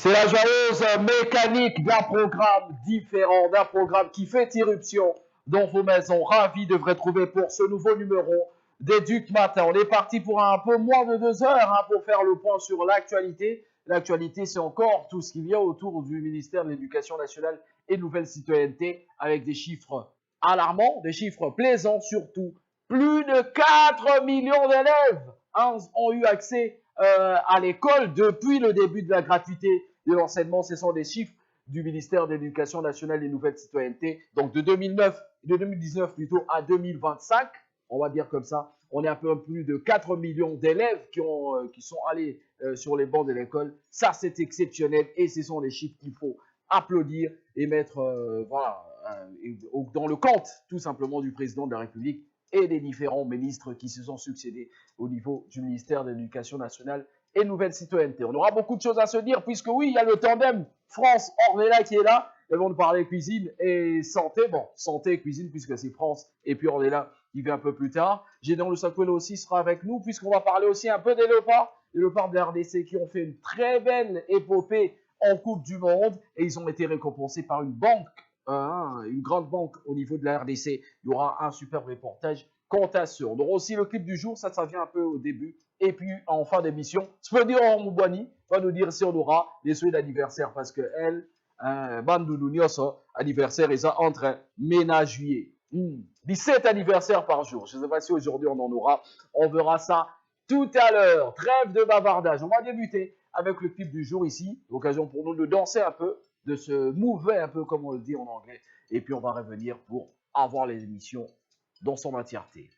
C'est la joyeuse mécanique d'un programme différent, d'un programme qui fait irruption dans vos maisons. Ravi de vous retrouver pour ce nouveau numéro d'Éduc Matin. On est parti pour un peu moins de 2 heures pour faire le point sur l'actualité. L'actualité, c'est encore tout ce qui vient autour du ministère de l'Éducation nationale et Nouvelle Citoyenneté avec des chiffres alarmants, des chiffres plaisants surtout. Plus de 4 millions d'élèves ont eu accès à l'école depuis le début de la gratuité de l'enseignement. Ce sont des chiffres du ministère de l'Éducation nationale et Nouvelle Citoyenneté. Donc de 2019 plutôt à 2025, on va dire comme ça, on est un peu plus de 4 millions d'élèves qui sont allés sur les bancs de l'école. Ça, c'est exceptionnel et ce sont les chiffres qu'il faut applaudir et mettre dans le compte tout simplement du président de la République et des différents ministres qui se sont succédés au niveau du ministère de l'Éducation nationale et Nouvelle Citoyenneté. On aura beaucoup de choses à se dire puisque oui, il y a le tandem France-Ornella qui est là. Ils vont nous parler cuisine et santé. Bon, santé et cuisine puisque c'est France et puis Ornella qui vient un peu plus tard. Gédéon Lussakwelo aussi sera avec nous puisqu'on va parler aussi un peu des léopards de la RDC qui ont fait une très belle épopée en Coupe du Monde et ils ont été récompensés par une banque. Une grande banque au niveau de la RDC. Il y aura un super reportage quant à ça. On aura aussi le clip du jour, ça vient un peu au début. Et puis en fin d'émission, Splendir Moubouani va nous dire si on aura des souhaits d'anniversaire parce que elle, Bandoudou Nyoso, anniversaire, et ça entre mai et juillet. 17 anniversaires par jour. Je ne sais pas si aujourd'hui on en aura. On verra ça tout à l'heure. Trêve de bavardage. On va débuter avec le clip du jour ici. L'occasion pour nous de danser un peu, de se mouver un peu comme on le dit en anglais. Et puis on va revenir pour avoir les émissions dans son entièreté.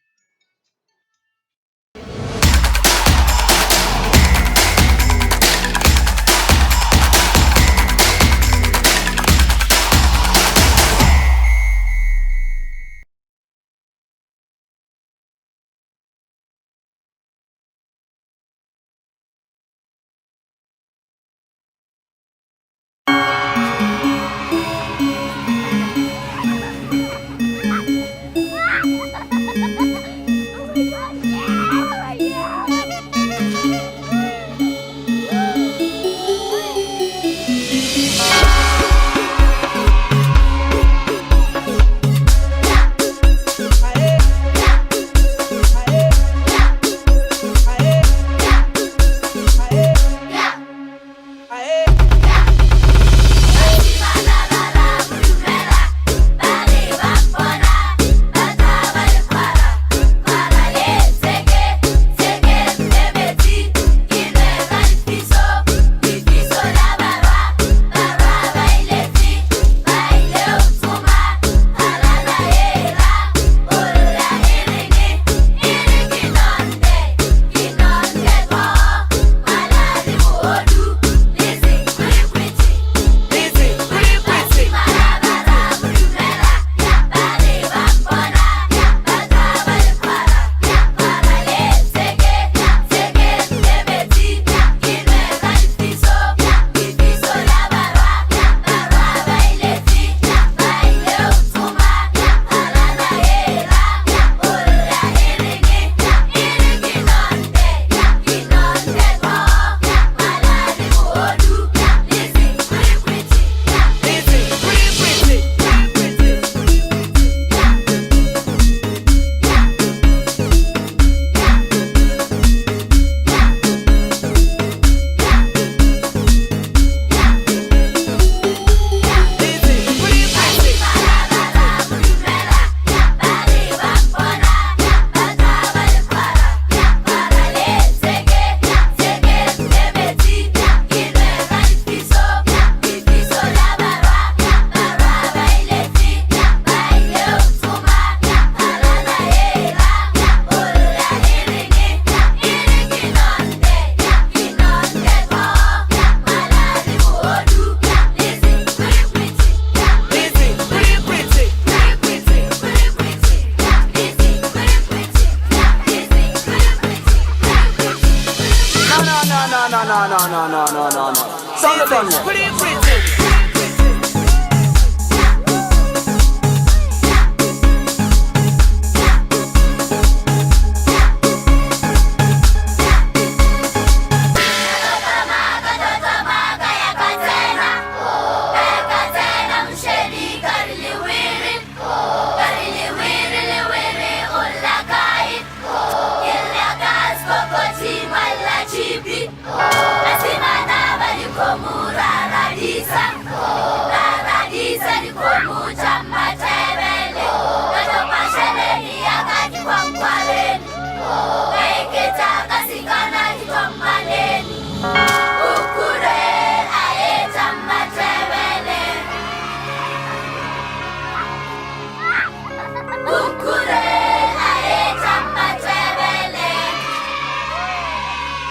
No. Sound it on you.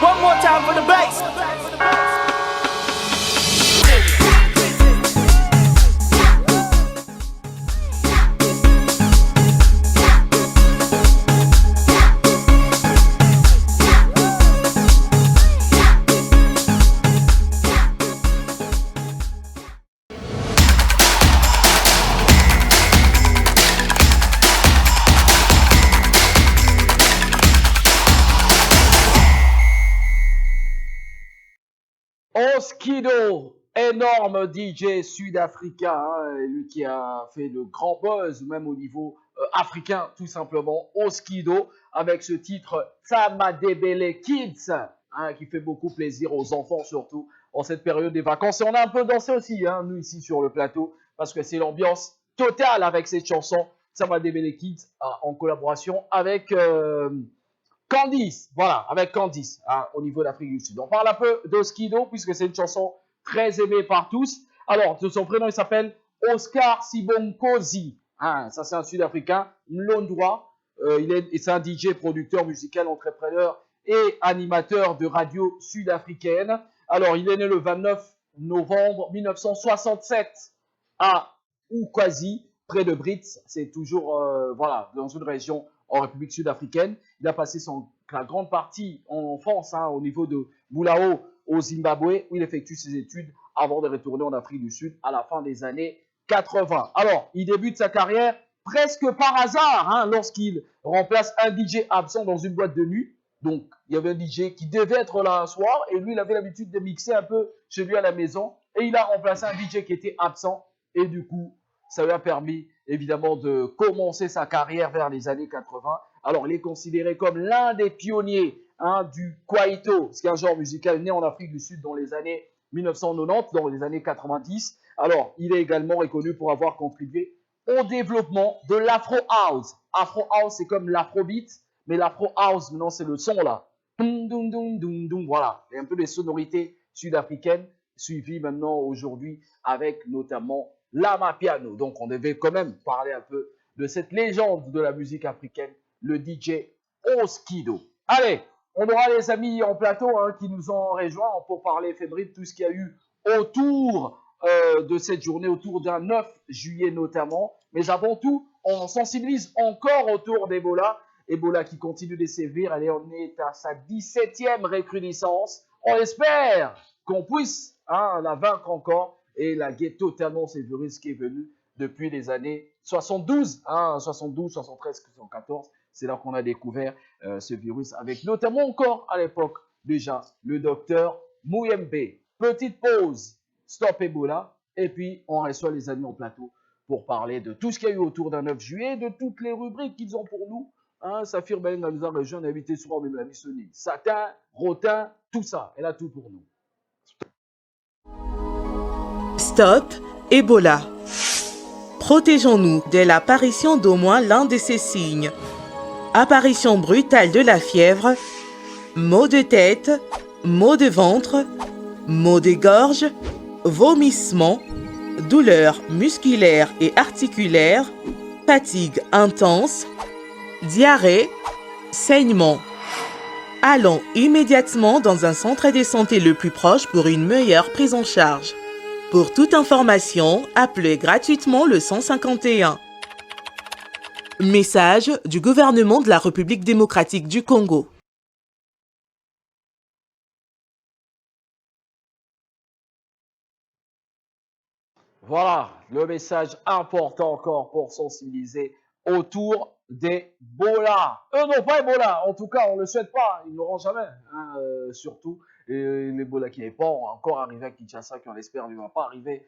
One more time for the bass. Oskido, énorme DJ sud-africain, hein, lui qui a fait le grand buzz, même au niveau africain, tout simplement. Oskido, avec ce titre Tamadebele Kids, hein, qui fait beaucoup plaisir aux enfants, surtout en cette période des vacances. Et on a un peu dansé aussi, hein, nous ici sur le plateau, parce que c'est l'ambiance totale avec cette chanson Tamadebele Kids, en collaboration avec Candice, voilà, avec Candice, hein, au niveau d'Afrique du Sud. On parle un peu d'Oskido, puisque c'est une chanson très aimée par tous. Alors, de son prénom, il s'appelle Oscar Sibonkosi. Hein, ça, c'est un Sud-Africain, Mlondwa. C'est un DJ, producteur musical, entrepreneur et animateur de radio sud-africaine. Alors, il est né le 29 novembre 1967 à Ukwasi, près de Brits. C'est toujours, voilà, dans une région en République sud-africaine. Il a passé la grande partie en enfance, hein, au niveau de Boulao, au Zimbabwe, où il effectue ses études avant de retourner en Afrique du Sud à la fin des années 80. Alors, il débute sa carrière presque par hasard, hein, lorsqu'il remplace un DJ absent dans une boîte de nuit. Donc, il y avait un DJ qui devait être là un soir, et lui, il avait l'habitude de mixer un peu chez lui à la maison, et il a remplacé un DJ qui était absent, et du coup, ça lui a permis évidemment de commencer sa carrière vers les années 80. Alors, il est considéré comme l'un des pionniers, hein, du kwaito, ce qui est un genre musical né en Afrique du Sud dans les années 1990, dans les années 90. Alors, il est également reconnu pour avoir contribué au développement de l'Afro House. Afro House, c'est comme l'Afrobeat, mais l'Afro House, maintenant, c'est le son là. Voilà, il y a un peu des sonorités sud-africaines suivies maintenant aujourd'hui avec notamment l'Amapiano. Donc, on devait quand même parler un peu de cette légende de la musique africaine, le DJ Oskido. Allez, on aura les amis en plateau, hein, qui nous ont rejoints pour parler éphéméride de tout ce qu'il y a eu autour de cette journée, autour d'un 9 juillet notamment. Mais avant tout, on sensibilise encore autour d'Ebola. Ebola qui continue de sévir, on est à sa 17e recrudescence. On espère qu'on puisse, hein, la vaincre encore et laguer totalement ce virus qui est venu depuis les années 72, hein, 72, 73, 74. C'est là qu'on a découvert ce virus, avec notamment encore à l'époque déjà le docteur Mouyembe. Petite pause, stop Ebola, et puis on reçoit les amis en plateau pour parler de tout ce qu'il y a eu autour d'un 9 juillet, de toutes les rubriques qu'ils ont pour nous. Hein, Safir Ben nous a rejoint, invité souvent même la missionnaire. Satin, Rotin, tout ça, elle a tout pour nous. Stop Ebola. Protégeons-nous de l'apparition d'au moins l'un de ces signes. Apparition brutale de la fièvre, maux de tête, maux de ventre, maux de gorge, vomissements, douleurs musculaires et articulaires, fatigue intense, diarrhée, saignement. Allons immédiatement dans un centre de santé le plus proche pour une meilleure prise en charge. Pour toute information, appelez gratuitement le 151. Message du gouvernement de la République démocratique du Congo. Voilà, le message important encore pour sensibiliser autour d'Ebola. Non, pas Ebola, en tout cas, on ne le souhaite pas, ils n'auront jamais, hein, surtout. L'Ebola qui n'est pas encore arrivé à Kinshasa, qu'on espère ne va pas arriver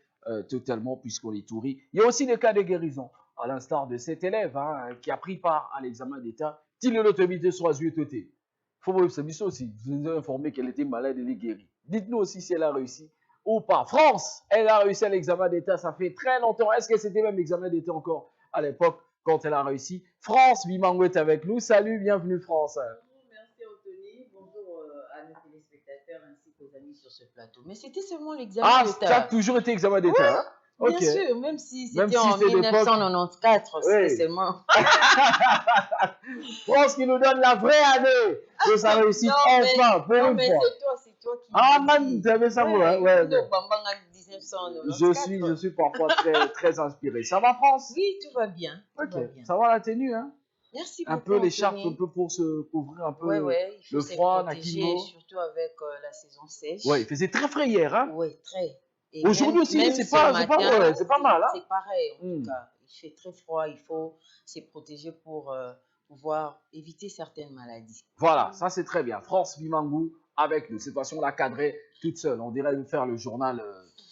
totalement puisqu'on est tourí. Il y a aussi des cas de guérison, à l'instar de cet élève, hein, qui a pris part à l'examen d'État. Il a l'autorité sur la UTT. Il faut vous savoir aussi, vous nous avez informé qu'elle était malade et elle est guérie. Dites-nous aussi si elle a réussi ou pas. France, elle a réussi à l'examen d'État, ça fait très longtemps. Est-ce que c'était même l'examen d'État encore à l'époque quand elle a réussi. France Bimango est avec nous. Salut, bienvenue France. Merci Anthony, bonjour à nos téléspectateurs ainsi qu'aux amis sur ce plateau. Mais c'était seulement l'examen Ah, d'État. ça a toujours été examen d'État. Hein? Bien Ok. sûr, même si Même c'était si en c'est l'époque. 1994, Oui. c'était seulement... France qui nous donne la vraie année de sa réussite enfin, pour non, une mais fois. c'est toi qui... Ah, me man, dis. tu avais ça, ouais. Ouais, Nous, Bambang en 1994. je suis parfois très inspiré. Ça va, France? Oui, tout va bien. Tout Ok. va bien. Ça va la tenue, hein? Merci Un beaucoup, peu l'écharpe, Anthony. un peu pour se couvrir un peu Ouais, il faut le se froid, protéger, Nakimo. surtout avec la saison sèche. Ouais, il faisait très frais hier, hein? Oui, très. Et Aujourd'hui même- aussi, même c'est ce pas matin, mal, hein? C'est pareil, en Hmm. tout cas. Il fait très froid, il faut se protéger pour pouvoir éviter certaines maladies. Voilà, ça c'est très bien. France Bimangou avec nous. Cette fois-ci, on l'a cadré toute seule. On dirait nous faire le journal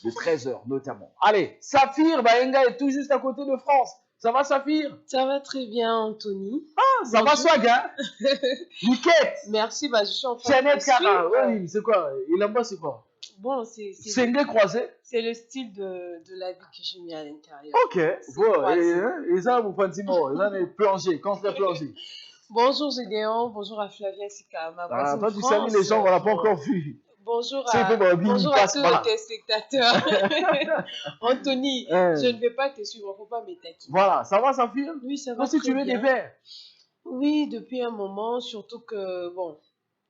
de 13h notamment. Allez, Saphir Baenga est tout juste à côté de France. Ça va, Saphir? Ça va très bien, Anthony. Ah, ça va, swag, hein? Niquette! Merci, bah, je suis en train Tianet de Kara, suivre. oui, c'est quoi? Il en bas, c'est quoi? Bon, Sengue croisé? c'est le style de la vie que j'ai mis à l'intérieur. Ok, bon, croisé. et ça, vous prenez mot. Là, on est plongé, quand c'est plongé. Bonjour Gédéon, bonjour à Flavia Sika, ma Ah, voisine toi, tu France. salues les gens, on l'a pas encore vu. Bonjour C'est à, un peu bon, bim, bonjour il à passe tous par là. les téléspectateurs. Anthony, je ne vais pas te suivre, faut pas m'attaquer. Voilà, ça va, Saphir? Oui, ça va Toi, si très tu veux des bien. verres. Oui, depuis un moment, surtout que, bon,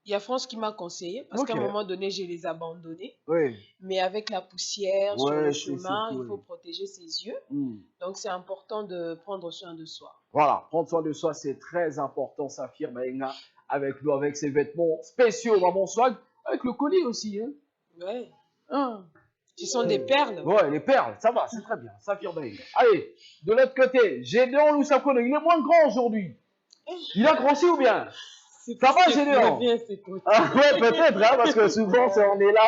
il y a France qui m'a conseillé, parce qu'à Ok. un moment donné, je les abandonnés. Oui. Mais avec la poussière sur Ouais, le c'est chemin, surtout, il faut oui. protéger ses yeux. Hmm. Donc, c'est important de prendre soin de soi. Voilà, prendre soin de soi, c'est très important, Saphir Baenga, avec nous, avec ses vêtements spéciaux, maman swag, avec le collier aussi, hein. Ouais. Hein. Ce sont des perles. Ouais, les perles, ça va, c'est très bien, Saphir Baenga. Allez, de l'autre côté, Gédéon Loussakone, il est moins grand aujourd'hui. Il a grossi ou bien? C'est Ça parce va, que Gédéon? Flavien s'écoute. Ah ouais, peut-être, hein, parce que souvent, on est là,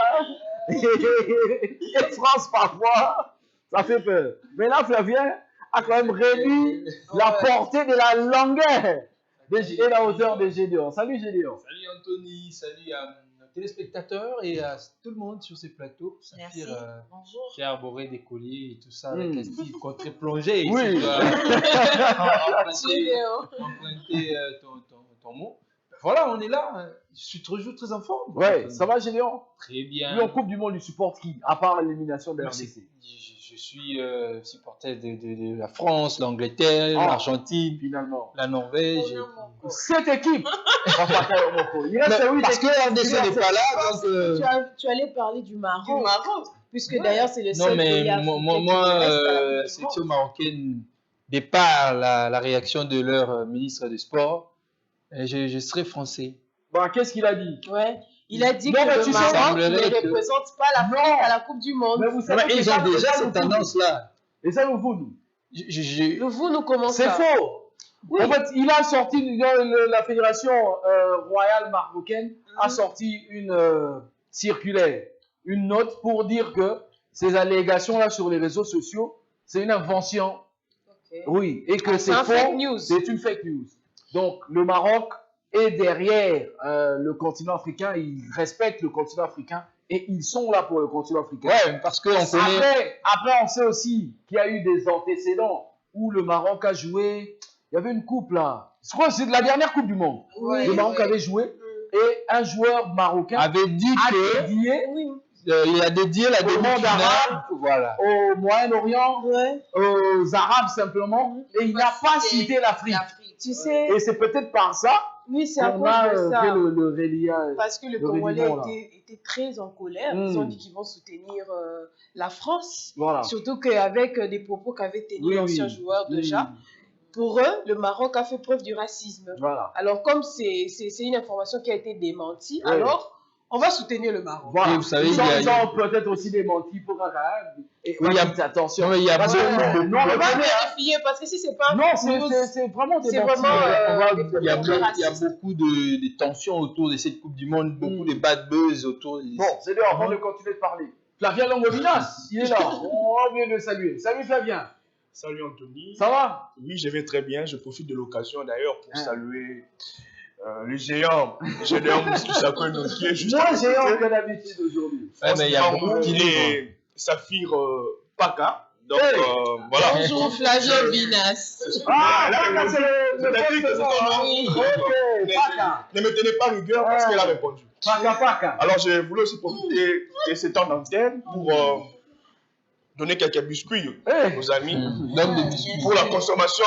et France parfois, ça fait peur. Mais là, Flavien a quand même réduit la portée de la longueur et la hauteur de Gédéon. Salut Gédéon. Salut Anthony, salut à nos téléspectateurs et à tout le monde sur ces plateaux. Merci. Saphir, Bonjour. qui a arboré des colliers et tout ça avec Mm. un style contre-plongé. Oui. Si tu dois Gédéon. emprunter ton mot. Ben voilà, on est là. Je suis toujours très en forme. Ouais, ça va Gédéon? Très bien. Lui en Coupe du Monde, il supporte qui? À part l'élimination de la Merci. RDC. Je suis supporter de la France, l'Angleterre, Ah. l'Argentine, Finalement. la Norvège. Cette équipe Papa Kayomoko. Il reste 8 Parce que la RDC n'est pas là, donc. Tu allais parler du Maroc. Du Maroc. Puisque d'ailleurs, c'est le Non, seul mais pays africain qui moi reste à la Coupe du section Monde. marocaine, départ la réaction de leur ministre des Sports, je serai français. Bah, qu'est-ce qu'il a dit? Ouais. Il a dit Non, mais que tu le sais, Maroc ne semblerait que- représente pas l'Afrique Non. à la Coupe du Monde. Mais vous Non, savez mais que ils ça, ont déjà ça, cette nous fout, nous. tendance-là. Et ça nous fout, nous. Le vous nous comment C'est ça? faux. Oui. En fait, il a sorti, la fédération royale marocaine a sorti une circulaire, une note pour dire que ces allégations-là sur les réseaux sociaux, c'est une invention. Ok. Oui, et que Ah, c'est c'est un faux. fake news. C'est une fake news. Donc, le Maroc est derrière le continent africain, ils respectent le continent africain et ils sont là pour le continent africain. Ouais, parce qu'on connaît. Après, on sait aussi qu'il y a eu des antécédents où le Maroc a joué. Il y avait une coupe là. Je crois que c'est de la dernière Coupe du Monde. Oui, Le Maroc oui. avait joué et un joueur marocain Avait dit a que dédié Oui. il a dédié la Au monde demi-finale. arabe. Voilà. au Moyen-Orient, Ouais. aux Arabes simplement, et il n'a pas cité l'Afrique. Tu sais, Et c'est peut-être par ça oui, c'est à qu'on cause a de ça. fait le reliage. Parce que le le Congolais Réunion, là. était très en colère. Mm. Ils ont dit qu'ils vont soutenir la France. Voilà. Surtout qu'avec des propos qu'avait tenu Oui, l'ancien oui. joueur de Mm. Ja, pour eux, le Maroc a fait preuve du racisme. Voilà. Alors, comme c'est une information qui a été démentie, Oui. alors on va soutenir le Maroc. Voilà. Et vous savez, ils il y a- ont peut-être aussi démenti pour un et Oui, il y a- attention. Non, mais il y a Parce que beaucoup- non, On le va premier, vérifier parce que si c'est pas non, news, c'est vraiment des c'est mentis. vraiment, On va- des Il y a, Très il y a raciste. beaucoup de tensions autour de cette Coupe du Monde, beaucoup de bad buzz autour. Bon, c'est l'heure avant de continuer de parler. Flavien Longominas, il est là. On va bien le saluer. Salut Flavien. Salut Anthony. Ça va? Oui, je vais très bien. Je profite de l'occasion d'ailleurs pour Ah. saluer le géant Moussoussakone qui est juste. Moins géant que d'habitude aujourd'hui. Ouais, mais il y a Franchement, beaucoup de il livres. est Saphir Paka. Donc, voilà. Bonjour Flavien Binas. Ah, là, c'est le dit que c'est son nom. Ok, Paka. Ne me tenez pas rigueur parce qu'elle a répondu. Paka. Alors, j'ai voulu aussi profiter de ce temps d'antenne pour donner quelques biscuits aux amis Donne des biscuits. pour la consommation.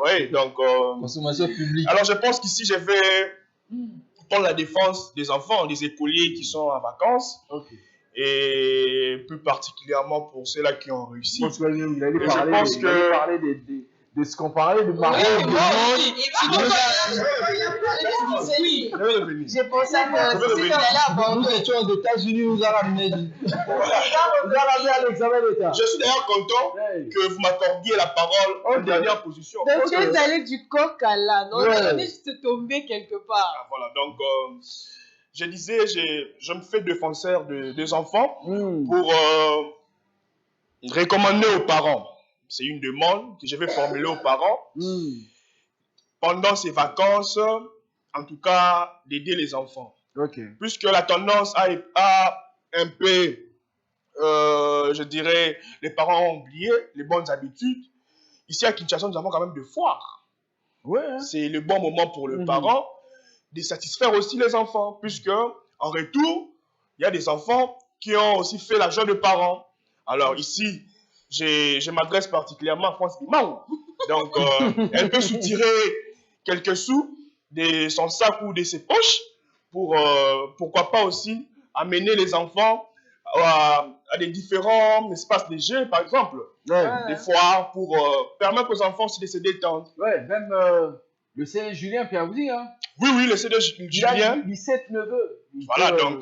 Oui, donc. Consommation publique. Alors, je pense qu'ici, je vais prendre la défense des enfants, des écoliers qui sont en vacances. Ok. Et plus particulièrement pour ceux-là qui ont réussi. Moi, il allait Et parler, je pense il allait que- parler de ce qu'on parlait de mariage. Je vais revenir. J'ai pensé Je vais que revenir. Nous étions aux États-Unis, nous a ramené du. Vous avez à l'examen d'État. Je suis d'ailleurs content Hey. que vous m'accordiez la parole en Ok. dernière position. Donc tu es allé du coq à l'âne. On Ouais. est juste tombé quelque part. Ah, voilà, donc je disais, je me fais défenseur des enfants pour recommander aux parents. C'est une demande que je vais formuler aux parents. Pendant ces vacances, en tout cas, d'aider les enfants. Ok. Puisque la tendance a un peu, je dirais, les parents ont oublié les bonnes habitudes. Ici à Kinshasa, nous avons quand même des foires. Ouais. Hein. C'est le bon moment pour le parent de satisfaire aussi les enfants, puisque en retour, il y a des enfants qui ont aussi fait la joie de parents. Alors ici, je m'adresse particulièrement à France Dimang. Donc, elle peut soutirer quelques sous de son sac ou de ses poches pour, pourquoi pas aussi, amener les enfants à des différents espaces de jeux, par exemple, Ouais. des foires, pour permettre aux enfants aussi de se détendre. Ouais, même le C. Julien Piavzi, hein. Oui, le CD Il a Julien. 17 neveux. Voilà, donc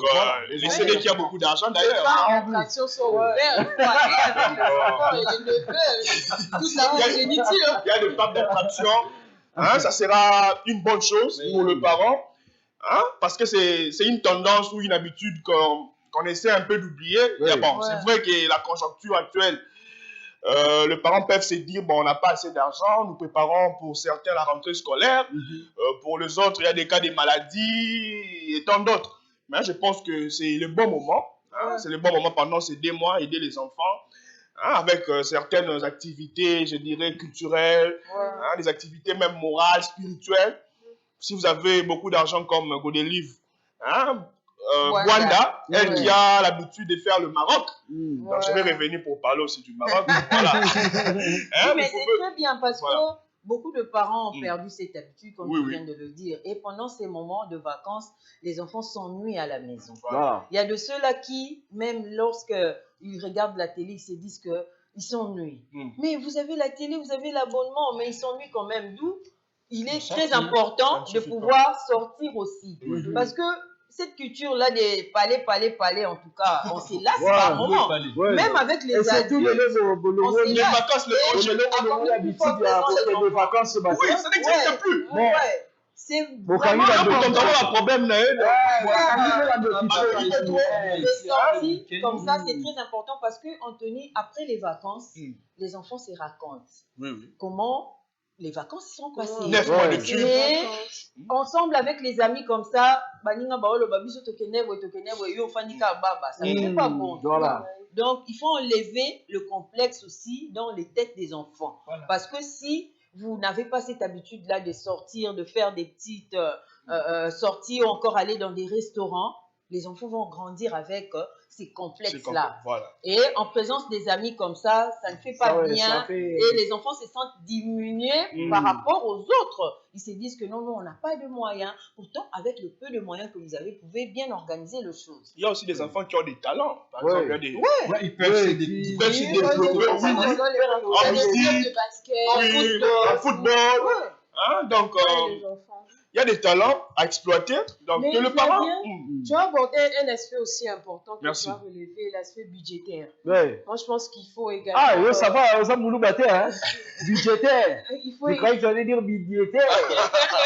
les CD qui a beaucoup d'argent d'ailleurs. Les attractions sont ouvertes. Il faut aller avec les enfants et les neveux. Toute la progéniture. Il y a des parcs d'attraction. Hein, ça sera une bonne chose pour le parent. Hein, parce que c'est une tendance ou une habitude qu'on essaie un peu d'oublier. Oui. Bon, c'est vrai que la conjoncture actuelle, les parents peuvent se dire, bon, on n'a pas assez d'argent, nous préparons pour certains la rentrée scolaire, pour les autres, il y a des cas de maladie et tant d'autres. Mais je pense que c'est le bon moment, hein, c'est le bon moment pendant ces 2 mois, aider les enfants, hein, avec certaines activités, je dirais, culturelles, hein, des activités même morales, spirituelles. Si vous avez beaucoup d'argent comme Godelive, hein, Wanda, elle qui a l'habitude de faire le Maroc, donc je vais revenir pour parler aussi du Maroc. Voilà. Hein, Mais vous c'est pouvez- très bien parce Voilà. que beaucoup de parents ont perdu cette habitude, comme Oui, tu oui. viens de le dire. Et pendant ces moments de vacances, les enfants s'ennuient à la maison. Voilà. Il y a de ceux-là qui, même lorsqu'ils regardent la télé, ils se disent qu'ils s'ennuient. Mais vous avez la télé, vous avez l'abonnement, mais ils s'ennuient quand même. D'où il est Ça très suffit. important Ça de suffit pouvoir sortir aussi. Oui. Parce que cette culture-là des palais, en tout cas, on se lasse Ouais, par moment. Ouais. Même avec les Et surtout, adultes. le sait Les pas. vacances, on a l'habitude de des vacances ce matin. oui, ça n'existe plus. Bon. C'est Bon, quand vraiment il a Quand on a un problème, les sorties comme ça, c'est très important parce que Anthony, après les vacances, les enfants se racontent comment les vacances sont passées. 9 mois de Ouais. tube. Et ensemble avec les amis comme ça, baninga baolo babiso tokenebo yo fanika baba, ça n'est pas bon. Voilà. Donc il faut enlever le complexe aussi dans les têtes des enfants. Parce que si vous n'avez pas cette habitude-là de sortir, de faire des petites sorties ou encore aller dans des restaurants, les enfants vont grandir avec ces complexes-là. Voilà. Et en présence des amis comme ça ne fait pas Ça, ouais, bien. ça fait- Et les enfants se sentent diminués par rapport aux autres. Ils se disent que non, on n'a pas de moyens. Pourtant, avec le peu de moyens que vous avez, vous pouvez bien organiser les choses. Il y a aussi des enfants qui ont des talents. Par Ouais. exemple, il y a des... Ouais, ils peuvent se Ils peuvent se Oui, développer oui, aussi. oui, oui. En Il y a des musique, clubs de basket, oui, en football. Hein, donc, les enfants. il y a des talents à exploiter. Donc, Mais que le Flavien, parent... Tu as abordé un aspect aussi important que Merci. tu as relevé, l'aspect budgétaire. Ouais. Moi, je pense qu'il faut également... Ah, yo, ça va, ça moulou batté, hein. Budgétaire. Il faut Je croyais que tu allais dire budgétaire.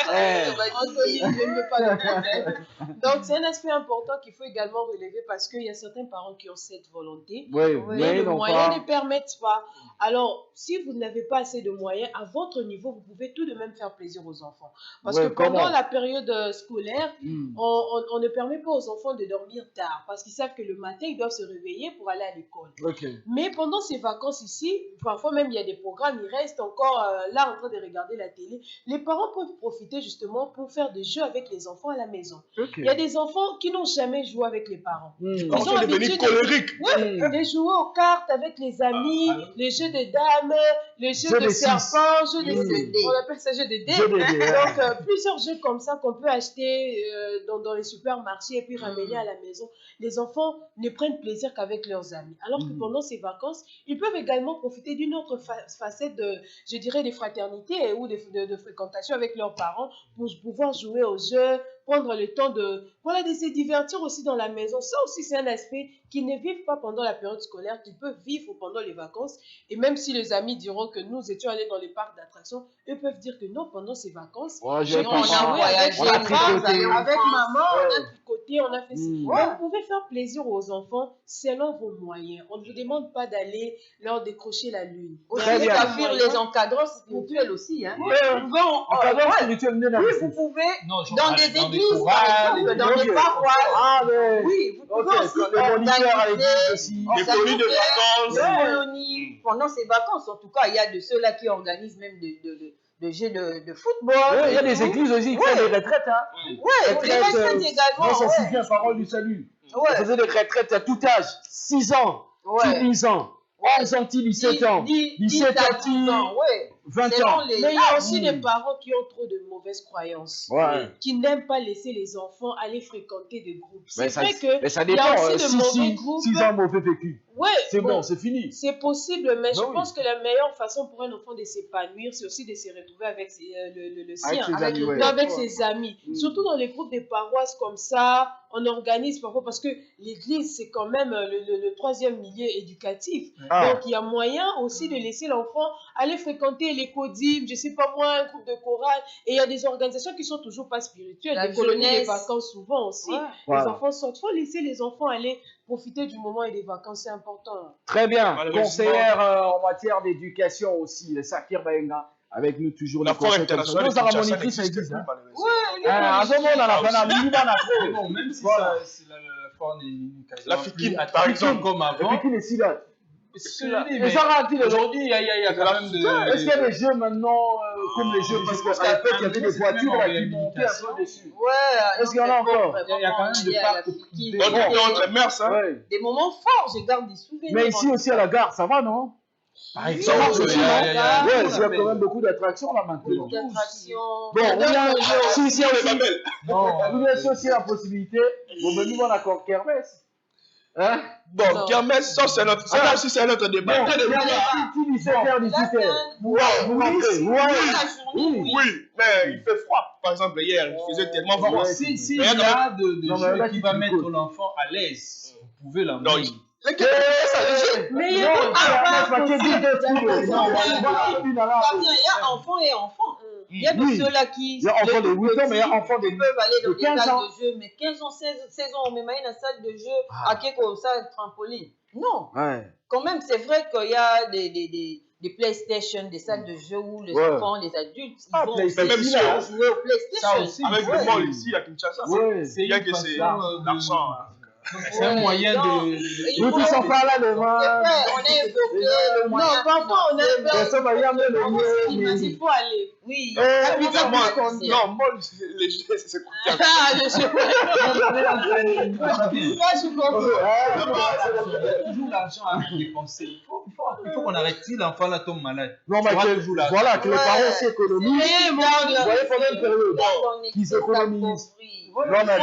Anthony ne veut pas le problème. Donc, c'est un aspect important qu'il faut également relever parce qu'il y a certains parents qui ont cette volonté. Oui, Mais mais les non moyens pas. ne permettent pas. Alors, si vous n'avez pas assez de moyens, à votre niveau, vous pouvez tout de même faire plaisir aux enfants. Parce Ouais, que comme pendant la période scolaire, Mm. on ne permet pas aux enfants de dormir tard parce qu'ils savent que le matin, ils doivent se réveiller pour aller à l'école. Ok. Mais pendant ces vacances ici, parfois même il y a des programmes, ils restent encore là en train de regarder la télé. Les parents peuvent profiter justement pour faire des jeux avec les enfants à la maison. Ok. Il y a des enfants qui n'ont jamais joué avec les parents. Mm. Ils On ont sont devenus l'habitude colériques. de jouer aux cartes avec les amis, les jeux de dames, les jeux Jeux de de six. serpents, jeux de Mm. on appelle ça jeux de dés. Jeux de dés, ouais. Donc, plusieurs jeux comme ça qu'on peut acheter dans les supermarchés et puis ramener à la maison. Les enfants ne prennent plaisir qu'avec leurs amis. Alors que pendant ces vacances, ils peuvent également profiter d'une autre facette de, je dirais, de fraternité ou de fréquentation avec leurs parents pour pouvoir jouer aux jeux, prendre le temps de se divertir aussi dans la maison. Ça aussi, c'est un aspect qu'ils ne vivent pas pendant la période scolaire, qu'ils peuvent vivre pendant les vacances. Et même si les amis diront que nous étions allés dans les parcs d'attractions, eux peuvent dire que non, pendant ces vacances, Ouais, j'ai j'ai pu pas jouer ça. avec On a les tricoté. parents, avec maman, on Ouais. a tricoté, on a fait ci. Mm. Donc, vous pouvez faire plaisir aux enfants selon vos moyens. On ne vous demande pas d'aller leur décrocher la lune. Très bien. Ça fuir les encadrants spirituels aussi. Hein. Bon, Encadrement spirituel, oui, vous pouvez, Non, genre, dans des dans des églises, chorales, par exemple, dans ok. des paroisses, Ah, mais. oui, vous Ok, pouvez aussi les moniteurs à l'église organiser aussi. Des colonies de vacances. des colonies pendant ces vacances. En tout cas, il y a de ceux-là qui organisent même de jeux de football. Ouais, il y a et des tout. églises aussi qui font des retraites. Hein. Ouais, les retraites également. Non, ça ouais. suffit à parole du salut. On Ouais. faisait des retraites à tout âge. 6 ans, Ouais. 10 ans, 11 ans, 17 ans, 17 à ans, 10 ans, ouais. 20 Selon ans. les Mais il y a âges. aussi des parents qui ont trop de mauvaises croyances, Ouais. qui n'aiment pas laisser les enfants aller fréquenter des groupes. C'est Mais ça, vrai que mais ça il y a dépend. aussi de mauvais groupes. 6 ans mauvais vécu. Ouais, C'est bon, bon, c'est fini. c'est possible, mais je Ben oui. pense que la meilleure façon pour un enfant de s'épanouir, c'est aussi de se retrouver avec le sien, Avec ses avec amis, le- ouais. non, avec ses amis. Mm. Surtout dans les groupes de paroisses comme ça, on organise parfois parce que l'église, c'est quand même le troisième milieu éducatif. Ah. Donc, il y a moyen aussi de laisser l'enfant aller fréquenter les codimes, je sais pas moi, un groupe de chorale. Et il y a des organisations qui sont toujours pas spirituelles, La des colonies de jeunesse. vacances souvent aussi. Ouais. Les Voilà. enfants sortent. Il faut laisser les enfants aller profiter du moment et des vacances, c'est important. Très bien. Malheureusement. Conseillère en matière d'éducation aussi, le Sakir Baenga. Avec nous toujours La les forêt conseils comme ça. internationale Nous, de à la Kinshasa monitrice, n'existe l'église. plus, Hein. malheureusement. À ce moment, on a la fin, on a Mais bon, même si Voilà. ça, si la forme est quasiment La Fikine, plus par attractive exemple. comme Et avant. puis qui est ici là. C'est là. Et ça ralentit les gens. Aujourd'hui, il y a quand même de. Est-ce qu'il y a des jeux maintenant comme les jeux? Parce qu'à l'époque, il y avait des voitures là qui montaient un peu dessus. Ouais, Est-ce qu'il y en a encore? Il y a quand même des parcs privés. Donc, entre mers, hein. Ouais. Des moments forts, je garde des souvenirs. Mais ici aussi à la gare, ça va, non? Par Ça exemple, marche aussi, non? il y a- Ouais, il y a quand même beaucoup d'attractions là maintenant. d'attractions. Bon, on a si, si, On les aussi, appelle. vous avez aussi la possibilité, bon, ben nous on accorde kermesse. Hein? Bon, kermesse, ça c'est notre, ça aussi c'est notre débat. Bon, il y a qui 17h, 18h. Vous rentrez, ouais. Oui. Oui, mais il fait froid. Par exemple, hier, il faisait tellement Bon, froid. si il y Mais il y a a de Non, mais là, jeux qui tu va te mettre causes. l'enfant à l'aise, vous pouvez Non, l'emmener. les kermesse, ça les jeux. Mais Non, il y a kermesse, parce que dit deux Non, coups, non, voilà, une à la- Il y a enfants et enfants. Il y a de Oui. ceux-là qui. Il y a enfants de 8 ans, mais il y a enfants de Ils peuvent aller dans de des 15 salles ans. de jeu, mais 15 ans, 16 ans, on met dans une salle de jeu, Ah. à quelque salle trampoline. Non, Ouais. quand même, c'est vrai qu'il y a des PlayStation, des salles de jeu où les Ouais. enfants, les adultes, ils Ah, vont PlayStation, même si on jouer au PlayStation. Ça aussi, Avec ouais. le mall ici à Kinshasa. Ouais. C'est Bien une que c'est façon, l'argent. hein. C'est un moyen non. de. Nous tous en parlent C'est le vrai, vin. on a évoqué le moyen. Non, parfois on a Mais ça va y aller le mais il faut aller. Oui. Non, moi, qu'on dit. non, moi, les jeux, c'est coûteux. Ah, je sais pas. Ça, je comprends. Il y a toujours l'argent à dépenser. Il faut qu'on arrête. Si l'enfant là tombe malade, Non, mais tu auras que, toujours l'argent. voilà, que les Ouais. parents aussi économisent. Vous Vous voyez pendant une période. Qu'ils se économisent. Non, mais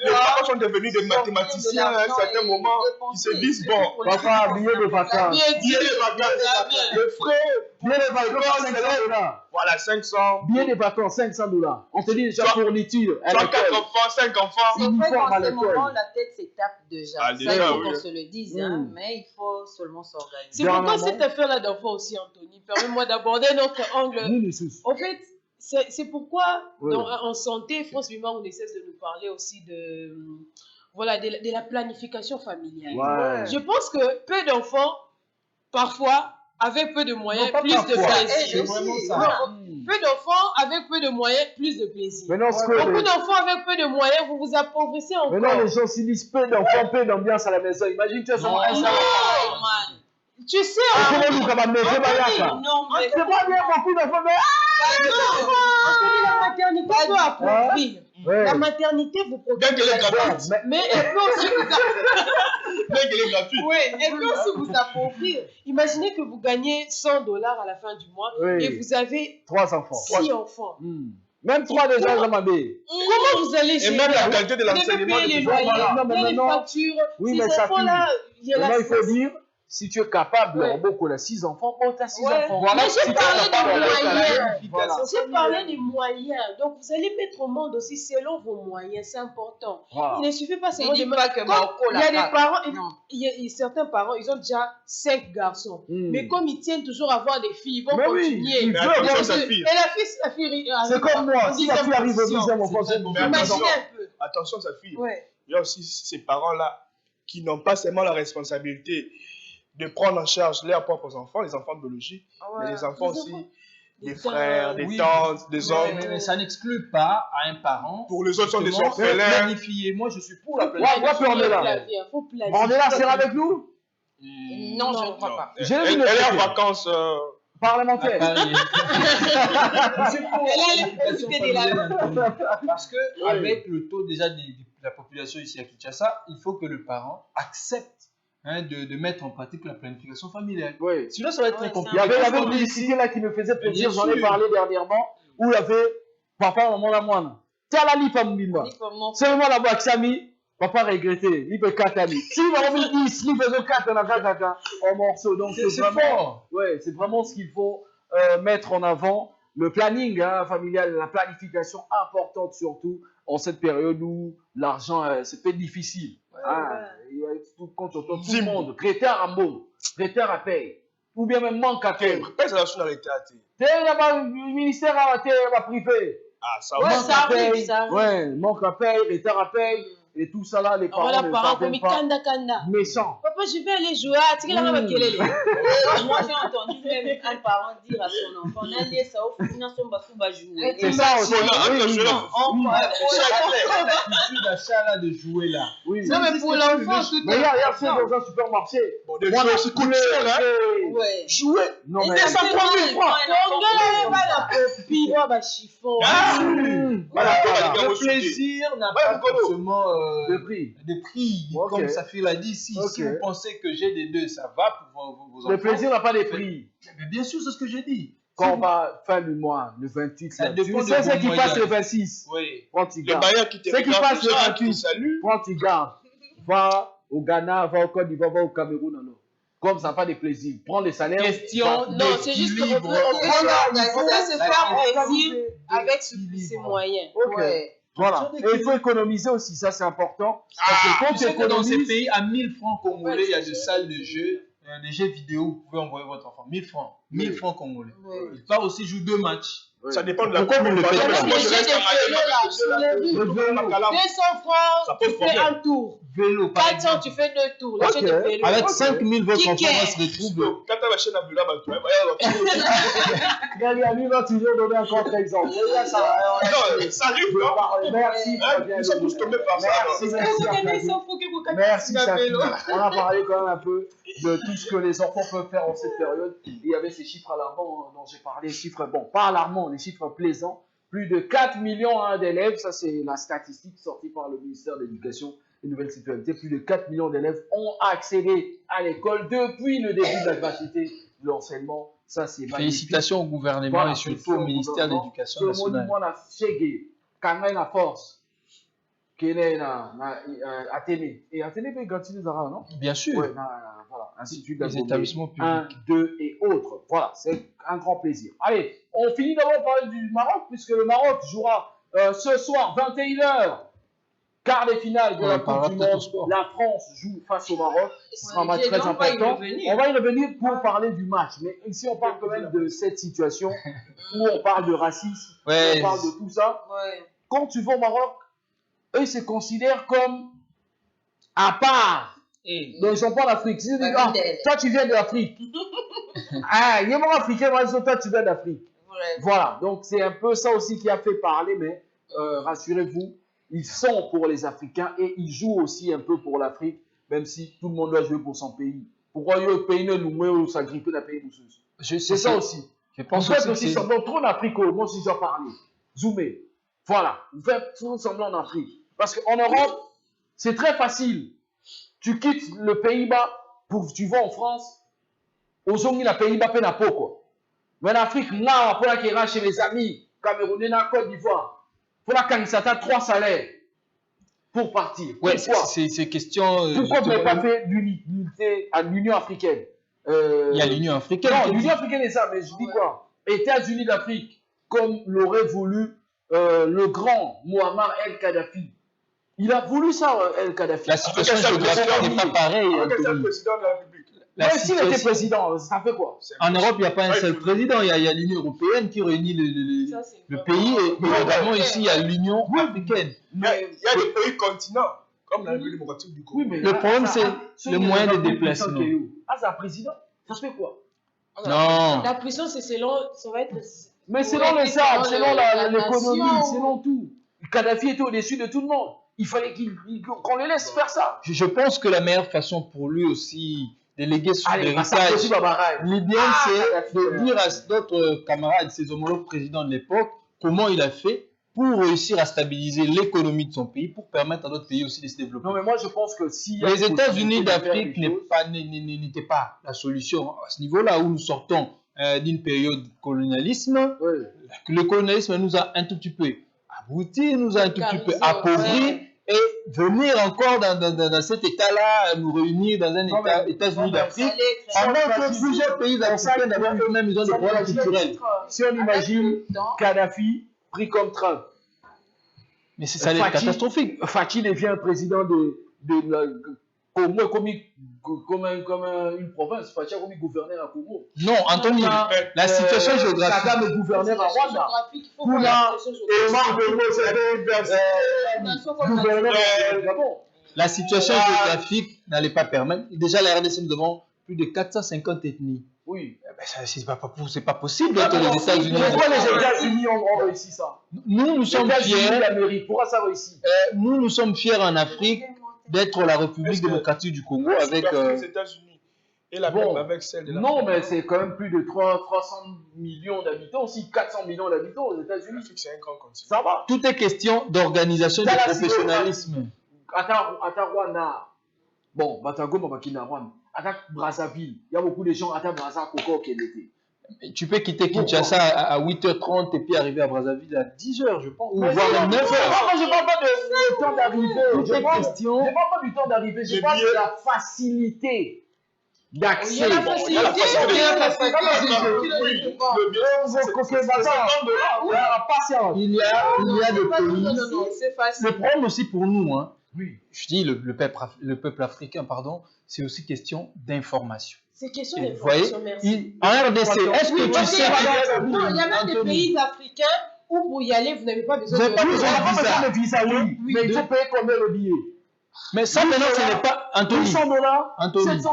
les parents sont devenus des mathématiciens à un certain moment. Ils se disent, bon, Papa, billet de vacances. billet de vacances, le frais, Billet de vacances, 500 $. voilà, 500. Billet de vacances, 500 $. On te dit déjà Soit- fourniture à Soit l'école. 4 enfants, 5 enfants. C'est vrai Uniforme à qu'en ce l'école. moment, la tête s'étape déjà. Ah, Ça, déjà, il faut oui. qu'on se le dise, hein, Mm. mais il faut seulement s'organiser. C'est pourquoi Dernièrement. cette affaire-là d'enfant aussi, Anthony, permets-moi d'aborder notre angle. Nous, les sous. En fait, c'est pourquoi Oui. en santé, France Vivant, on ne cesse de nous parler aussi voilà, de la planification familiale. Ouais. Je pense que peu d'enfants, parfois, avec peu de moyens, Non, pas plus de parfois. plaisir. C'est vraiment ça. Non, peu d'enfants avec peu de moyens, plus de plaisir. Maintenant, ce Beaucoup que d'enfants avec peu de moyens, vous vous appauvrissez encore. maintenant, les gens s'y disent peu d'enfants, peu d'ambiance à la maison. Imagine, tu as son Non, mari, ça. Oh, man. Tu sais, Comment nous, capable de mettre ça? Non, mais C'est pas bien, beaucoup d'enfants, mais. la maternité peut appauvrir. Ouais. La maternité vous Bien procure qu'elle est de la gratuite. mais elle peut aussi vous Bien qu'elle est gratuite. oui, elle peut aussi vous appauvrir. Imaginez que vous gagnez $100 à la fin du mois Oui. et vous avez 3 enfants. 6 enfants. Même 3 déjà, j'en m'avais. Comment vous allez Et gérer même la qualité de Vous devez l'enseignement payer les des loyers, enfants. Non, mais payer les maintenant- factures. Oui, Ces mais ça enfants-là, il y a Maintenant, la il faut dire, si tu es capable, Ouais. beaucoup, là, 6 enfants, bon, tu as 6 Ouais. enfants. Mais Si j'ai tu es parlé capable, des t'as la moyens. voilà. J'ai parlé des moyens. Donc, vous allez mettre au monde aussi selon vos moyens. C'est important. Voilà. Il ne suffit pas ne seulement de dis mettre- pas que Comme Marco il y a l'a des parents, Non. certains parents, ils ont déjà 5 garçons. Mais comme ils tiennent toujours à avoir des filles, ils vont Mais oui, continuer. il Mais veut attention, avoir sa des- fille. Et la fille C'est comme moi, si la fille arrive au 10e enfant, C'est c'est bon. Mais Imaginez attention, un peu. attention sa fille. Ouais. Il y a aussi ces parents-là qui n'ont pas seulement la responsabilité de prendre en charge leurs propres enfants, les enfants biologiques, mais les enfants aussi, des frères, des Oui. tantes, des Ouais, hommes. mais ça n'exclut pas à un parent. Pour les autres, sont des justement, orphelins. planifier. Moi, je suis pour la Ouais, planification. moi, puis on est là. Faut planifier. On est là, c'est avec nous Non, je ne crois pas. J'ai Elle vu elle est en le vacances. À parlementaire. Paris. Je suis pour Elle a l'éducation profité de la- familiale. Parce que avec le taux déjà de la population ici à Kinshasa, il faut que le parent accepte de mettre en pratique la planification familiale. Oui. Sinon, ça va être très Ouais, compliqué. Il y avait Parce une qu'on est publicité là qui me faisait plaisir, Bien j'en ai sûr. parlé dernièrement, où il y avait papa, maman, la moine. Tiens la lipe à Mbimba. Seulement la boîte Sami, papa regretté, il peut 4 amis. Si il a envie de 10, il faisait 4 en morceaux. Donc c'est vraiment, fort. ouais, c'est vraiment ce qu'il faut mettre en avant. Le planning familial, la planification importante surtout en cette période où l'argent, c'est peut être difficile. Il y a tout compte autour, tout le monde. Traiteur à mot, traiteur à paye. Ou bien même manque à paye. Pèse la dans les théâtres. Le ministère a privé. Ah, ça Ouais, va. Manque ça à arrive, paye. ça arrive. Ouais, manque à paye, traiteur à paye. Et tout ça là, les parents Voilà, ne parents comme parviennent pas. Kanda Kanda. Méchants. Papa, je vais aller jouer. Ah, tu sais, là, on va kelele. Moi, j'ai entendu même un parent dire à son enfant, n'allez ça au final, son bafou va jouer. C'est ça aussi. Attention, L'habitude d'achat là, de jouer là. Oui. Non, mais pour l'enfant, tout Mais est. regarde, c'est dans un supermarché. Bon, des Moi, jouets la aussi coûtent couleur, cher, hein. c'est- Ouais. Jouer. Non, Et mais. ça, c'est 3 000 francs. Tongela, pas la copie. Oh, bah, chiffon. Voilà, voilà. Le plaisir n'a Ouais, pas Nicolo. forcément Le prix. de prix. Ok. Comme Safir l'a dit, si Ok. vous pensez que j'ai des deux, ça va pour vos enfants. Le plaisir n'a pas de prix. Mais bien sûr, c'est ce que j'ai dit. Quand Si on vous- va fin du mois, le 28, Ça là, dépend tu de sais vos ce qui moyens. passe le 26. Oui. Prends tu Le gardes. bailleur qui te C'est qui regarde passe le déjà, 28. qui te salue. Prends tu gardes. Va au Ghana, va au Côte d'Ivoire, va au Cameroun. Alors. Comme ça n'a pas de plaisir. Prends les salaires. Question Non, c'est juste qu'on d'équilibre. peut se La faire organiser. plaisir avec ses D'équilibre. moyens. Ok. Ouais. Voilà. Et il faut économiser aussi, ça c'est important. Parce que quand Tu tu sais que dans ces économises, pays, à 1000 francs congolais, Ouais, il y a c'est des sûr. salles de jeux, des jeux vidéo, vous pouvez envoyer votre enfant. 1000 francs. 1000 Oui. francs congolais. Ouais. Il part aussi jouer 2 matchs. Ça dépend de la Pourquoi vous ne le faites Moi, pas? je reste en le vélo. 200 francs, Ça pose tu fais problème. un tour. Vélo, par 400, exemple. tu fais 2 tours. L'achat Ok. de vélo. Avec Ok. 5000, votre enfant Ticket. va se retrouver. Quand tu as la chaîne à Bula, bah, tu vas Regarde, lui va toujours donner un contre-exemple. Regarde ça. Non, ça arrive, Je non? parle. Merci. Hein, Fabien Nous sommes tous tombés par ça. Merci, alors. merci. Vous à gagnez Fabien. 100 francs que vous gagnez Merci, sur un Chafi. vélo. On a parlé quand même un peu de tout ce que les enfants peuvent faire en cette période. Il y avait ces chiffres alarmants dont j'ai parlé, chiffres, bon, pas alarmants, les chiffres plaisants. Plus de 4 millions d'élèves, ça c'est la statistique sortie par le ministère de l'Éducation et Nouvelle Citoyenneté. Plus de 4 millions d'élèves ont accédé à l'école depuis le début de la gratuité de l'enseignement. Ça c'est magnifique. Félicitations au gouvernement Voilà, et surtout félicitations au au ministère de gouvernement. l'Éducation Tout le nationale. monde a chégé, quand même la force. Qu'il est à Athénée. Et Athénée peut gagner les arabes, non? Bien sûr, Ouais, voilà, Institut les d'Agobé, établissements 1, publics. 2 et autres. Voilà, c'est un grand plaisir. Allez, on finit d'abord par parler du Maroc, puisque le Maroc jouera ce soir, 21h, quart des finales de On la en parlera Coupe du peut-être au Monde. sport. La France joue face au Maroc. Ce sera un match Ouais, très on va y important. revenir. On va y revenir pour parler du match. Mais ici, on parle quand même de cette situation où on parle de racisme, Ouais. on parle de tout ça. Ouais. Quand tu vas au Maroc, eux ils se considèrent comme à part Donc, ils ne sont pas en Afrique. Si tu dis, ah, toi, tu viens de l'Afrique. Ah, il y a mon africain, moi, toi, tu viens d'Afrique. Voilà, donc c'est un peu ça aussi qui a fait parler, mais rassurez-vous, ils sont pour les Africains et ils jouent aussi un peu pour l'Afrique, même si tout le monde doit jouer pour son pays. Pourquoi le pays ne loue ou s'agripper la pays nous? C'est ça aussi. Je pense vous faites aussi semblant trop en Afrique, moi aussi j'en parlais. Zoomez. Voilà, vous faites tout semblant en Afrique. Parce qu'en Europe, c'est très facile. Tu quittes le Pays-Bas, tu vas en France, aux zones la Pays-Bas, peine à peau, quoi. Mais en Afrique, là, pour la qui chez les amis, Camerounais, Côte d'Ivoire, pour la Kanisata, 3 salaires pour partir. Ouais, c'est question. Pourquoi vous n'avez pas fait l'unité à l'Union africaine? Il y a l'Union africaine. Non, l'Union africaine est ça, mais je dis quoi? États-Unis d'Afrique, comme l'aurait voulu le grand Muammar el-Kadhafi. Il a voulu ça, el-Kadhafi. La situation géographique n'est pas pareille. C'est le président de la République. Mais s'il était président, ça fait quoi? En Europe, il n'y a pas un seul président. Il y a l'Union européenne qui réunit le pays et également ici, il y a l'Union africaine. Il y a des pays continents, comme la République démocratique du Congo. Oui, mais le problème, c'est le moyen de déplacement. Ah, c'est un président? Ça se fait quoi? Non. La puissance, c'est selon. Ça va être. Mais selon les armes, selon l'économie, selon tout. Kadhafi était au-dessus de tout le monde. Il fallait qu'on les laisse faire ça. Je pense que la meilleure façon pour lui aussi de léguer son héritage libyen, c'est de dire à d'autres camarades, ses homologues présidents de l'époque, comment il a fait pour réussir à stabiliser l'économie de son pays, pour permettre à d'autres pays aussi de se développer. Non, mais moi je pense que si les États-Unis d'Afrique n'étaient pas la solution à ce niveau-là où nous sortons d'une période colonialisme. Oui. Le colonialisme nous a un tout petit peu abrutis, nous a un tout petit peu appauvris. Et venir encore dans cet état-là, nous réunir dans un États-Unis d'Afrique, pendant que plusieurs pays africains d'abord eux-mêmes ils ont des problèmes culturels. Si on imagine Kadhafi pris comme Trump, mais ça allait être catastrophique. Fachi devient président Congo comme une province. Fachi a comme gouverneur à Congo. Non, Anthony, la situation géographique. Kagame le gouverneur à Rwanda. La situation géographique n'allait pas permettre. Déjà, la RDC, nous avons plus de 450 ethnies. Oui. C'est pas possible d'être les États-Unis. Pourquoi les États-Unis ont réussi ça? Nous sommes fiers. Pourquoi ça réussit? Nous sommes fiers en Afrique d'être la République démocratique du Congo avec les États-Unis et la même avec celle de la Non, mais c'est quand même plus de 300 millions d'habitants, aussi 400 millions d'habitants aux États-Unis. C'est un grand continent. Ça va. Tout est question d'organisation et de professionnalisme. À Rwanda, bon, Batago, Mabakina Rwanda, à Brazzaville, il y a beaucoup de gens à Brazzaville Coco qui étaient. Tu peux quitter Kinshasa à 8h30 et puis arriver à Brazzaville à 10h, je pense. Ou voire à 9h. Moi, je ne parle pas du temps d'arrivée. Je ne parle pas du temps d'arrivée. Je parle de la facilité d'accès. Il y a la facilité. Il y a des pays. C'est facile. Le problème aussi pour nous, hein, oui. Je dis le peuple africain, pardon, c'est aussi question d'information. C'est question Vous voyez, d'information, merci. en RDC, est-ce que tu sais Non, il y a même des pays africains où pour y aller, vous n'avez pas besoin Vous n'avez pas besoin de visa, oui. Mais il faut payer combien le billet? Mais ça, maintenant, ce n'est pas Anthony. $800, Anthony. $700.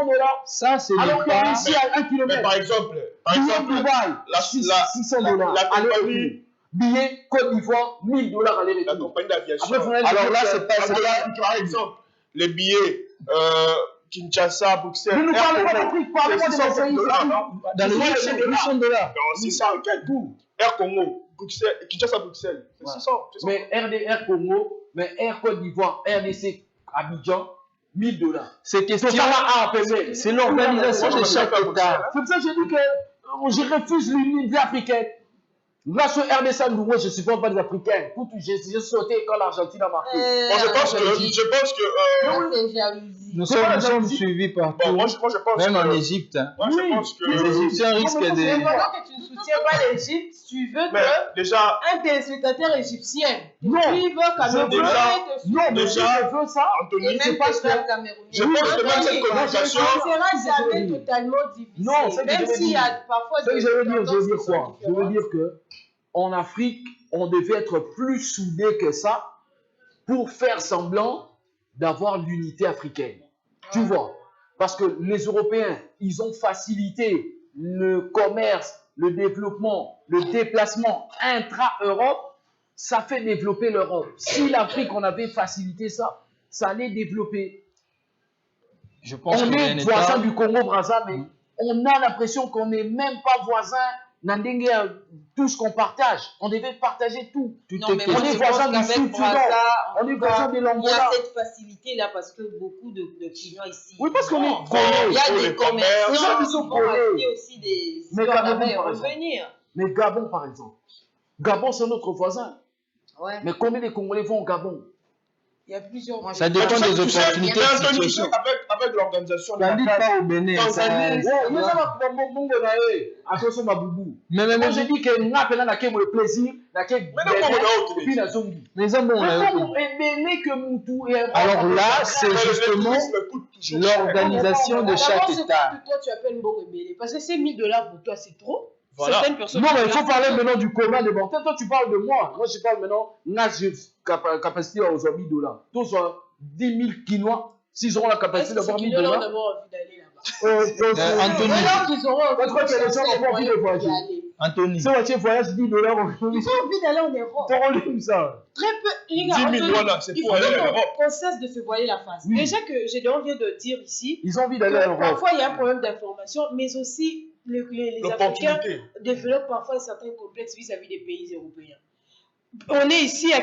Ça, c'est alors qu'il y a ici à 1 Mais km. par exemple, $600. Aller-retour. Billet Côte d'Ivoire, $1000 la aller-retour. compagnie d'aviation. Alors là, c'est pas. Par exemple, les billets Kinshasa, Bruxelles. Ne nous parlez pas d'Afrique, parlez-moi de mon pays. Dans le monde, c'est $800. Non, 600, quel coup? Air Congo, Bruxelles, Kinshasa, Bruxelles. C'est 600. Mais RDR Congo, mais Air Côte d'Ivoire, RDC Abidjan, $1000. C'est question. C'est l'organisation de chaque État. C'est pour ça que je dis que je refuse l'unité africaine. Là, sur RDC, moi, je ne supporte pas les Africains. J'ai sauté quand l'Argentine a marqué. Moi, je pense que nous sommes suivis partout. Bon, moi, je pense même en Égypte. Moi, je pense que les Égyptiens risquent de. C'est pendant que tu ne soutiens pas l'Égypte, tu veux que déjà un téléspectateur égyptien non, suive Cameroun. Non, mais je veux ça. Anthony, c'est pas Cameroun. Je pense que même cette communication. Ça ne sera jamais totalement difficile. Non, c'est même s'il y a parfois. Ce que je veux dire quoi? Je veux dire que en Afrique, on devait être plus soudés que ça pour faire semblant d'avoir l'unité africaine. Tu vois? Parce que les Européens, ils ont facilité le commerce, le développement, le déplacement intra-Europe. Ça fait développer l'Europe. Si l'Afrique, on avait facilité ça, ça allait développer. Je pense On qu'on est voisin du Congo-Brazza, mais on a l'impression qu'on n'est même pas voisin. Tout ce qu'on partage, on devait partager tout. Non, mais On moi, est je voisin pense du qu'avec Sud-Soudan, Brazza, on est voisin de il y a l'Angola. cette facilité-là parce que beaucoup de clients ici. Oui, parce qu'on est Il collés. y a Pour des les commerçants commerces, qui ils sont vont collés. acheter aussi des Mais histoires Gabon, là-bas et par exemple. revenir. Mais Gabon, par exemple. Gabon, c'est notre voisin. Ouais. Mais combien de Congolais vont au Gabon? Il y a plusieurs. Moi, Ça je- dépend Tu sais, des opportunités mais de Anthony, tu sais situation. qu'avec l'organisation de Ça la dit CAN, pas au Bénin. Tanzanie, Moi, j'ai dit que nous avons le plaisir, Mais non, et puis la zongi. Mais ça, bon, Mais comment aimer que Moutou et alors là, c'est le justement tourisme coûte toujours cher. l'organisation de D'abord, chaque c'est État. quoi que toi tu appelles bon rebelle? Parce que ces 1000 $ pour toi, c'est trop. Voilà. Certaines personnes. Non, mais il faut parler maintenant du commun des mortels. Toi, tu parles de moi. Moi, je parle maintenant, j'ai capacité aux $1000. Tous 10 000 Quinois, s'ils auront la capacité Est-ce que d'avoir ces 1000 Guinéens ont $. d'abord envie d'aller là-bas? Anthony, Alors qu'ils auront envie Votre que les gens ont pas envie de voyager. d'y aller. Anthony, Si tu voyages $10, Ils ont envie d'aller en Europe. t'auras lu ça. Très peu. 10 000 $, c'est Il pour faut aller en Europe. qu'on cesse de se voiler la face. Oui. Déjà que Gédéon vient de dire ici Ils ont envie que d'aller en Europe. parfois il y a un problème d'information, mais aussi les Africains L'opportunité. développent parfois un certain complexe vis-à-vis des pays européens. On est ici à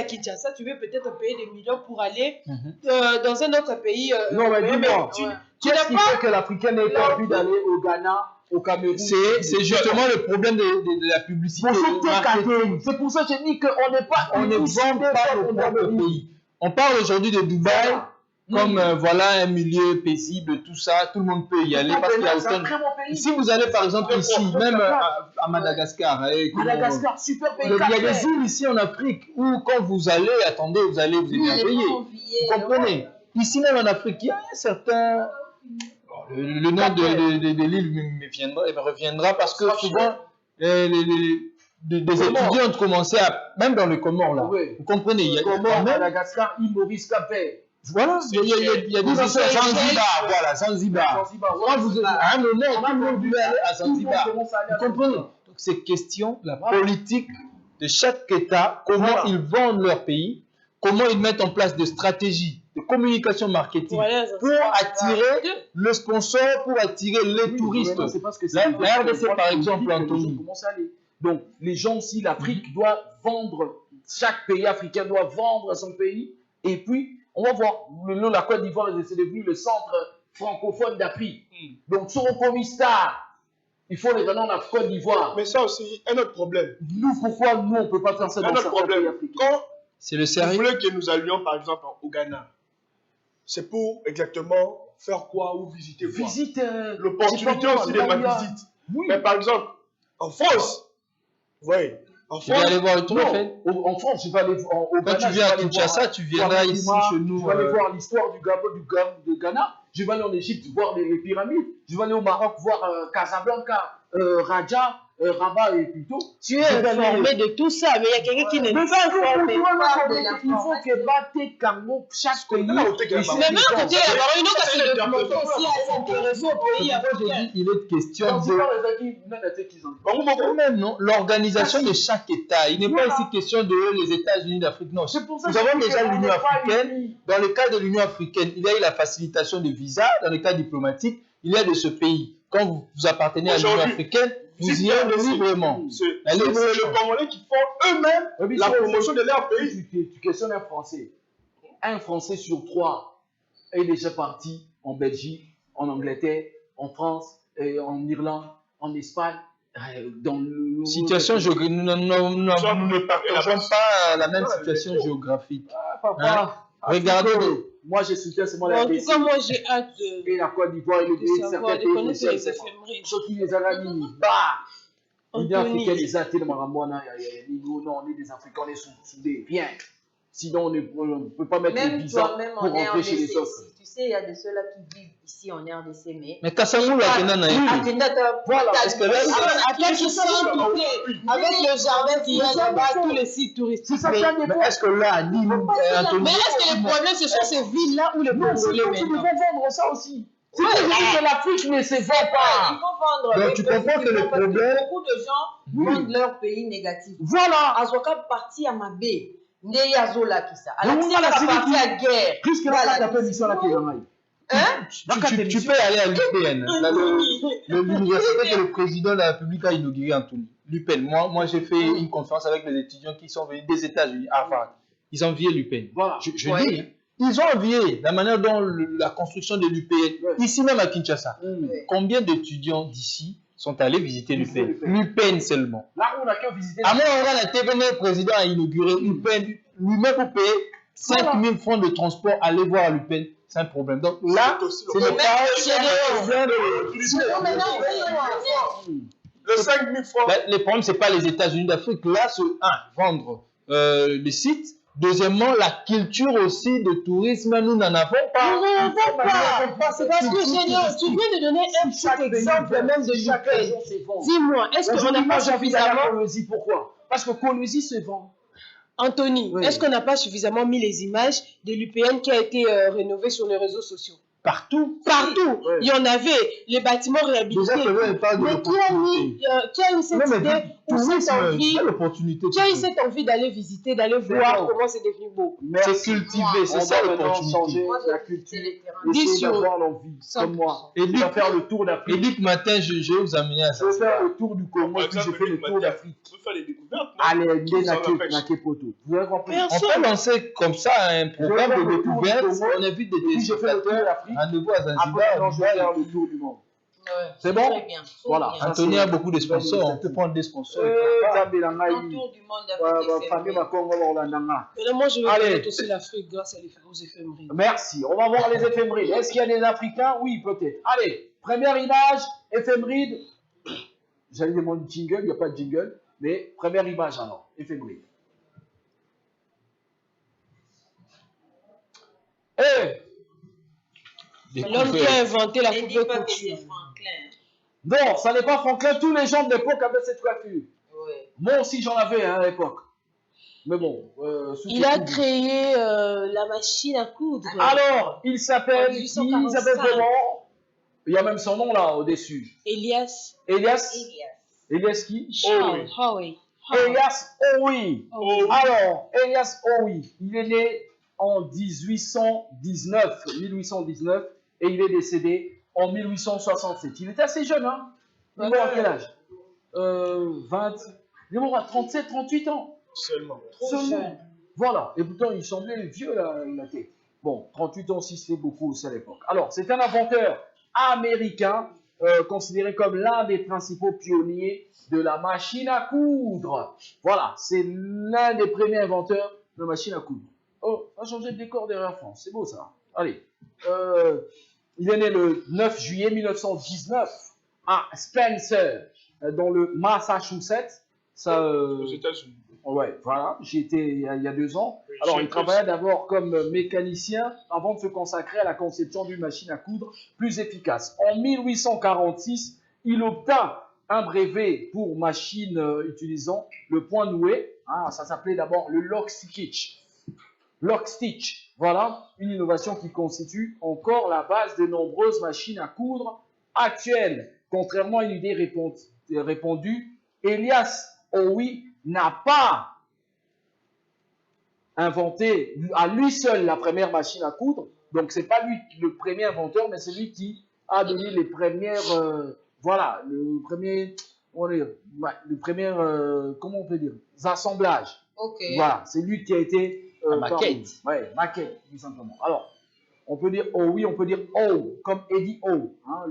Kinshasa, tu veux peut-être payer des millions pour aller dans un autre pays. Non, mais européen, dis-moi, tu qu'est-ce n'as qui pas. fait que l'Africain n'ait pas envie d'aller au Ghana, au Cameroun? c'est justement le problème de la publicité. C'est pour ça que j'ai dit qu'on n'est pas On ne vend pas nos propres pays. On parle aujourd'hui de Dubaï comme voilà un milieu paisible, tout ça, tout le monde peut y aller parce qu'il y a autant de... Si vous allez par exemple ici, même à Madagascar, Madagascar, super pays. il y a des îles ici en Afrique où quand vous allez, attendez, vous êtes bien payé. Vous comprenez? Ici même en Afrique, il y a un certain... Le nom de l'île me reviendra parce que souvent des étudiants ont commencé à... Même dans le Comores là, vous comprenez? Il y a Comores, Madagascar, île Maurice, Cap-Vert. Voilà, il y a des essais. Zanzibar, voilà, Zanzibar. Quand vous à un moment, tout le monde veut aller à Zanzibar. Vous comprenez? Donc, c'est question de la politique de chaque État, comment ils vendent leur pays, comment ils mettent en place des stratégies de communication marketing pour attirer le sponsor, pour attirer les touristes. La RDC, par exemple, Anthony. Donc, les gens, si l'Afrique doit vendre, chaque pays africain doit vendre son pays, et puis, on va voir, la Côte d'Ivoire, c'est devenu le centre francophone d'Afrique. Donc, sur Comista, il faut les rendre en Côte d'Ivoire. Mais ça aussi, un autre problème. Nous, pourquoi nous, on ne peut pas faire ça dans Un autre problème. Quand c'est le vous sérieux. voulez que nous allions, par exemple, au Ghana, c'est pour exactement faire quoi ou visiter quoi? Visite. L'opportunité aussi de ma visite. Oui. Mais par exemple, en France, vous voyez, en Tu vas France, aller voir le tour Non, fait. en France, je vais aller au Quand Ghana. tu viens à Kinshasa, tu viendras ici chez nous. Je vais aller voir l'histoire du Ghana. Je vais aller en Égypte voir les pyramides. Je vais aller au Maroc voir Casablanca, Raja, Rabat et plutôt. Tu es informé de tout ça, mais il y a quelqu'un qui n'est pas informé. Il faut que Baté Kango, chaque pays. Mais même côté, il y a une autre qui se documenter aussi à s'intéresser au pays africain. Il est question de... de. Même, non, l'organisation de chaque État. Il n'est pas ici question de les États-Unis d'Afrique. Non, nous avons déjà l'Union africaine. Dans le cas de l'Union africaine, il y a eu la facilitation de visa. Dans le cas diplomatique, il y a de ce pays. Quand vous appartenez à l'Union africaine, vous y allez librement. C'est les Congolais qui font eux-mêmes la promotion de leur pays. Tu questionnes un Français. Un Français sur 3 est déjà parti en Belgique, en Angleterre, en France, en Irlande, en Espagne. Dans le... Situation géographique. Nous ne partageons pas la même situation géographique. Papa, regardez. Moi, je soutiens seulement En la tout RDC. cas, moi, j'ai hâte Et la Côte d'Ivoire et le pays, certains pays connaître français, les c'est éphémérides. ceux qui les ont bah l'Union Anthony. africaine, les a tellement marambouana, non, on est des Africains, on est soudés, viens. Sinon, on ne peut pas mettre les Même visas toi-même pour en rentrer chez les RDC, autres. tu sais, il y a de ceux-là qui vivent ici en RDC, Mais Kassamou, là, Voilà. est-ce que là, Avec le jardin qu'il y a là-bas, tous les sites touristiques. C'est ça qui a des est-ce que là, à Nîmes, Mais est-ce que le problème, ce sont ces villes-là où les Non, c'est Congolais quand ils vont maintenant? vendre ça aussi. C'est que je dis que l'Afrique ne se vend Il pas. faut vendre. Donc, tu comprends que le Parce problème- beaucoup de gens vendent leur pays négatif. Voilà. Azoka parti à Mabé. Né Azola qui ça. Donc, Alors, voilà, c'est parti lui à guerre. Puisque là, Voilà, tu appelles mission là qui est dans Hein? tu peux aller à l'UPN, l'université que le président de la République a inaugurée en Tunisie. L'UPN. Moi j'ai fait une conférence avec les étudiants qui sont venus des États-Unis, Harvard. Ils ont envié l'UPN. Voilà. Je dis, hein, ils ont envié la manière dont la construction de l'UPN, ici même à Kinshasa. Combien d'étudiants d'ici sont allés visiter l'UPN? L'UPN seulement. Là, on n'a qu'à visiter. À moi, on a la TVN, le président a inauguré l'UPN. Lui-même, pour payer 5 000 francs de transport, aller voir l'UPN, c'est un problème. Donc là, c'est le cas. Le 5 000 francs. Le problème, c'est pas les États-Unis d'Afrique. Là, c'est vendre les sites. Deuxièmement, la culture aussi de tourisme, nous n'en avons pas. Nous n'en avons pas. C'est parce que Seigneur, tu viens de donner un petit exemple même de l'UPN. Dis-moi, est-ce qu'on n'a pas suffisamment... Colosie, pourquoi? Parce que Colosie se vend. Anthony, Oui. est-ce qu'on n'a pas suffisamment mis les images de l'UPN qui a été rénovée sur les réseaux sociaux? Partout. Partout, Ouais. il y en avait, les bâtiments réhabilités. Déjà, il parle de Mais qui a eu cette Non, mais idée ou cette envie, l'opportunité. qui a eu cette envie d'aller visiter, d'aller voir comment c'est devenu beau? C'est cultivé, c'est ça l'opportunité. Changer Moi, la j'ai culture. visité les terrains. Essayer d'avoir l'envie, comme moi. Et Tu vas faire le tour Et d'Afrique. Luc Matin, je vais vous amener à Je ça. vais faire le tour du Congo, Par et puis j'ai exemple, fait le tour d'Afrique. Tu peux faire des découvertes. non? Allez, Qui s'en Nake empêche? Poto. Vous avez compris? On peut lancer comme ça un programme de découverte. On invite des Puis j'ai fait le tour téléspectateurs. d'Afrique. Rendez-vous à Après, Zanzibar. maintenant, je vais faire le tour du monde. Ouais, C'est bon? très bien, très Voilà. bien. Anthony a beaucoup de sponsors. On peut prendre des sponsors. Eh, Nzambe na Un ngai. tour du monde Ba- d'Afrique. ba- c'est famille vrai. Makongo baolandanga. Mais là, moi, je vais Allez. connaître aussi l'Afrique grâce aux éphémérides. Merci. On va voir les éphémérides. Est-ce qu'il y a des Africains? Oui, peut-être. Allez, première image, éphéméride. J'allais demander jingle, il n'y a pas de jingle. Mais première image alors, éphéméride. Eh! L'homme qui a inventé la Ne dis coupée pas que c'est couture. Franklin. Non, ça n'est pas Franklin. Tous les gens de l'époque avaient cette coiffure. Ouais. Moi aussi, j'en avais hein, à l'époque. Mais bon. Il a créé la machine à coudre. Alors, il s'appelle En qui? 1845. Il s'appelle comment? Il y a même son nom là au-dessus. Elias Elias? Elias. Elias qui? Charles Howe. Elias Owi. Howe. Alors, Elias Owi, il est né en 1819, et il est décédé en 1867. Il était assez jeune, hein? Il est mort à quel âge? 20, il est mort à 37, 38 ans. Seulement. Seulement. Voilà. Et pourtant, il semblait vieux, la tête. Bon, 38 ans, si c'était beaucoup aussi à l'époque. Alors, c'est un inventeur américain, considéré comme l'un des principaux pionniers de la machine à coudre. Voilà, c'est l'un des premiers inventeurs de machine à coudre. Oh, on va changer de décor derrière France. C'est beau, ça. Allez. Il est né le 9 juillet 1919 à Spencer, dans le Massachusetts. Ça, Aux États-Unis. ouais, voilà, j'y étais il y a 2 ans. Oui, Alors, j'ai il travaillait d'abord comme mécanicien avant de se consacrer à la conception d'une machine à coudre plus efficace. En 1846, il obtint un brevet pour machine utilisant le point noué. Ah, ça s'appelait d'abord le lock stitch. Lock stitch, voilà, une innovation qui constitue encore la base de nombreuses machines à coudre actuelles. Contrairement à une idée répandue, Elias Owi n'a pas inventé à lui seul la première machine à coudre. Donc, c'est pas lui le premier inventeur, mais c'est lui qui a donné les premières, voilà, le premier, comment on peut dire, assemblages. Ok. Voilà, c'est lui qui a été La maquette. Ouais, maquette, tout simplement. Alors, on peut dire oh oui, on peut dire oh, comme Eddie Howe, hein,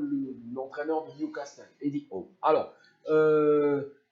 l'entraîneur de Newcastle, Eddie Howe. Alors,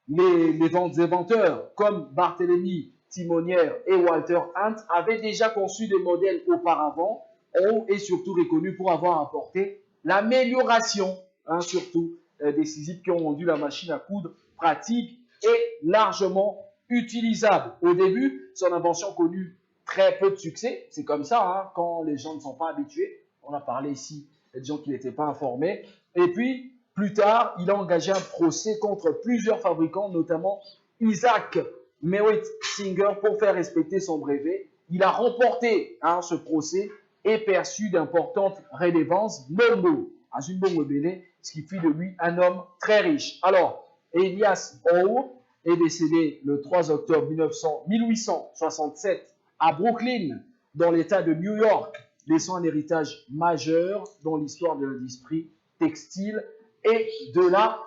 les inventeurs comme Barthélemy Timonière et Walter Hunt avaient déjà conçu des modèles auparavant. Howe est surtout reconnu pour avoir apporté l'amélioration, hein, surtout décisive, qui ont rendu la machine à coudre pratique et largement utilisable. Au début, son invention connut très peu de succès. C'est comme ça, hein, quand les gens ne sont pas habitués. On a parlé ici des gens qui n'étaient pas informés. Et puis, plus tard, il a engagé un procès contre plusieurs fabricants, notamment Isaac Merritt-Singer, pour faire respecter son brevet. Il a remporté ce procès et perçu d'importantes redevances, Momo, à Zumbongo Béné, ce qui fit de lui un homme très riche. Alors, Elias Howe est décédé le 3 octobre 1867 à Brooklyn, dans l'État de New York, laissant un héritage majeur dans l'histoire de l'industrie textile et de la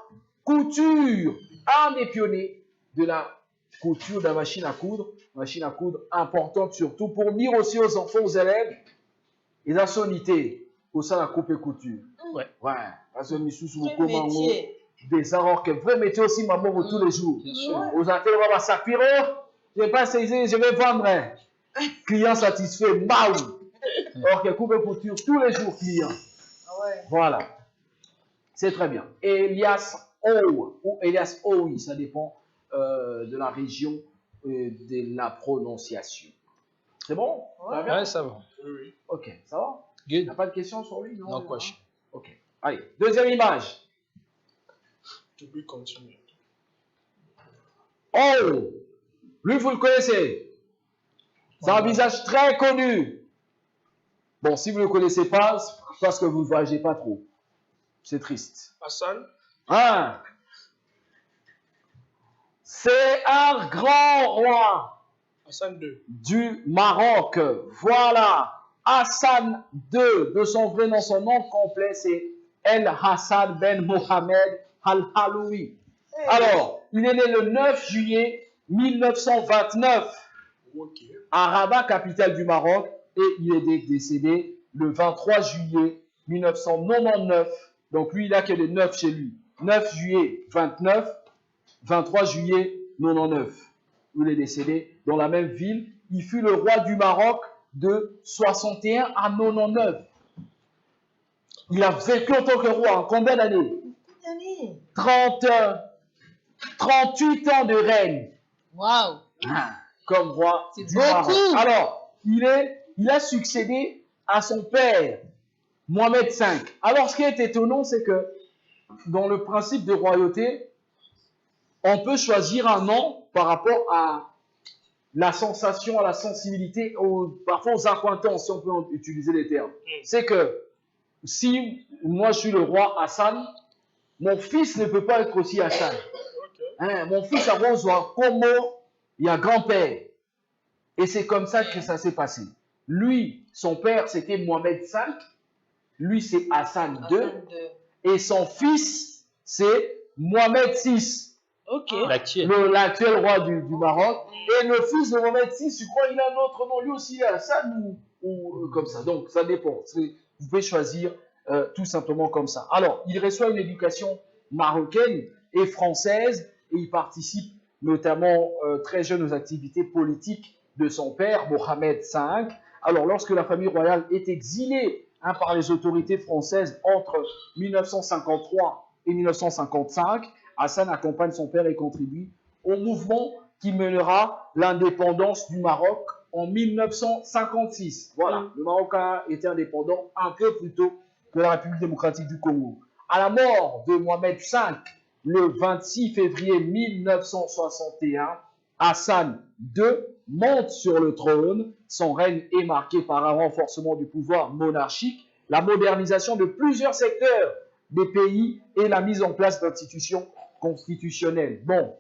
couture. Un des pionniers de la couture de la machine à coudre importante surtout pour dire aussi aux enfants, aux élèves, ils ont sonité au sein de la coupe et couture. Ouais. Parce que nous sommes Quel métier. des arts que vrai métier aussi, maman, tous les jours. Aux ateliers, on va s'appuyer. Je vais pas saisir, je vais vendre. Client satisfait, maou. Or que coupe et couture tous les jours, client. Voilà. C'est très bien. Elias Howe, ou Elias Howe, ça dépend de la région de la prononciation. C'est bon? Ça va bien? Ouais, ça va. Oui. Ok, ça va? Good. Il n'y a pas de questions sur lui? No question. Ok. Allez, deuxième image. Tu peux continuer. Oh! Lui, vous le connaissez. C'est un visage très connu. Bon, si vous ne le connaissez pas, c'est parce que vous ne voyagez pas trop. C'est triste. Hassan, Hein? C'est un grand roi Hassan II. du Maroc. Voilà. Hassan II, de son vrai nom, son nom complet, c'est El Hassan Ben Mohamed Al-Haloui. Alors, il est né le 9 juillet 1929 Ok. à Rabat, capitale du Maroc, et il est décédé le 23 juillet 1999. Donc lui, il a que les 9 chez lui. 9 juillet 29, 23 juillet 99. Il est décédé dans la même ville. Il fut le roi du Maroc de 61 à 99. Il a vécu en tant que roi. Combien d'années? 38 ans de règne. Waouh. Comme roi C'est du beaucoup. Maroc. Alors, il a succédé à son père, Mohamed V. Alors, ce qui est étonnant, c'est que dans le principe de royauté, on peut choisir un nom par rapport à la sensation, à la sensibilité, parfois aux accointances, si on peut utiliser les termes. C'est que si moi je suis le roi Hassan, mon fils ne peut pas être aussi Hassan. Hein, mon fils a besoin comme il y a grand-père. Et c'est comme ça que ça s'est passé. Lui, son père, c'était Mohamed V. Lui, c'est Hassan II. Et son fils, c'est Mohamed VI. Ok. L'actuel roi du Maroc. Et le fils de Mohamed VI, je crois qu'il a un autre nom. Lui aussi, Hassan ou comme ça. Donc, ça dépend. Vous pouvez choisir tout simplement comme ça. Alors, il reçoit une éducation marocaine et française. Et il participe notamment très jeune aux activités politiques de son père, Mohamed V. Alors, lorsque la famille royale est exilée par les autorités françaises entre 1953 et 1955, Hassan accompagne son père et contribue au mouvement qui mènera l'indépendance du Maroc en 1956. Voilà, le Maroc a été indépendant un peu plus tôt que la République démocratique du Congo. À la mort de Mohamed V, le 26 février 1961, Hassan II monte sur le trône. Son règne est marqué par un renforcement du pouvoir monarchique, la modernisation de plusieurs secteurs des pays et la mise en place d'institutions constitutionnelles. Bon,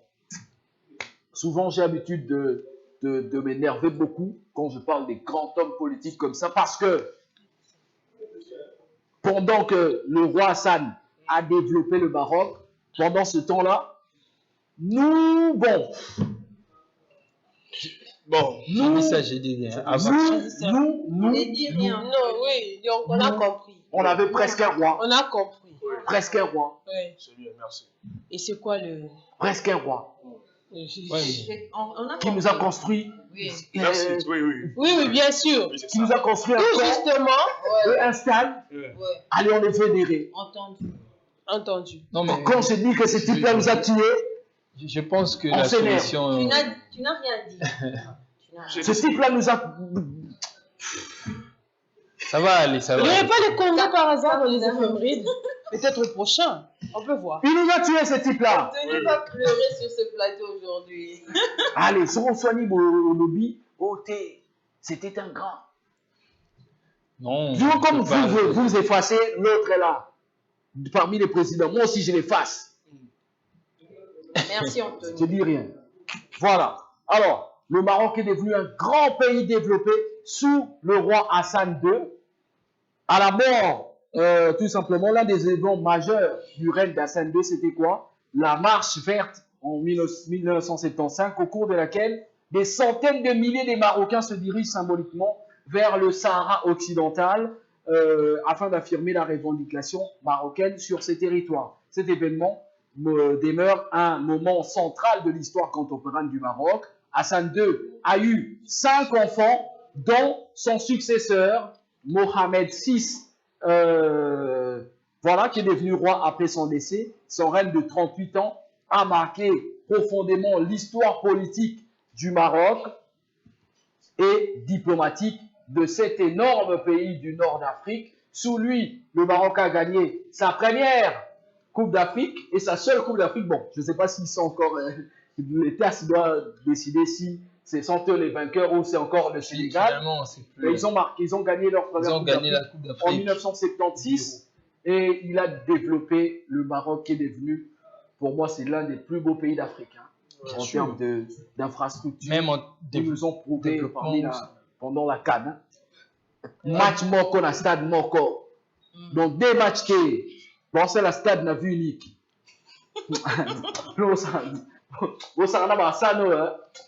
souvent j'ai l'habitude de m'énerver beaucoup quand je parle des grands hommes politiques comme ça, parce que pendant que le roi Hassan a développé le Maroc, pendant ce temps-là, nous, j'ai dit rien. On a compris. On avait presque un roi. On a compris. Presque un roi. Ouais. C'est bien, merci. Et c'est quoi le... Presque un roi. On a Qui nous a construit. Oui. Merci. Oui. Oui, bien sûr. Oui, c'est Qui ça. nous a construit un Tout camp justement, et un stade. Ouais. Allez, on est vénérés. entendu. Non, mais Quand j'ai dit que ce type-là nous a tués, je pense que On la s'énerve. solution. Tu n'as rien dit. Tu Ce type-là nous a... Ça va aller, ça Il va n'y aurait aller. pas les Congos par hasard dans les éphémérides? Peut-être au prochain. On peut voir. Il nous a tué, ce type-là. Ne pas pleurer sur ce plateau aujourd'hui. Allez, Soron Soigny Bolobi, c'était un grand. Non. Vous, comme on peut pas. vous effacez, l'autre est là. Parmi les présidents, moi aussi je l'efface. Merci Je Anthony. ne dis rien. Voilà. Alors, le Maroc est devenu un grand pays développé sous le roi Hassan II. À la mort, tout simplement, l'un des événements majeurs du règne d'Hassan II, c'était quoi? La marche verte en 1975, au cours de laquelle des centaines de milliers de Marocains se dirigent symboliquement vers le Sahara occidental afin d'affirmer la revendication marocaine sur ces territoires. Cet événement demeure un moment central de l'histoire contemporaine du Maroc. Hassan II a eu 5 enfants, dont son successeur, Mohamed VI, voilà, qui est devenu roi après son décès. Son règne de 38 ans a marqué profondément l'histoire politique du Maroc et diplomatique de cet énorme pays du nord d'Afrique. Sous lui, le Maroc a gagné sa première Coupe d'Afrique et sa seule Coupe d'Afrique. Bon, je ne sais pas s'ils sont encore... les TAS doivent décider si ce sont eux les vainqueurs ou c'est encore le Sénégal. Finalement, c'est plus... Mais ils ont gagné leur première Ils ont Coupe gagné la d'Afrique Coupe en d'Afrique. 1976 et il a développé le Maroc qui est devenu, pour moi, c'est l'un des plus beaux pays d'Afrique hein, en sûr. termes d'infrastructure. Même en Ils nous ont prouvé développement pendant la CAN. Hein. Match moko na stade moko. Donc des matchs qui bon c'est la stade na vue unique. Non,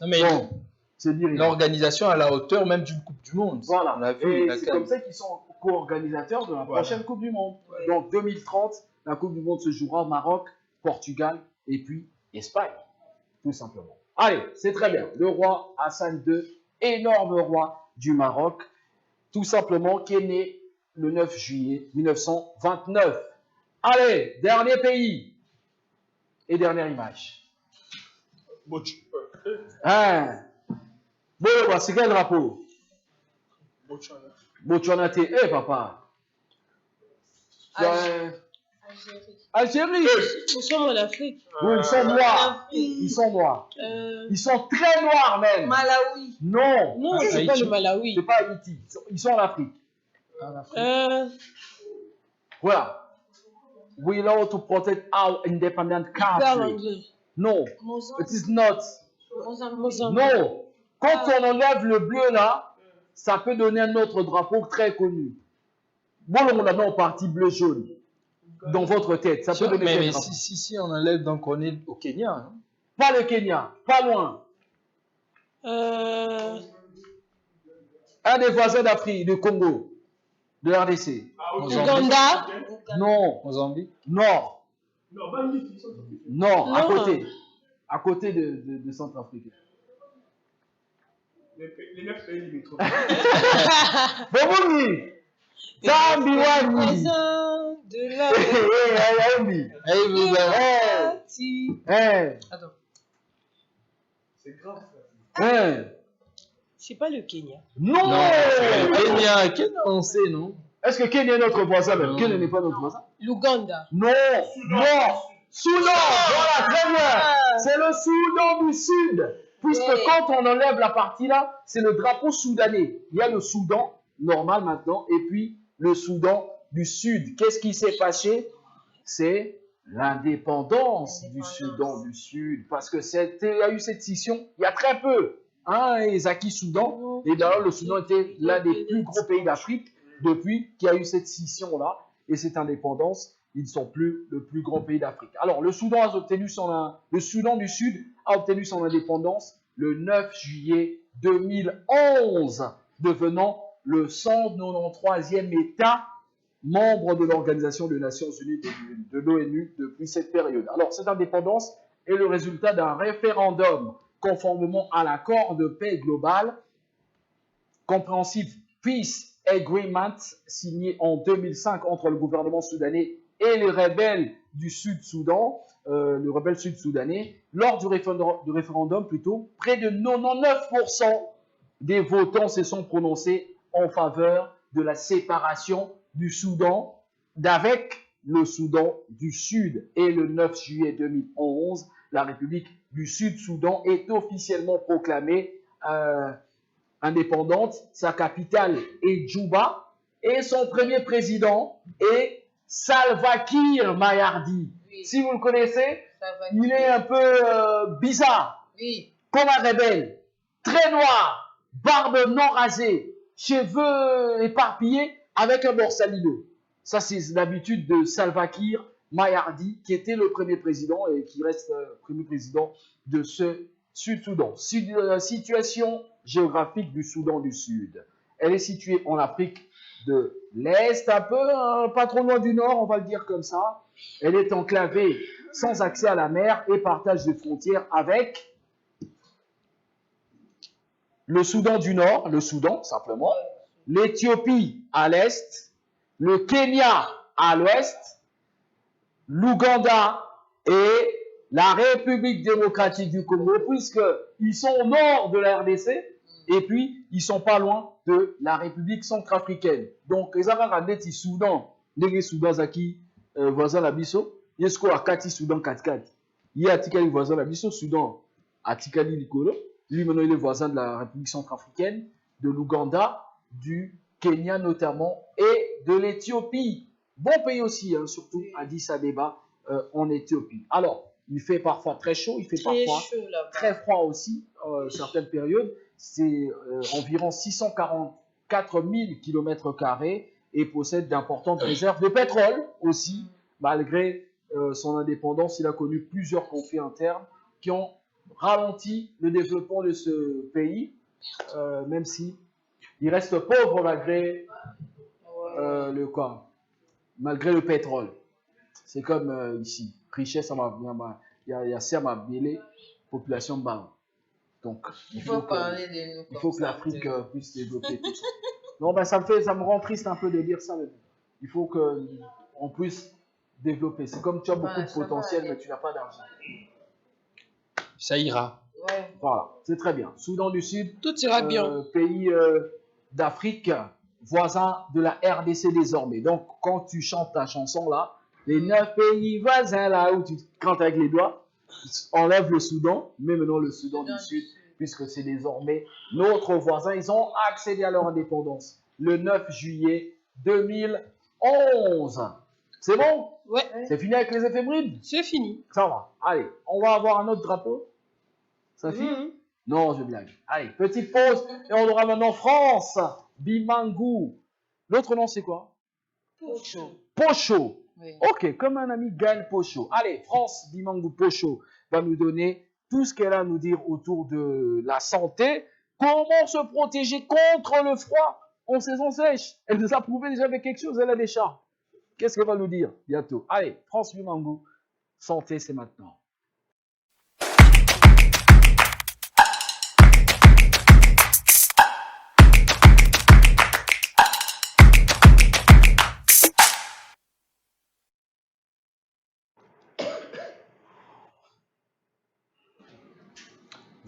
mais Bon, c'est dire rien. l'organisation à la hauteur même d'une Coupe du Monde. Voilà. On l'a vu. Et la c'est CAN. comme ça qu'ils sont co-organisateurs de la Voilà. prochaine Coupe du Monde. Donc 2030, la Coupe du Monde se jouera au Maroc, Portugal et puis Espagne, tout simplement. Allez, c'est très bien. Le roi Hassan II, énorme roi du Maroc, tout simplement, qui est né le 9 juillet 1929. Allez, dernier pays et dernière image. Hein? Bon, bah, c'est quel drapeau? Botswana, t'es, papa. Algérie. Nous sommes en Afrique. Oui, ils sont noirs. Ils sont noirs. Ils sont très noirs même. Malawi. Non. Non, c'est Haïti. pas le Malawi. C'est pas Haïti. Ils sont en Afrique. Voilà. We love to protect our independent Parle country. anglais. No, it is not. Mozambique. Non. Quand on enlève le bleu là, ça peut donner un autre drapeau très connu. Bon, on a non parti bleu-jaune dans votre tête. Ça peut donner quel mais drapeau? si on enlève, donc on est au Kenya. Hein. Pas le Kenya, pas loin. Un des voisins d'Afrique, du Congo, de RDC. Ouganda. Non, Mozambique. nord. Non, à Non. côté. À côté de Centrafrique. Les 9 pays limitrophes. Bobouni! Zambi Wani! Voisin de la Hey, Eh, vous avez... partie. hey, Attends, C'est grave ça. hey. c'est pas le Kenya. Non! Non, Kenya, Kenya, on sait, non? Est-ce que Kenya est notre voisin même? Non. Kenya n'est pas notre voisin? L'Ouganda. Non! Non! Soudan! Voilà, très bien! C'est le Soudan du Sud! Puisque Ouais. quand on enlève la partie là, c'est le drapeau soudanais. Il y a le Soudan normal maintenant, et puis le Soudan du Sud. Qu'est-ce qui s'est passé? C'est l'indépendance du Soudan du Sud. Parce que il y a eu cette scission il y a très peu. Hein, les acquis Soudan. Et d'ailleurs, le Soudan était l'un des plus gros pays d'Afrique depuis qu'il y a eu cette scission-là. Et cette indépendance, ils ne sont plus le plus grand pays d'Afrique. Alors, le Soudan le Soudan du Sud a obtenu son indépendance le 9 juillet 2011, devenant le 193e État membre de l'Organisation des Nations Unies de l'ONU depuis cette période. Alors, cette indépendance est le résultat d'un référendum conformément à l'accord de paix global Comprehensive Peace Agreement signé en 2005 entre le gouvernement soudanais et les rebelles du Sud-Soudan, le rebelle sud-soudanais. Lors du référendum, près de 99% des votants se sont prononcés en faveur de la séparation du Soudan d'avec le Soudan du Sud. Et le 9 juillet 2011, la République du Sud-Soudan est officiellement proclamée indépendante. Sa capitale est Djouba et son premier président est Salva Kiir Mayardi. Oui. Si vous le connaissez, il est un peu bizarre, Oui. comme un rebelle, très noir, barbe non rasée, cheveux éparpillés avec un borsalino. Ça, c'est l'habitude de Salva Kiir Mayardi, qui était le premier président et qui reste premier président de ce Sud-Soudan. Situation géographique du Soudan du Sud. Elle est située en Afrique de l'Est, un peu, pas trop loin du Nord, on va le dire comme ça. Elle est enclavée sans accès à la mer et partage des frontières avec le Soudan du Nord, le Soudan simplement, l'Éthiopie à l'Est, le Kenya à l'Ouest, l'Ouganda et la République démocratique du Congo, puisqu'ils sont au nord de la RDC, et puis ils sont pas loin de la République centrafricaine. Donc, les Arabes du Soudan, les Soudan Zaki, voisin la Bisso, Yesko a Kati Soudan 4-4. Il y a Tikali voisin la Bisso, Soudan a Tikali Likolo. Lui, maintenant, il est voisin de la République centrafricaine, de l'Ouganda, du Kenya notamment, et de l'Éthiopie. Bon pays aussi, hein, surtout Addis Abeba en Éthiopie. Alors, il fait parfois très chaud, il fait parfois très froid aussi, certaines périodes. C'est environ 644 000 km² et possède d'importantes réserves de pétrole aussi. Malgré son indépendance, il a connu plusieurs conflits internes qui ont ralenti le développement de ce pays, même si il reste pauvre malgré malgré le pétrole. C'est comme ici, richesse, il y a ça m'a mêlé, population bas. Donc, il faut que l'Afrique puisse développer tout ça. Non, ben, ça me rend triste un peu de dire ça, mais il faut qu'on puisse développer. C'est comme tu as beaucoup de potentiel, mais tu n'as pas d'argent. Ça ira. Ouais. Voilà, c'est très bien. Soudan du Sud, Tout ira bien. Pays d'Afrique, voisin de la RDC désormais. Donc, quand tu chantes ta chanson là, les 9 pays voisins là où tu cantes avec les doigts, enlève le Soudan, mais maintenant le Soudan du Sud, puisque c'est désormais notre voisin. Ils ont accédé à leur indépendance le 9 juillet 2011. C'est bon? Ouais. C'est fini avec les éphémérides? C'est fini. Ça va. Allez, on va avoir un autre drapeau. Ça finit? Non, je blague. Allez, petite pause et on aura maintenant France, Bimangou. L'autre nom c'est quoi? Pocho. Pocho. Oui. Ok, comme un ami Gaël Pocho. Allez, France Bimangou Pocho va nous donner tout ce qu'elle a à nous dire autour de la santé. Comment se protéger contre le froid en saison sèche? Elle nous a prouvé déjà avec quelque chose, elle a des chats. Qu'est-ce qu'elle va nous dire bientôt? Allez, France Bimangou, santé c'est maintenant.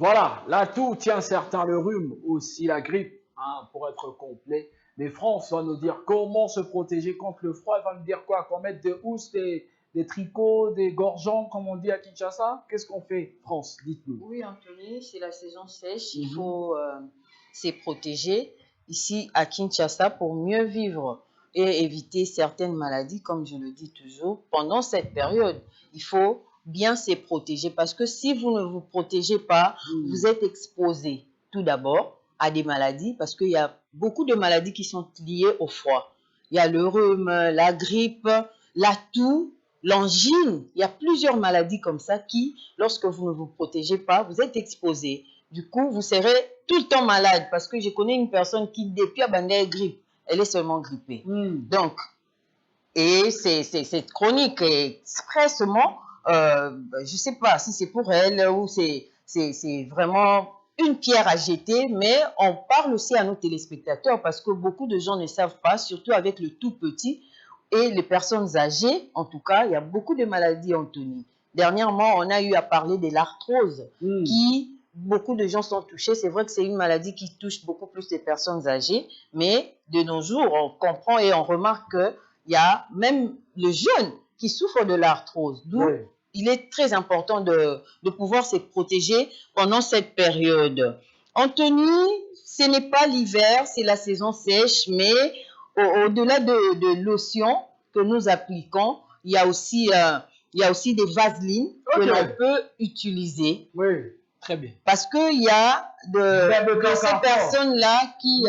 Voilà, là tout tient certains le rhume, aussi la grippe, hein, pour être complet. Mais France va nous dire comment se protéger contre le froid. Elle va nous dire quoi? Qu'on mette des housses, des tricots, des gorgeons, comme on dit à Kinshasa. Qu'est-ce qu'on fait, France? Dites-nous. Oui, Anthony, c'est la saison sèche. Il faut se protéger ici à Kinshasa pour mieux vivre et éviter certaines maladies, comme je le dis toujours. Pendant cette période, il faut bien se protéger parce que si vous ne vous protégez pas, vous êtes exposé tout d'abord à des maladies parce qu'il y a beaucoup de maladies qui sont liées au froid. Il y a le rhume, la grippe, la toux, l'angine. Il y a plusieurs maladies comme ça qui, lorsque vous ne vous protégez pas, vous êtes exposé. Du coup, vous serez tout le temps malade parce que je connais une personne qui, depuis la bandère grippe, elle est seulement grippée. Donc, et c'est chronique et expressement, je ne sais pas si c'est pour elle ou c'est vraiment une pierre à jeter, mais on parle aussi à nos téléspectateurs parce que beaucoup de gens ne savent pas, surtout avec le tout petit et les personnes âgées, en tout cas, il y a beaucoup de maladies, Anthony. Dernièrement, on a eu à parler de l'arthrose qui beaucoup de gens sont touchés. C'est vrai que c'est une maladie qui touche beaucoup plus les personnes âgées, mais de nos jours, on comprend et on remarque qu'il y a même le jeune qui souffre de l'arthrose. D'où il est très important de pouvoir se protéger pendant cette période. Anthony, ce n'est pas l'hiver, c'est la saison sèche, mais au-delà de lotions que nous appliquons, il y a aussi des vaselines que l'on peut utiliser. Oui. Très bien. Parce qu'il y a de ces personnes-là qui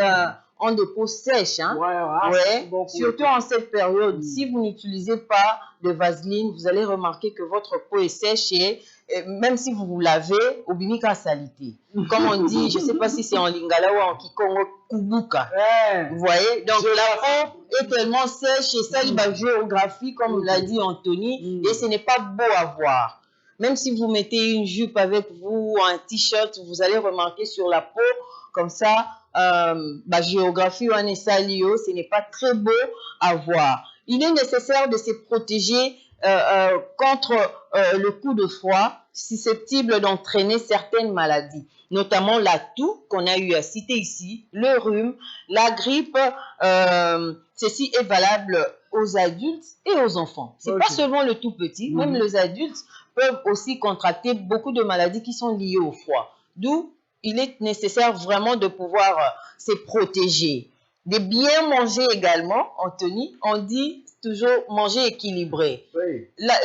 ont des peaux sèches. Hein? Surtout en cette période. Si vous n'utilisez pas de vaseline, vous allez remarquer que votre peau est sèche et même si vous vous lavez, obimika salité. Comme on dit, je ne sais pas si c'est en lingala ou en kikongo, kubuka. Vous voyez? Donc la peau est tellement sèche et ça, il va géographie, comme l'a dit Anthony, et ce n'est pas beau à voir. Même si vous mettez une jupe avec vous, un t-shirt, vous allez remarquer sur la peau, comme ça, géographie ou anesalio, ce n'est pas très beau à voir. Il est nécessaire de se protéger contre le coup de froid susceptible d'entraîner certaines maladies, notamment la toux qu'on a eu à citer ici, le rhume, la grippe. Ceci est valable aux adultes et aux enfants. C'est pas seulement le tout petit, même les adultes peuvent aussi contracter beaucoup de maladies qui sont liées au froid. D'où il est nécessaire vraiment de pouvoir se protéger. De bien manger également, Anthony, on dit toujours manger équilibré. La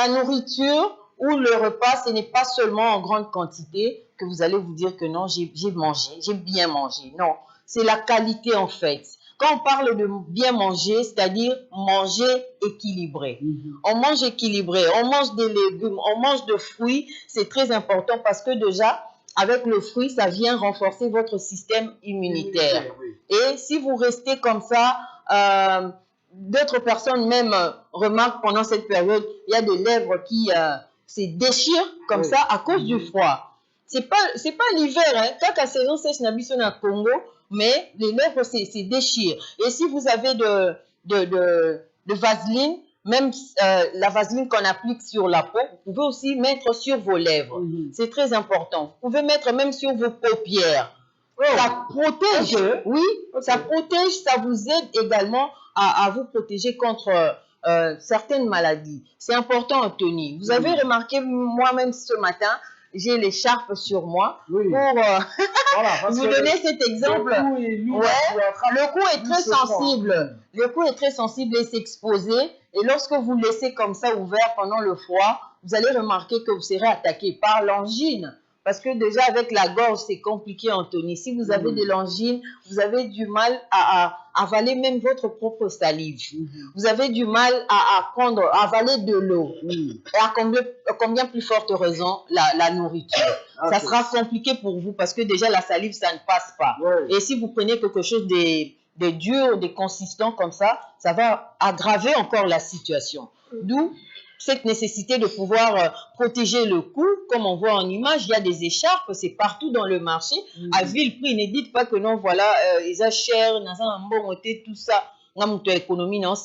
nourriture ou le repas, ce n'est pas seulement en grande quantité que vous allez vous dire que non, j'ai mangé, j'ai bien mangé. Non, c'est la qualité en fait. Quand on parle de bien manger, c'est-à-dire manger équilibré. On mange équilibré, on mange des légumes, on mange de fruits. C'est très important parce que déjà, avec le fruit, ça vient renforcer votre système immunitaire. Et si vous restez comme ça, d'autres personnes même remarquent pendant cette période, il y a des lèvres qui se déchirent comme ça à cause du froid. C'est pas l'hiver, hein. Quand la saison sèche n'habite au Congo, mais les lèvres se déchirent. Et si vous avez de vaseline, même la vaseline qu'on applique sur la peau, vous pouvez aussi mettre sur vos lèvres. C'est très important. Vous pouvez mettre même sur vos paupières. Ça protège, ça protège, ça vous aide également à vous protéger contre certaines maladies. C'est important, Anthony. Vous avez remarqué, moi-même ce matin, j'ai l'écharpe sur moi pour vous donner cet exemple. Le cou est très sensible. Le cou est très sensible et s'exposer. Et lorsque vous laissez comme ça ouvert pendant le froid, vous allez remarquer que vous serez attaqué par l'angine. Parce que déjà avec la gorge, c'est compliqué, Anthony. Si vous avez de l'angine, vous avez du mal à avaler même votre propre salive. Vous avez du mal à avaler de l'eau. Et à combien plus forte raison, la nourriture. Ça sera compliqué pour vous parce que déjà la salive, ça ne passe pas. Et si vous prenez quelque chose de dur, de consistant comme ça va aggraver encore la situation. D'où cette nécessité de pouvoir protéger le cou, comme on voit en image, il y a des écharpes, c'est partout dans le marché. À vil prix, ne dites pas que non, voilà, ils ont cher, tout ça, économie, non,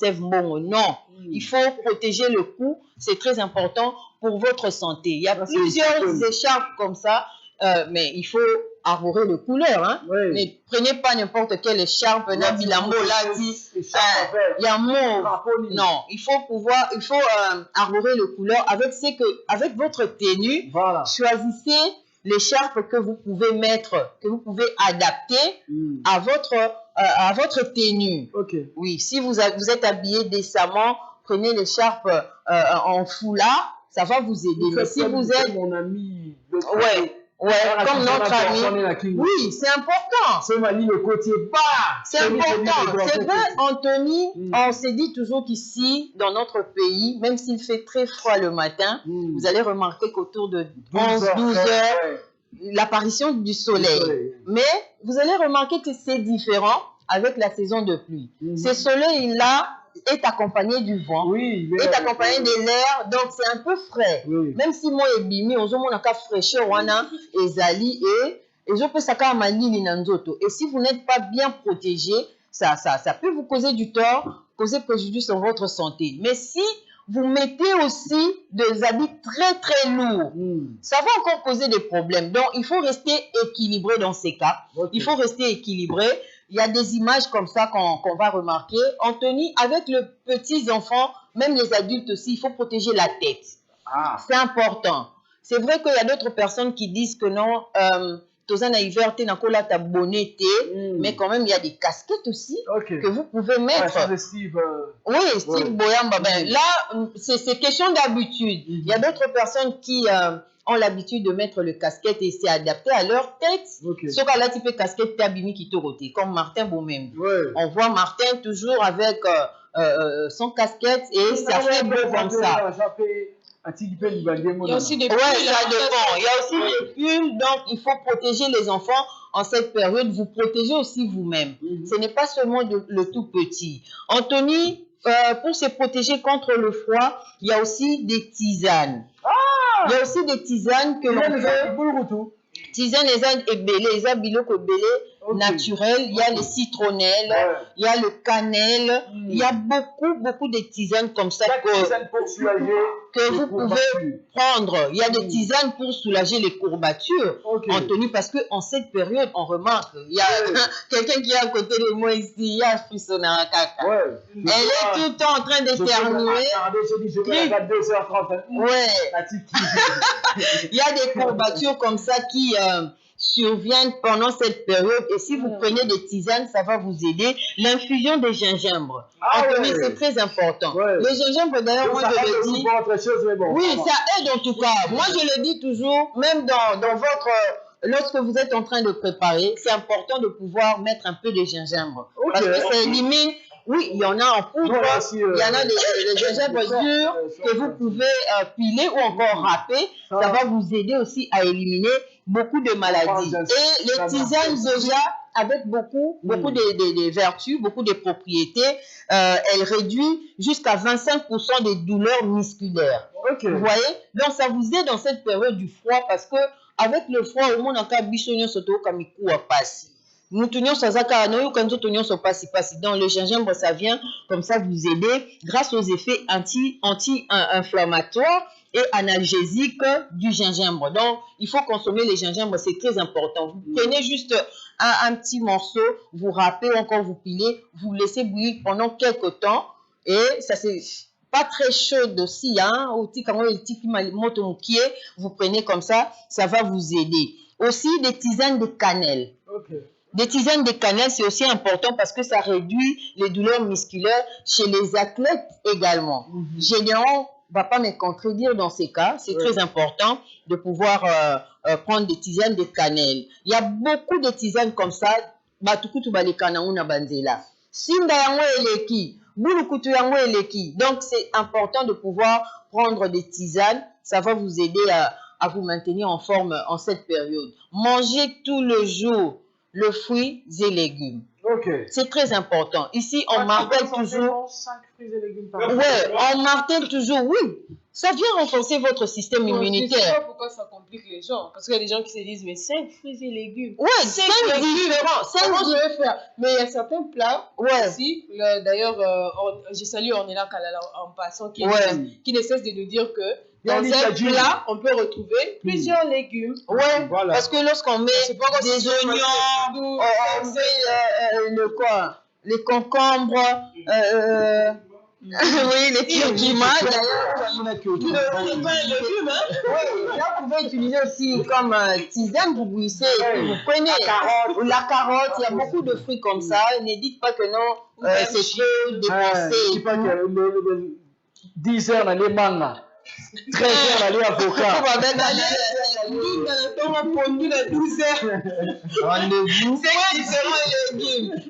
il faut protéger le cou, c'est très important pour votre santé. Il y a plusieurs écharpes comme ça, mais il faut arborer le couleur. Hein? Ne prenez pas n'importe quelle écharpe, non, il faut arborer le couleur avec votre tenue. Choisissez l'écharpe que vous pouvez mettre, que vous pouvez adapter à votre tenue. Oui, si vous êtes habillé décemment, prenez l'écharpe en foulard, ça va vous aider. Mais si vous êtes mon ami, comme notre ami. Oui, c'est important. C'est le côté bas. C'est important. C'est vrai, Anthony, on se dit toujours qu'ici, dans notre pays, même s'il fait très froid le matin, vous allez remarquer qu'autour de 11-12 heures, l'apparition du soleil. Mais vous allez remarquer que c'est différent avec la saison de pluie. Ce soleil-là est accompagné du vent, est accompagné de l'air, donc c'est un peu frais. Même si moi et bimi, on a une fraîcheur, et zali, et je peux savoir manili nanzoto. Et si vous n'êtes pas bien protégé, ça peut vous causer du tort, causer préjudice sur votre santé. Mais si vous mettez aussi des habits très très lourds. Ça va encore poser des problèmes. Donc, il faut rester équilibré dans ces cas. Il faut rester équilibré. Il y a des images comme ça qu'on va remarquer. Anthony, avec les petits enfants, même les adultes aussi, il faut protéger la tête. C'est important. C'est vrai qu'il y a d'autres personnes qui disent que non, Tozana hiver, t'es n'akola ta bonnet, mais quand même, il y a des casquettes aussi que vous pouvez mettre. Oui, Steve Boyamba. Ben, là, c'est question d'habitude. Il y a d'autres personnes qui ont l'habitude de mettre le casquette et c'est adapté à leur tête. Ce cas-là, tu peux casquette tabimi qui te roté, comme Martin Beaumem. On voit Martin toujours avec son casquette et ça fait beau comme ça. Il y a aussi des pulls. Ouais, ça dépend. Il y a aussi des pulls, donc il faut protéger les enfants en cette période. Vous protégez aussi vous-même. Ce n'est pas seulement le tout petit. Anthony, pour se protéger contre le froid, il y a aussi des tisanes. Il y a aussi des tisanes que l'on peut... Tisanes, les abiloko belé naturels, il y a les citronnelles, il y a le cannelle, il y a beaucoup de tisanes comme ça que vous pouvez prendre. Il y a des tisanes pour soulager les courbatures, Anthony, parce qu'en cette période, on remarque, il y a quelqu'un qui est à côté de moi ici, il y a Frisonara. Elle est tout le temps en train d'éternuer. Il y a des courbatures comme ça qui surviennent pendant cette période et si vous prenez des tisanes, ça va vous aider. L'infusion de gingembre, Anthony, c'est très important. Le gingembre, d'ailleurs, moi je le dis, oui, ça aide en tout cas. Moi je le dis toujours, même dans votre... Lorsque vous êtes en train de préparer, c'est important de pouvoir mettre un peu de gingembre parce que ça élimine. Oui, il y en a en poudre, il y en a des gingembre durs que vous pouvez piler ou encore râper. Ça va vous aider aussi à éliminer beaucoup de maladies. Et les tisanes déjà, avec beaucoup de vertus, beaucoup de propriétés, elles réduisent jusqu'à 25% des douleurs musculaires. Vous voyez? Donc ça vous aide dans cette période du froid parce que avec le froid, au monde en cas bichonio soto kamiku a passé. Nous tenions ça quand nous tenions ce passi. Dans le gingembre, ça vient comme ça vous aider grâce aux effets anti-inflammatoires et analgésiques du gingembre. Donc, il faut consommer les gingembres, c'est très important. Vous prenez juste un petit morceau, vous râpez, encore vous pilez, vous laissez bouillir pendant quelques temps et ça c'est pas très chaud aussi, hein. Vous prenez comme ça va vous aider. Aussi des tisanes de cannelle. Des tisanes de cannelle, c'est aussi important parce que ça réduit les douleurs musculaires chez les athlètes également. Généralement, va pas me contredire dans ces cas. C'est très important de pouvoir prendre des tisanes de cannelle. Il y a beaucoup de tisanes comme ça. Donc, c'est important de pouvoir prendre des tisanes. Ça va vous aider à vous maintenir en forme en cette période. Mangez tout le jour le fruits et légumes. C'est très important. Ici, on martèle toujours. 5 fruits et légumes par jour. On martèle toujours, oui. Ça vient renforcer votre système immunitaire. Je ne sais pas pourquoi ça complique les gens. Parce qu'il y a des gens qui se disent, mais 5 fruits et légumes. Oui, 5 différents. Comment je vais faire? Mais il y a certains plats aussi. D'ailleurs, je salue Ornella Kalala en passant qui ne cesse de nous dire que dans un plat, on peut retrouver plusieurs légumes. Voilà. Parce que lorsqu'on met des oignons, on met les concombres, oui, les curcuma, d'ailleurs. Là, vous pouvez utiliser aussi comme tisane, vous bouillissez et puis vous prenez la carotte, il y a beaucoup de fruits comme ça. Ne dites pas que non, c'est trop dépensé. 10 heures dans les mangas. 13 heures d'aller avocat.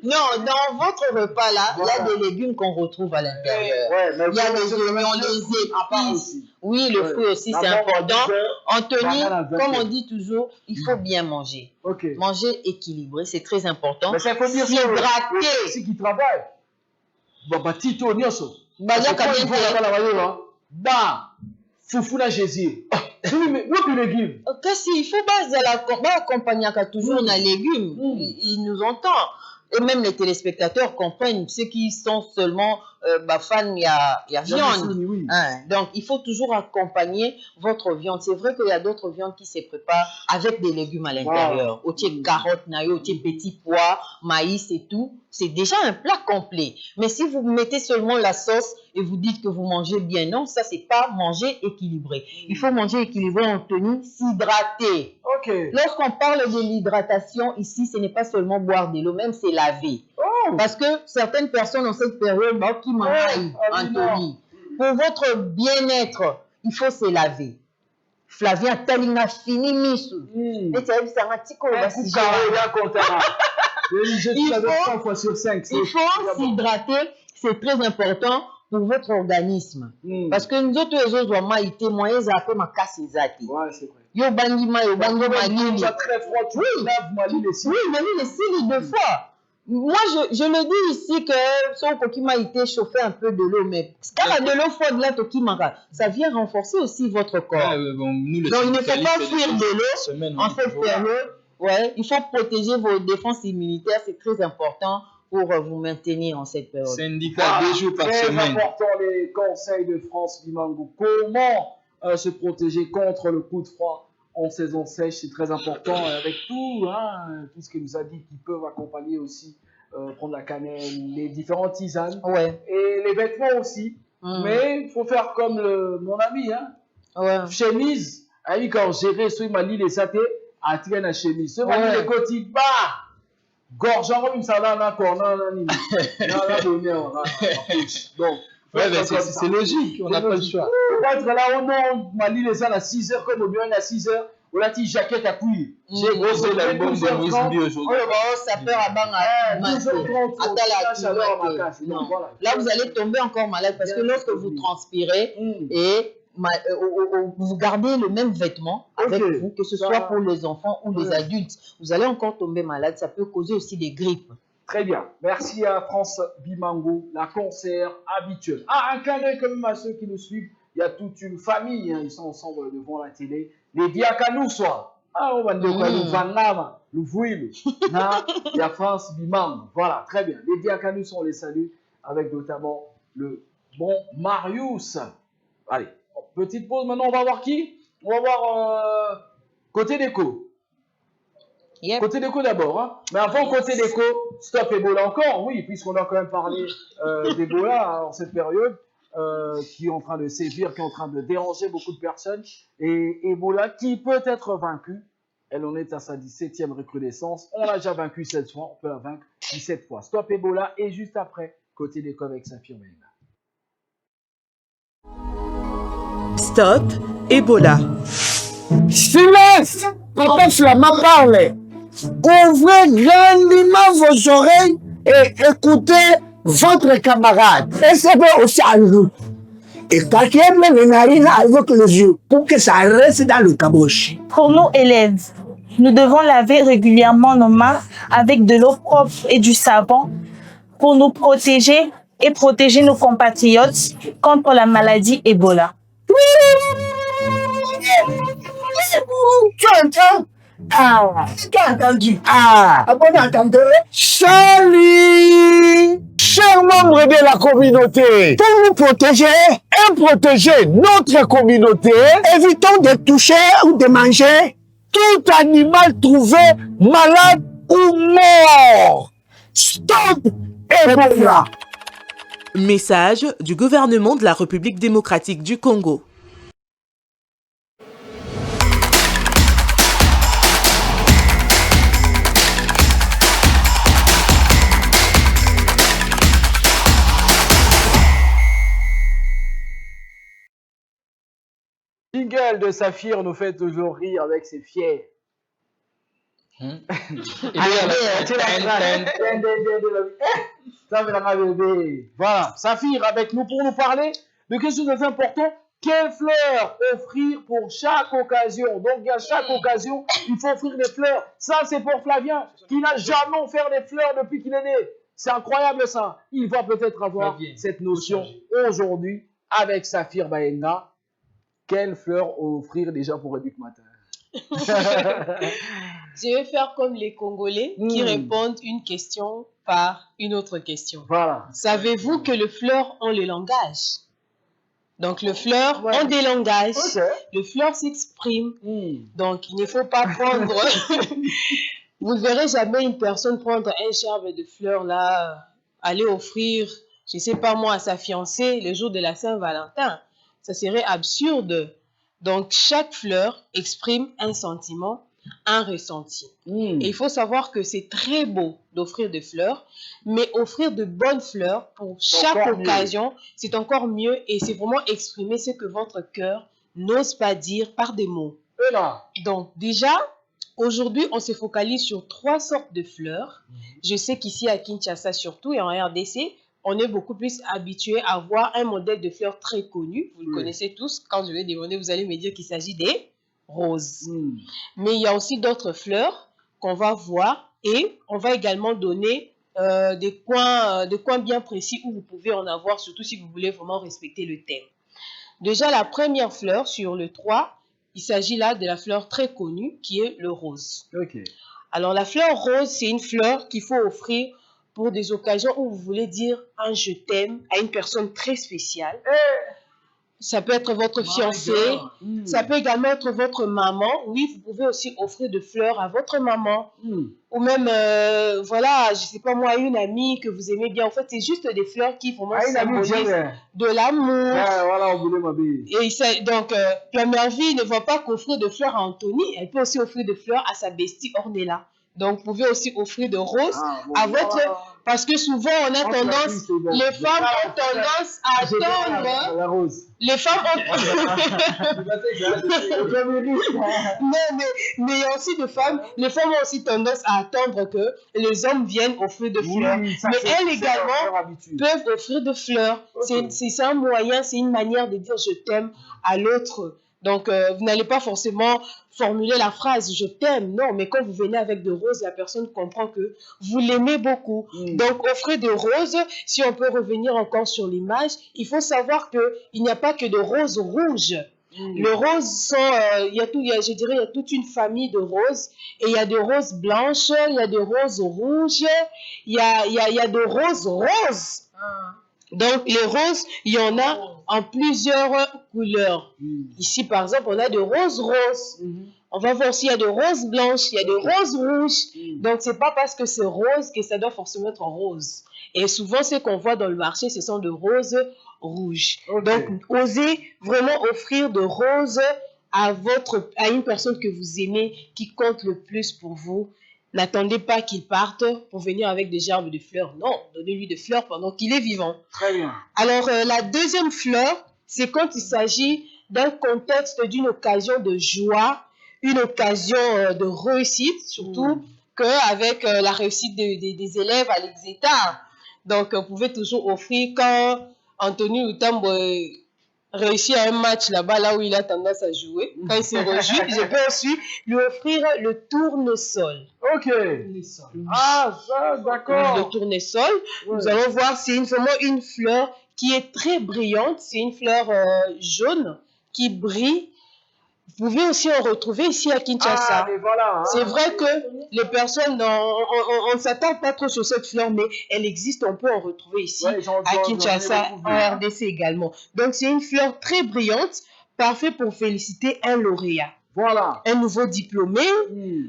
Non, dans votre repas là, il y a des légumes qu'on retrouve à l'intérieur. Il y a des oignons, des épices. Oui, le fruit aussi, c'est important. Anthony, comme on dit toujours, il faut bien manger. Manger équilibré, c'est très important. Mais ça faut dire s'hydrater. C'est qui travaille. Bah, Tito, Nyoso. Fufuna Jésus. Où légumes? Il faut accompagner toujours dans les légumes. Ils nous entendent. Et même les téléspectateurs comprennent ceux qui sont seulement fan, il y a viande. Oui. Hein, donc, il faut toujours accompagner votre viande. C'est vrai qu'il y a d'autres viandes qui se préparent avec des légumes à l'intérieur. Au tiers carottes, naïo, au tiers petits pois, maïs et tout. C'est déjà un plat complet. Mais si vous mettez seulement la sauce et vous dites que vous mangez bien, non, ça, c'est pas manger équilibré. Il faut manger équilibré en tenue, s'hydrater. Ok. Lorsqu'on parle de l'hydratation, ici, ce n'est pas seulement boire de l'eau, même c'est laver. Parce que certaines personnes en cette période qui mangent Anthony. Pour votre bien-être, il faut se laver. Flavien Talinga fini misu. Et tu as vu ça, il faut s'hydrater, c'est très important pour votre organisme. Parce que nous autres, les autres, on a été moyens à faire ma casse exacte. Ouais, c'est vrai. Yo bangi ma, yo bangi malili. Tu as très froid, tu laves Mali les cils. Oui, Mali les cils deux fois. Moi, je le dis ici que son coquille a été chauffé un peu de l'eau, mais car de l'eau froide là, ça vient renforcer aussi votre corps. Bon, nous, donc, il ne faut pas fuir de l'eau en cette période. Ouais, il faut protéger vos défenses immunitaires, c'est très important pour vous maintenir en cette période. Syndicat 2 jours par semaine. Très important les conseils de France Bimango. Comment se protéger contre le coup de froid en saison sèche, c'est très important avec tout ce qu'il nous a dit qui peuvent accompagner aussi, prendre la cannelle, les différentes tisanes et les vêtements aussi. Mais il faut faire comme mon ami, chemise. Ali quand gérer ce mali les satés, à tirer la chemise. Ce mali les côtés bas, gorge en rhume, ça là encore, non. Donc, c'est logique, on n'a pas le choix. Peut-être là, on Mali les à 6 h comme au bien à 6 h. On a dit jaquette à couille. J'ai bossé l'album de Moïse Bi aujourd'hui. Ça peut là, vous allez tomber encore malade parce que lorsque vous transpirez et vous gardez le même vêtement avec vous, que ce soit pour les enfants ou les adultes, vous allez encore tomber malade. Ça peut causer aussi des grippes. Très bien. Merci à France Bimango, la concert habituelle. Un clin d'œil quand même à ceux qui nous suivent. Il y a toute une famille, ils sont ensemble devant la télé. Les Diakanous, on va dire quoi, nous Vanama, nous Vouilou. Il y a France Bimango. Voilà, très bien. Les Diakanous, on les salue avec notamment le bon Marius. Allez, petite pause. Maintenant, on va voir qui? On va voir côté déco. Côté déco d'abord, mais avant côté déco, stop Ebola encore, oui, puisqu'on a quand même parlé d'Ebola en cette période, qui est en train de sévir, qui est en train de déranger beaucoup de personnes, et Ebola qui peut être vaincu, elle en est à sa 17e recrudescence, on l'a déjà vaincu 7 fois, on peut la vaincre 17 fois. Stop Ebola, et juste après, côté déco avec Saphir Baïna. Stop Ebola. Silence! Quand Flamand parle, ouvrez grandement vos oreilles et écoutez votre camarade. Et c'est aussi à nous. Et quand il y a même une narine avec les yeux pour que ça reste dans le caboche. Pour nous élèves, nous devons laver régulièrement nos mains avec de l'eau propre et du savon pour nous protéger et protéger nos compatriotes contre la maladie Ebola. Tu entends? Tu as entendu? Bon entendeur. Salut! Chers membres de la communauté, pour nous protéger et protéger notre communauté, évitons de toucher ou de manger tout animal trouvé malade ou mort. Stop Ebola! Message du gouvernement de la République démocratique du Congo. Jingle de Saphir nous fait toujours rire avec ses fiers. Voilà, Saphir avec nous pour nous parler de quelque chose de très important. Quelles fleurs offrir pour chaque occasion? Donc, à chaque occasion, il faut offrir des fleurs. Ça, c'est pour Flavien, qui n'a jamais offert des fleurs depuis qu'il est né. C'est incroyable, ça. Il va peut-être avoir cette notion aujourd'hui avec Saphir Baenga. Quelles fleurs offrir déjà pour Éduc Matin? Je vais faire comme les Congolais qui répondent une question par une autre question. Voilà. Savez-vous que les fleurs ont le langage? Donc, les fleurs ont des langages. Ok. Les fleurs s'expriment. Donc, il ne faut pas prendre... Vous ne verrez jamais une personne prendre un gerbe de fleurs là, aller offrir, je ne sais pas moi, à sa fiancée le jour de la Saint-Valentin. Ça serait absurde. Donc, chaque fleur exprime un sentiment, un ressenti. Et il faut savoir que c'est très beau d'offrir des fleurs, mais offrir de bonnes fleurs pour chaque occasion, c'est encore mieux et c'est vraiment exprimer ce que votre cœur n'ose pas dire par des mots. Et là. Donc, déjà, aujourd'hui, on se focalise sur 3 sortes de fleurs. Je sais qu'ici à Kinshasa surtout et en RDC, on est beaucoup plus habitué à voir un modèle de fleurs très connu. Vous le connaissez tous. Quand je vais demander, vous allez me dire qu'il s'agit des roses. Mais il y a aussi d'autres fleurs qu'on va voir et on va également donner des coins bien précis où vous pouvez en avoir, surtout si vous voulez vraiment respecter le thème. Déjà, la première fleur sur le 3, il s'agit là de la fleur très connue qui est le rose. Ok. Alors, la fleur rose, c'est une fleur qu'il faut offrir pour des occasions où vous voulez dire un je t'aime à une personne très spéciale. Ça peut être votre fiancé, ça peut également être votre maman. Oui, vous pouvez aussi offrir des fleurs à votre maman. Ou même, voilà, je ne sais pas moi, une amie que vous aimez bien. En fait, c'est juste des fleurs qui vraiment symbolisent de l'amour. Voilà, on voulait m'habiller. Et donc, la mère vie ne va pas qu'offrir des fleurs à Anthony, elle peut aussi offrir des fleurs à sa bestie Ornella. Donc, vous pouvez aussi offrir des roses à votre... Parce que souvent, on a tendance... Les femmes ont tendance à attendre... La rose. Les femmes ont... Non, mais il y a aussi des femmes... Les femmes ont aussi tendance à attendre que les hommes viennent offrir des fleurs. Mais elles également peuvent offrir des fleurs. C'est un moyen, c'est une manière de dire je t'aime à l'autre. Donc, vous n'allez pas forcément formuler la phrase « je t'aime ». Non, mais quand vous venez avec des roses, la personne comprend que vous l'aimez beaucoup. Donc, offrez des roses. Si on peut revenir encore sur l'image, il faut savoir qu'il n'y a pas que de roses rouges. Les roses sont, je dirais, il y a toute une famille de roses. Et il y a des roses blanches, il y a des roses rouges, il y a des roses roses. Donc, les roses, il y en a en plusieurs couleurs. Ici, par exemple, on a des roses roses. On va voir s'il y a des roses blanches, il y a des roses rouges. Donc, c'est pas parce que c'est rose que ça doit forcément être rose. Et souvent, ce qu'on voit dans le marché, ce sont des roses rouges. Donc, osez vraiment offrir des roses à une personne que vous aimez, qui compte le plus pour vous. N'attendez pas qu'il parte pour venir avec des gerbes de fleurs. Non, donnez-lui des fleurs pendant qu'il est vivant. Très bien. Alors, la deuxième fleur, c'est quand il s'agit d'un contexte, d'une occasion de joie, une occasion de réussite, surtout qu'avec la réussite des élèves à l'Exeter. Donc, vous pouvez toujours offrir quand Anthony Utambo réussit à un match là-bas, là où il a tendance à jouer. Quand il se réjouit, je peux aussi lui offrir le tournesol. Ok. Ah, ça, d'accord. Le tournesol, nous allons voir, c'est vraiment une fleur qui est très brillante. C'est une fleur jaune qui brille. Vous pouvez aussi en retrouver ici à Kinshasa. Voilà, c'est vrai que les personnes, on ne s'attend pas trop sur cette fleur, mais elle existe, on peut en retrouver ici à Kinshasa, en RDC également. Donc, c'est une fleur très brillante, parfait pour féliciter un lauréat. Voilà. Un nouveau diplômé.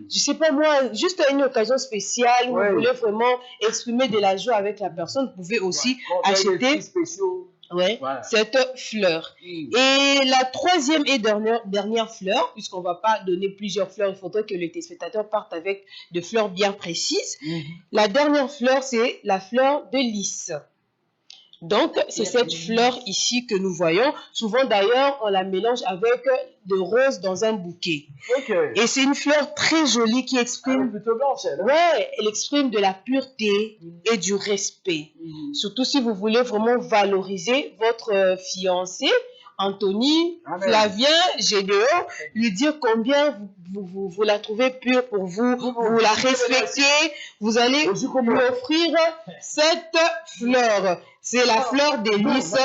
Je sais pas moi, juste à une occasion spéciale où vous voulez vraiment exprimer de la joie avec la personne, vous pouvez aussi acheter cette fleur. Et la troisième et dernière fleur, puisqu'on ne va pas donner plusieurs fleurs, il faudrait que les téléspectateurs partent avec des fleurs bien précises. La dernière fleur, c'est la fleur de lys. Donc, c'est cette fleur ici que nous voyons. Souvent, d'ailleurs, on la mélange avec des roses dans un bouquet. Et c'est une fleur très jolie qui exprime... plutôt blanche, elle. Elle exprime de la pureté et du respect. Surtout si vous voulez vraiment valoriser votre fiancé Anthony, Amen. Flavien, Gédéon, lui dire combien vous la trouvez pure pour vous, vous la respectez, vous allez lui offrir cette fleur. C'est la fleur des lys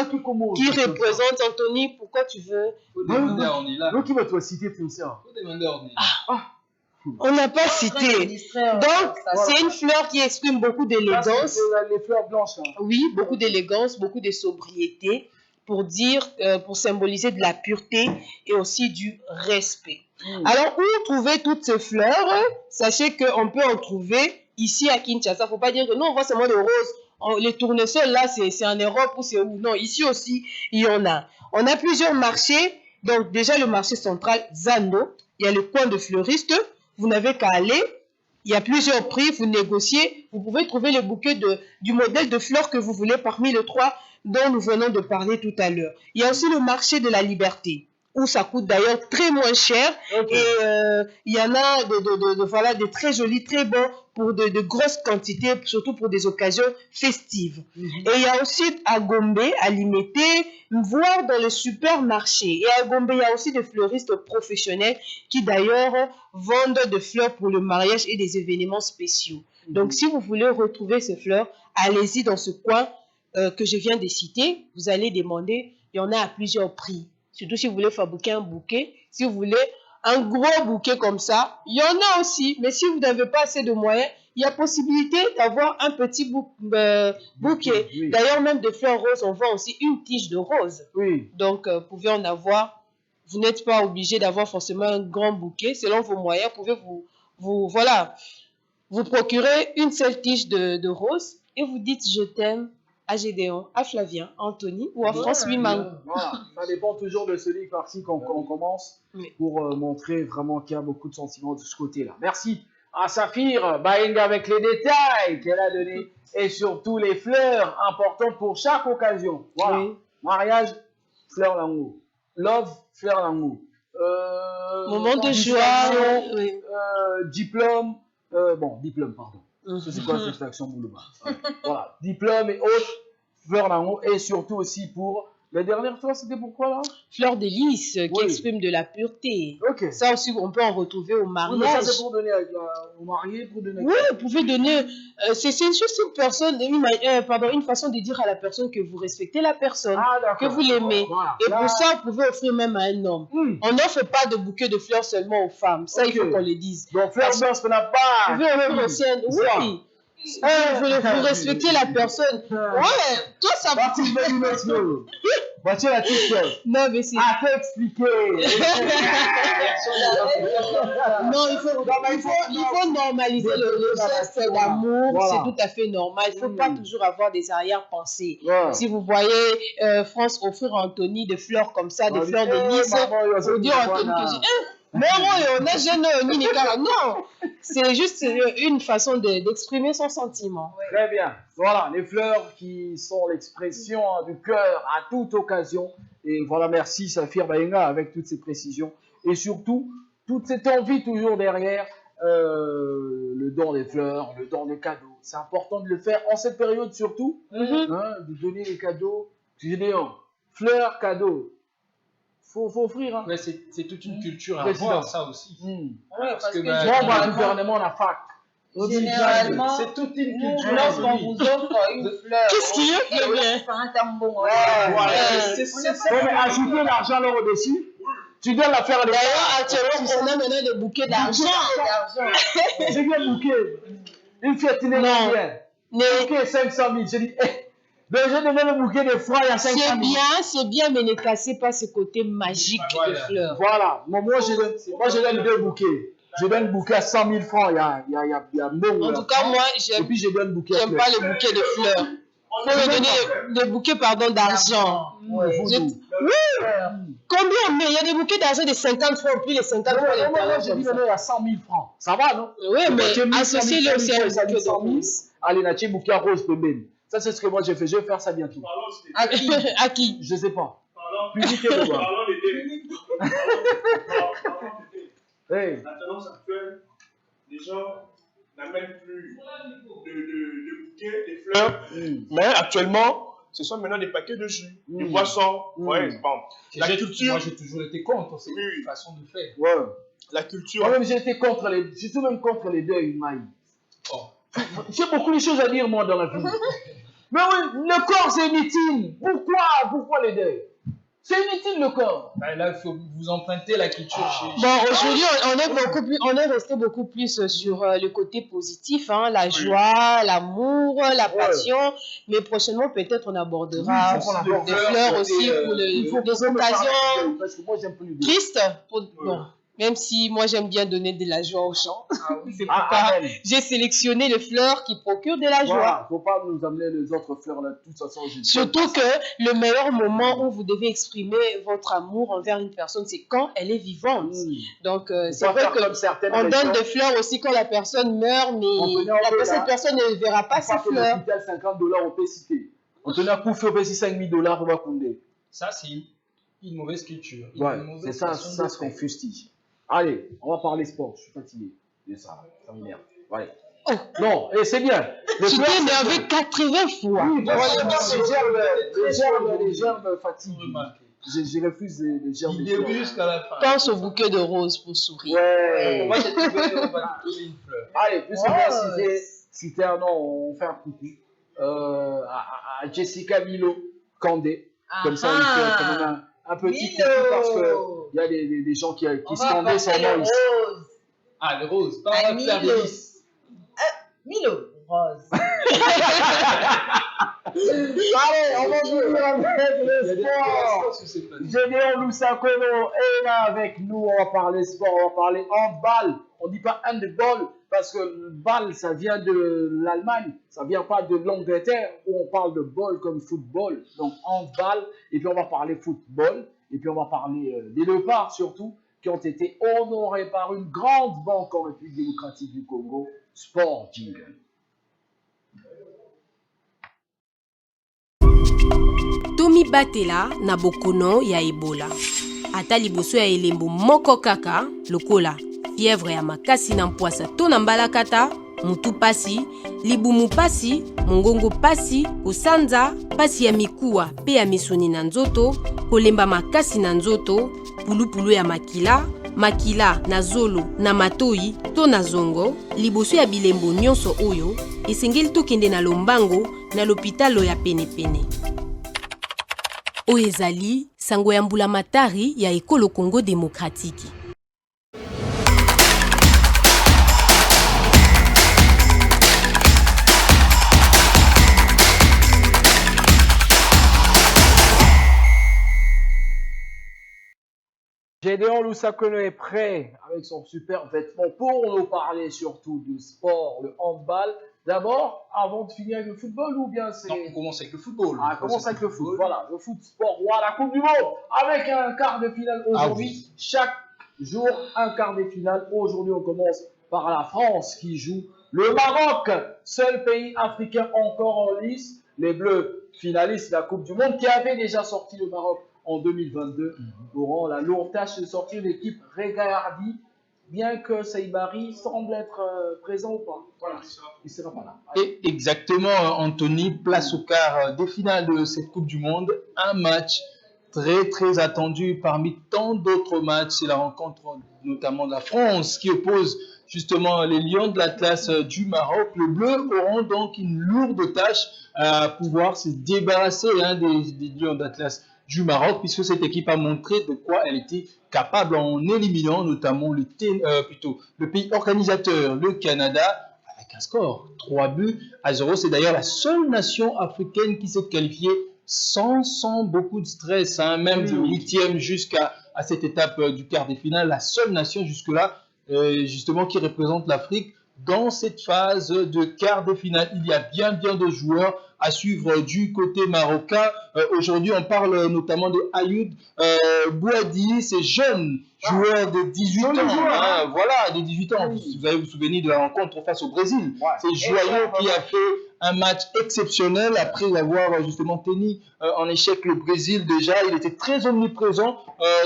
qui représente Anthony. Pourquoi tu veux? Faut demander à Ornella. Donc, qui va te citer tout ça? Faut demander à Ornella. On n'a pas cité. Donc, c'est une fleur qui exprime beaucoup d'élégance. Les fleurs blanches, là. Oui, beaucoup d'élégance, beaucoup de sobriété pour dire, pour symboliser de la pureté et aussi du respect. Alors, où trouver toutes ces fleurs? Sachez qu'on peut en trouver ici à Kinshasa. Il ne faut pas dire que nous, on voit seulement des roses. Les tournesols, là, c'est en Europe ou c'est où? Non, ici aussi, il y en a. On a plusieurs marchés. Donc, déjà, le marché central, Zando. Il y a le coin de fleuriste. Vous n'avez qu'à aller. Il y a plusieurs prix. Vous négociez. Vous pouvez trouver le bouquet du modèle de fleurs que vous voulez parmi les 3 dont nous venons de parler tout à l'heure. Il y a aussi le marché de la liberté, où ça coûte d'ailleurs très moins cher. Et il y en a voilà, de très jolis, très bons pour de grosses quantités, surtout pour des occasions festives. Et il y a aussi à Gombe, à Limité, voire dans les supermarchés. Et à Gombe, il y a aussi des fleuristes professionnels qui d'ailleurs vendent des fleurs pour le mariage et des événements spéciaux. Donc si vous voulez retrouver ces fleurs, allez-y dans ce coin que je viens de citer. Vous allez demander, il y en a à plusieurs prix. Surtout si vous voulez fabriquer un bouquet, si vous voulez un gros bouquet comme ça, il y en a aussi. Mais si vous n'avez pas assez de moyens, il y a possibilité d'avoir un petit bouquet. Oui. D'ailleurs, même de fleurs roses, on vend aussi une tige de rose. Oui. Donc, vous pouvez en avoir. Vous n'êtes pas obligé d'avoir forcément un grand bouquet. Selon vos moyens, vous pouvez vous procurer une seule tige de rose et vous dites « je t'aime » à Gédéon, à Flavien, à Anthony ou à François Mango. Voilà, ça dépend toujours de celui par-ci qu'on commence pour montrer vraiment qu'il y a beaucoup de sentiments de ce côté-là. Merci à Saphir Baenga avec les détails qu'elle a donnés et surtout les fleurs importantes pour chaque occasion. Voilà. Oui. Mariage, fleur d'amour. Love, fleur d'amour. Moment de joie. Oui. Diplôme, diplôme, pardon. C'est quoi cette action boulevard? Voilà, diplôme et autres, fleurs d'amour, et surtout aussi pour la dernière fois, c'était pourquoi là? Fleur de lys qui Oui. exprime de la pureté. Ok. Ça aussi, on peut en retrouver au Oui, mariage. mais ça c'est pour donner au marié, pour donner. Oui, vous pouvez donner. C'est juste une personne, une façon de dire à la personne que vous respectez la personne, Ah, d'accord. que vous l'aimez. Voilà. Et Là- pour ça, vous pouvez offrir même à un homme. On n'offre pas de bouquet de fleurs seulement aux femmes. Ça, Ok. il faut qu'on le dise. Donc, fleur blanche, on n'a Vous pas. pouvez offrir aussi un. Oui. Vous respectez la personne. Ouais, toi, ça va. Voici le monsieur. Voici la petite fleur. Non, mais c'est. À t'expliquer. Non, il faut normaliser le geste d'amour. Voilà. C'est tout à fait normal. Il ne faut pas toujours avoir des arrière-pensées. Voilà. Si vous voyez France offrir à Anthony des fleurs comme ça, des fleurs de lys, vous dire à Anthony que non, c'est juste une façon d'exprimer son sentiment. Très bien. Voilà, les fleurs qui sont l'expression du cœur à toute occasion. Et voilà, merci Saphir Baenga avec toutes ces précisions. Et surtout, toute cette envie toujours derrière le don des fleurs, le don des cadeaux. C'est important de le faire en cette période surtout, de donner les cadeaux. J'ai dit, fleurs, cadeaux. Faut offrir. Hein. Mais c'est toute une culture à Président. voir ça aussi. Parce que Moi, on va gouvernement la fac. généralement, C'est toute une nous, culture. lorsqu'on vous offre une fleur, Qu'est-ce qu'il y a et oui, c'est un tambon. Voilà. C'est Faut ajouter l'argent là au-dessus. Tu dois la faire à D'ailleurs, actuellement, on a maintenant des bouquets d'argent. J'ai vu un bouquet. Une fête nigérienne. Bouquet 500 000. J'ai dit, ben, j'ai donné le bouquet de francs à 500 000. C'est bien, mais ne cassez pas ce côté magique de fleurs. Voilà. Moi, je donne 2 bouquets. Je donne le bouquet à 100 000 francs. Il y a bon. En tout cas, moi, Et puis, je donne le bouquet à j'aime pas les bouquets de fleurs. Il faut me donner des bouquets, d'argent. Combien? Mais il y a des bouquets d'argent de 50 francs, puis les 50 francs, les talents j'ai comme ça. donné à 100 000 francs. Ça va, non? Oui, mais associez-le aussi à un bouquet de 100 000. Allez, Nachi, bouquet à rose, bébé. Ça, c'est ce que moi j'ai fait. Je vais faire ça bientôt. À qui? À qui? Je sais pas. Public et le bas. Hey. La tendance actuelle, les gens n'amènent plus de bouquets, des fleurs. Mais actuellement, ce sont maintenant des paquets de jus, de boissons. Ouais, bon. La culture. Moi, j'ai toujours été contre cette façon de faire. Ouais. La culture. Moi-même, j'ai été contre les deuils, Maï. Oh. J'ai beaucoup de choses à dire, moi, dans la vie. Mais oui, le corps, c'est inutile. Pourquoi les deuils? C'est inutile, le corps. Ben là, il faut vous emprunter la culture chez... Bon, aujourd'hui, on est resté beaucoup plus sur le côté positif, hein, la joie, l'amour, la passion. Mais prochainement, peut-être, on abordera des fleurs aussi pour des occasions parce que moi, j'aime plus les deuils. tristes. Bon, même si moi, j'aime bien donner de la joie aux gens. C'est pourquoi j'ai sélectionné les fleurs qui procurent de la joie. Voilà, faut pas nous amener les autres fleurs là, de toute façon. Surtout que le meilleur moment où vous devez exprimer votre amour envers une personne, c'est quand elle est vivante. Donc, c'est vrai qu'on donne des fleurs aussi quand la personne meurt, mais cette personne ne verra pas ces fleurs. On $50 au PCT. On tenait à couvrir au PCT $5,000 pour Bakoundé. Ça, c'est une mauvaise culture. Ouais, c'est ça ce qu'on fustige. Allez, on va parler sport. Je suis fatigué de ça. Ça m'énerve. Allez. Non, et c'est bien. Tu t'es énervé 80 fois. Oui, les germes fatiguent. Je refuse les germes. Il débute jusqu'à la fin. Pense au bouquet de roses pour sourire. Ouais. On va te trouver une fleur. Allez, puisque bien cité un nom, on fait un coucou à Jessica Milo Kandé. Comme ça, on fait quand même un petit coucou parce qu'il y a des gens qui scandaient son nom ici. Ah, le rose. Pas la fleur de lys. Milo, rose. Allez, on va jouer avec le sport. Gédéon Lousakono est là avec nous. On va parler sport, on va parler handball. On ne dit pas handball parce que le ball, ça vient de l'Allemagne. Ça ne vient pas de l'Angleterre où on parle de ball comme football. Donc handball. Et puis on va parler football. Et puis on va parler des léopards surtout qui ont été honorés par une grande banque en République démocratique du Congo. Sport Jingle. Tomi batela na bokono ya Ebola. Ata liboso ya elembo moko kaka lokola fièvre ya makasi na mpwasa to na mbalakata, mutu pasi, libumu pasi, mongongo pasi, kosanza, pasi ya mikuwa pe ya misuni na nzoto, kolemba makasi na nzoto, pulupulu ya makila na zolo na matoi to na zongo, liboso ya bilembo nyonso oyo esengeli tokende na lombango na lopitalo ya penepene. Oyo ezali sango ya mbula matari ya ekolo Congo démocratique. Gédéon Lousakono est prêt avec son super vêtement pour nous parler surtout du sport, le handball. D'abord, avant de finir avec le football ou bien c'est... Non, on commence avec le football. Ah, on commence avec le foot. Voilà, le foot sport roi, la Coupe du Monde avec un quart de finale aujourd'hui. Chaque jour, un quart de finale. Aujourd'hui, on commence par la France qui joue le Maroc, seul pays africain encore en lice. Les Bleus finalistes de la Coupe du Monde qui avaient déjà sorti le Maroc en 2022 auront la lourde tâche de sortir l'équipe Regardi, bien que Saïbari semble être présent ou pas. Voilà, il ne sera pas là. Et exactement, Anthony, place au quart des finales de cette Coupe du Monde. Un match très très attendu parmi tant d'autres matchs. C'est la rencontre notamment de la France qui oppose justement les Lions de l'Atlas du Maroc. Les Bleus auront donc une lourde tâche à pouvoir se débarrasser des Lions d'Atlas du Maroc, puisque cette équipe a montré de quoi elle était capable en éliminant notamment le pays organisateur, le Canada, avec un score 3-0. C'est d'ailleurs la seule nation africaine qui s'est qualifiée sans beaucoup de stress, même de huitième jusqu'à cette étape du quart des finales. La seule nation jusque-là, justement, qui représente l'Afrique dans cette phase de quart de finale. Il y a bien de joueurs à suivre du côté marocain. Aujourd'hui, on parle notamment de Ayoud Bouadi, ces jeunes joueurs de 18 ans. Voilà, de 18 ans. Vous allez vous souvenir de la rencontre face au Brésil. C'est Joyeux qui a fait un match exceptionnel après avoir justement tenu en échec le Brésil déjà. Il était très omniprésent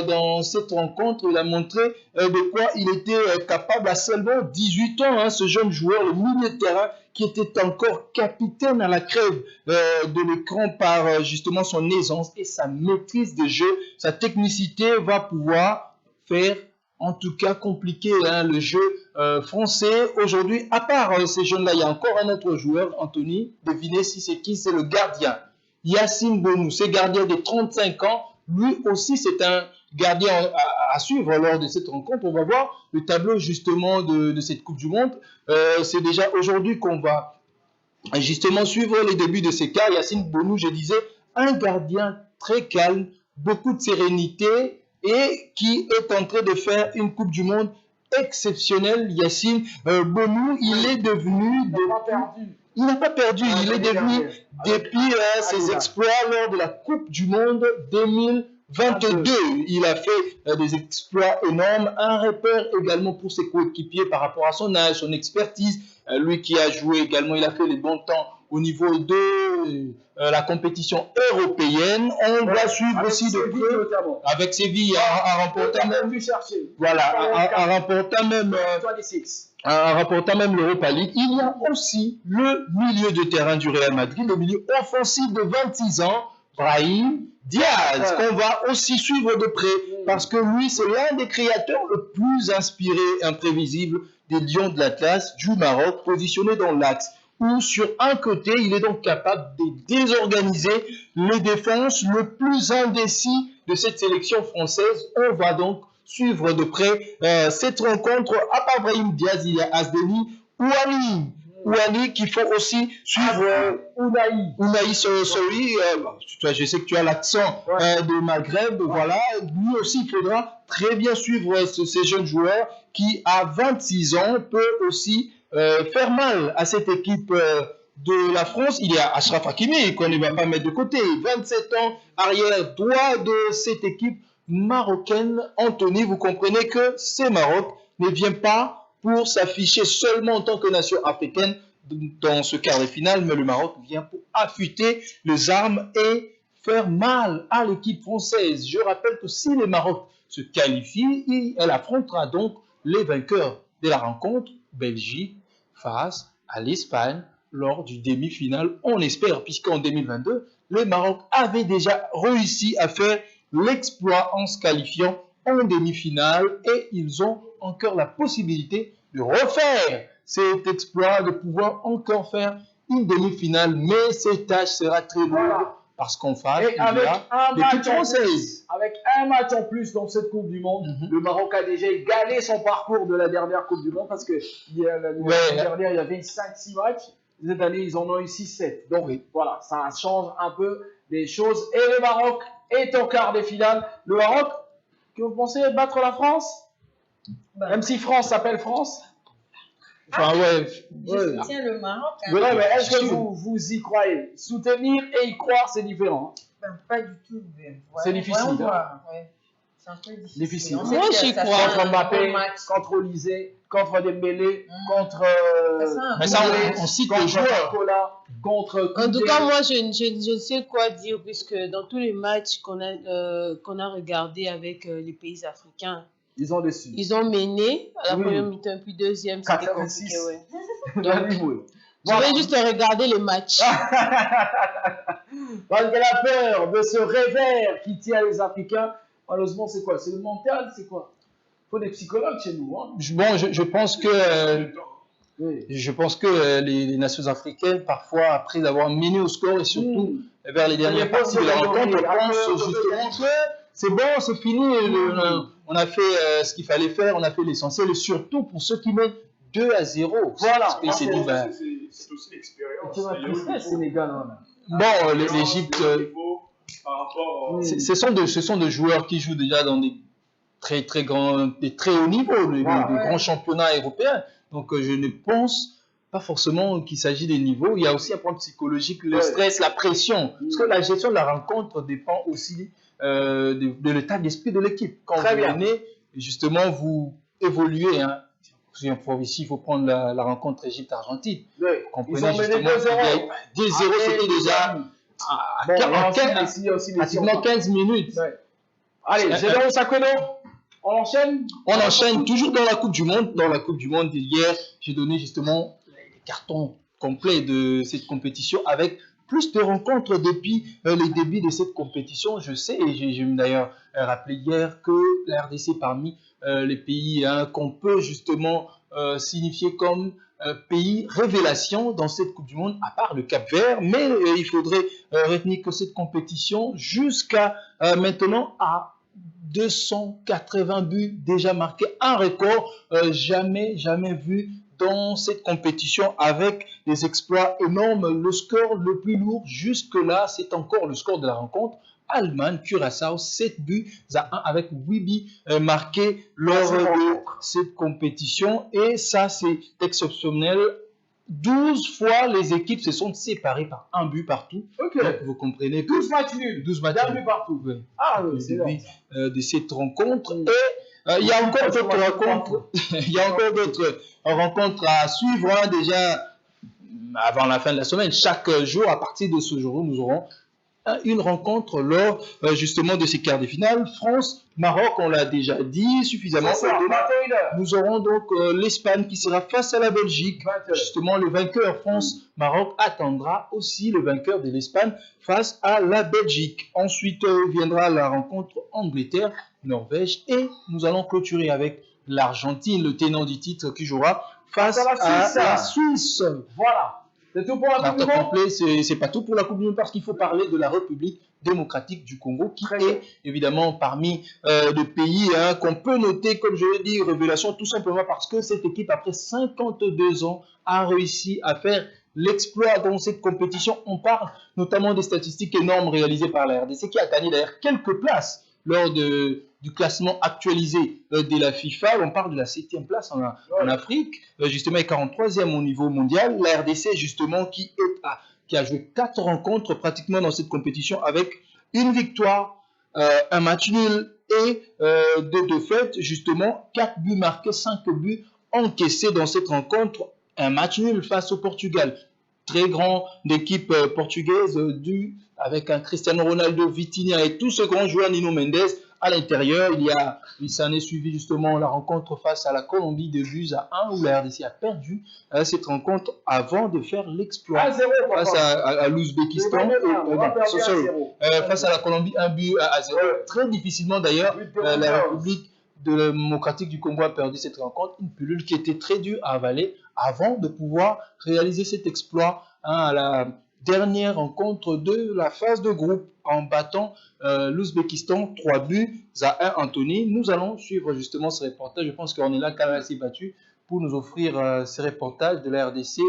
dans cette rencontre. Il a montré de quoi il était capable à seulement 18 ans. Ce jeune joueur, le milieu de terrain qui était encore capitaine à la crève de l'écran par justement son aisance et sa maîtrise de jeu, sa technicité va pouvoir faire en tout cas compliqué le jeu français aujourd'hui. À part ces jeunes-là, il y a encore un autre joueur, Anthony. Devinez si c'est qui? C'est le gardien. Yacine Bonou, c'est gardien de 35 ans. Lui aussi, c'est un gardien à suivre lors de cette rencontre. On va voir le tableau justement de cette Coupe du Monde. C'est déjà aujourd'hui qu'on va justement suivre les débuts de ces cas. Yacine Bonou, je disais, un gardien très calme, beaucoup de sérénité et qui est en train de faire une Coupe du Monde exceptionnelle. Yacine Bonou, il est devenu... Il n'a pas perdu, il est devenu, depuis ses exploits lors de la Coupe du Monde 2022, il a fait des exploits énormes, un repère également pour ses coéquipiers par rapport à son âge, son expertise, lui qui a joué également, il a fait les bons temps au niveau de la compétition européenne. On va suivre aussi de près avec Séville en remportant même, voilà, en remportant même en rapportant même l'Europa League. Il y a aussi le milieu de terrain du Real Madrid, le milieu offensif de 26 ans, Brahim Diaz, qu'on va aussi suivre de près, parce que lui, c'est l'un des créateurs le plus inspiré, imprévisible des Lions de l'Atlas du Maroc, positionné dans l'axe, où sur un côté, il est donc capable de désorganiser les défenses le plus indécis de cette sélection française. On va donc suivre de près cette rencontre. À part Brahim Diaz, il y a Asdeni Ouani qu'il faut aussi suivre. Ounaï Sori, je sais que tu as l'accent de Maghreb, voilà. Lui aussi, il faudra très bien suivre ces jeunes joueurs qui, à 26 ans, peut aussi faire mal à cette équipe de la France. Il y a Achraf Hakimi qu'on ne va pas mettre de côté. 27 ans, arrière droit de cette équipe marocaine. Anthony, vous comprenez que ce Maroc ne vient pas pour s'afficher seulement en tant que nation africaine dans ce quart de finale, mais le Maroc vient pour affûter les armes et faire mal à l'équipe française. Je rappelle que si le Maroc se qualifie, elle affrontera donc les vainqueurs de la rencontre, Belgique face à l'Espagne lors du demi-finale, on espère, puisqu'en 2022, le Maroc avait déjà réussi à faire l'exploit en se qualifiant en demi-finale et ils ont encore la possibilité de refaire cet exploit, de pouvoir encore faire une demi-finale, mais cette tâche sera très lourde parce qu'en face, il y a l'équipe française. Avec un match en plus dans cette Coupe du Monde, le Maroc a déjà égalé son parcours de la dernière Coupe du Monde parce que l'année dernière, il y avait 5-6 matchs. Cette année, ils en ont eu 6-7. Donc voilà, ça change un peu des choses. Et le Maroc est en quart de finale. Le Maroc, que vous pensez battre la France? Même si France s'appelle France? Enfin, Je soutiens le Maroc. Ouais, mais est-ce que vous y croyez? Soutenir et y croire, c'est différent. Pas du tout. C'est difficile. C'est un peu difficile. Moi, j'y crois. Contre Mbappé, contre Olysée, contre Dembélé, contre on cite les joueurs. Contre en tout cas, moi, je ne sais quoi dire, puisque dans tous les matchs qu'on a regardés avec les pays africains, ils ont déçu. Ils ont mené à la première mi-temps, puis deuxième, c'était compliqué. Je vais juste regarder les matchs. Parce que la peur de ce revers qui tient les Africains, malheureusement, c'est quoi? C'est le mental, c'est quoi? Il faut des psychologues chez nous. Hein. Bon, je pense que... Je pense que les nations africaines, parfois, après avoir mené au score et surtout vers les dernières parties de la rencontre, pensent justement que c'est bon, c'est fini, on a fait ce qu'il fallait faire, on a fait l'essentiel, et surtout pour ceux qui mènent 2-0. Voilà. C'est aussi l'expérience. Bon, l'Égypte, ce sont des joueurs qui jouent déjà dans des très hauts niveaux, des grands championnats européens. Donc, je ne pense pas forcément qu'il s'agit des niveaux. Il y a aussi un point psychologique, le stress, la pression. Parce que la gestion de la rencontre dépend aussi de l'état d'esprit de l'équipe. Quand vous venez, justement, vous évoluez. Hein. Ici, il faut prendre la rencontre Égypte-Argentine. Vous comprenez justement 2-0, c'était déjà pratiquement 15 minutes. Allez, Gédéon Sakwedo. On enchaîne? On enchaîne toujours dans la Coupe du Monde. Dans la Coupe du Monde d'hier, j'ai donné justement les cartons complet de cette compétition avec plus de rencontres depuis les débuts de cette compétition. Je sais, et j'ai d'ailleurs rappelé hier que la RDC parmi les pays qu'on peut justement signifier comme pays révélation dans cette Coupe du Monde, à part le Cap-Vert, mais il faudrait retenir que cette compétition, jusqu'à maintenant, a 280 buts déjà marqués, un record jamais vu dans cette compétition avec des exploits énormes. Le score le plus lourd jusque-là, c'est encore le score de la rencontre. Allemagne-Curaçao, 7 buts à 1 avec 8 buts marqués lors de cette compétition. Et ça, c'est exceptionnel. 12 fois, les équipes se sont séparées par un but partout. Okay. Donc, vous comprenez que 12 matchs nuls. 12 matchs nuls partout. Oui. Ah oui, c'est vrai. De cette rencontre. Et il y a encore d'autres rencontres. Il y a encore d'autres rencontres à suivre. Déjà, avant la fin de la semaine, chaque jour, à partir de ce jour, nous aurons une rencontre lors justement de ces quarts de finale. France-Maroc, on l'a déjà dit suffisamment. Nous aurons donc l'Espagne qui sera face à la Belgique. Justement, le vainqueur France-Maroc attendra aussi le vainqueur de l'Espagne face à la Belgique. Ensuite viendra la rencontre Angleterre-Norvège et nous allons clôturer avec l'Argentine, le tenant du titre, qui jouera face à la Suisse. Voilà. C'est tout pour la Coupe du Monde. Complet, c'est pas tout pour la Coupe du Monde parce qu'il faut parler de la République démocratique du Congo qui est évidemment parmi les pays qu'on peut noter, comme je l'ai dit, révélation, tout simplement parce que cette équipe, après 52 ans, a réussi à faire l'exploit dans cette compétition. On parle notamment des statistiques énormes réalisées par la RDC qui a gagné d'ailleurs quelques places lors du classement actualisé de la FIFA. On parle de la 7e place en Afrique, justement, et 43e au niveau mondial. La RDC, justement, qui a joué 4 rencontres pratiquement dans cette compétition avec une victoire, un match nul et 2 défaites, justement, 4 buts marqués, 5 buts encaissés dans cette rencontre, un match nul face au Portugal. Très grande équipe portugaise avec un Cristiano Ronaldo, Vitinha et tout ce grand joueur Nuno Mendes à l'intérieur. Il s'en est suivi justement la rencontre face à la Colombie de buts à 1 où la RDC a perdu cette rencontre avant de faire l'exploit face à l'Ouzbékistan. Face à la Colombie, 1 but à 0. Très difficilement d'ailleurs, la République démocratique du Congo a perdu cette rencontre, une pilule qui était très dure à avaler avant de pouvoir réaliser cet exploit à la dernière rencontre de la phase de groupe en battant l'Ouzbékistan 3 buts à 1. Anthony, nous allons suivre justement ce reportage. Je pense qu'on est là quand même assez battu pour nous offrir ces reportages de la RDC.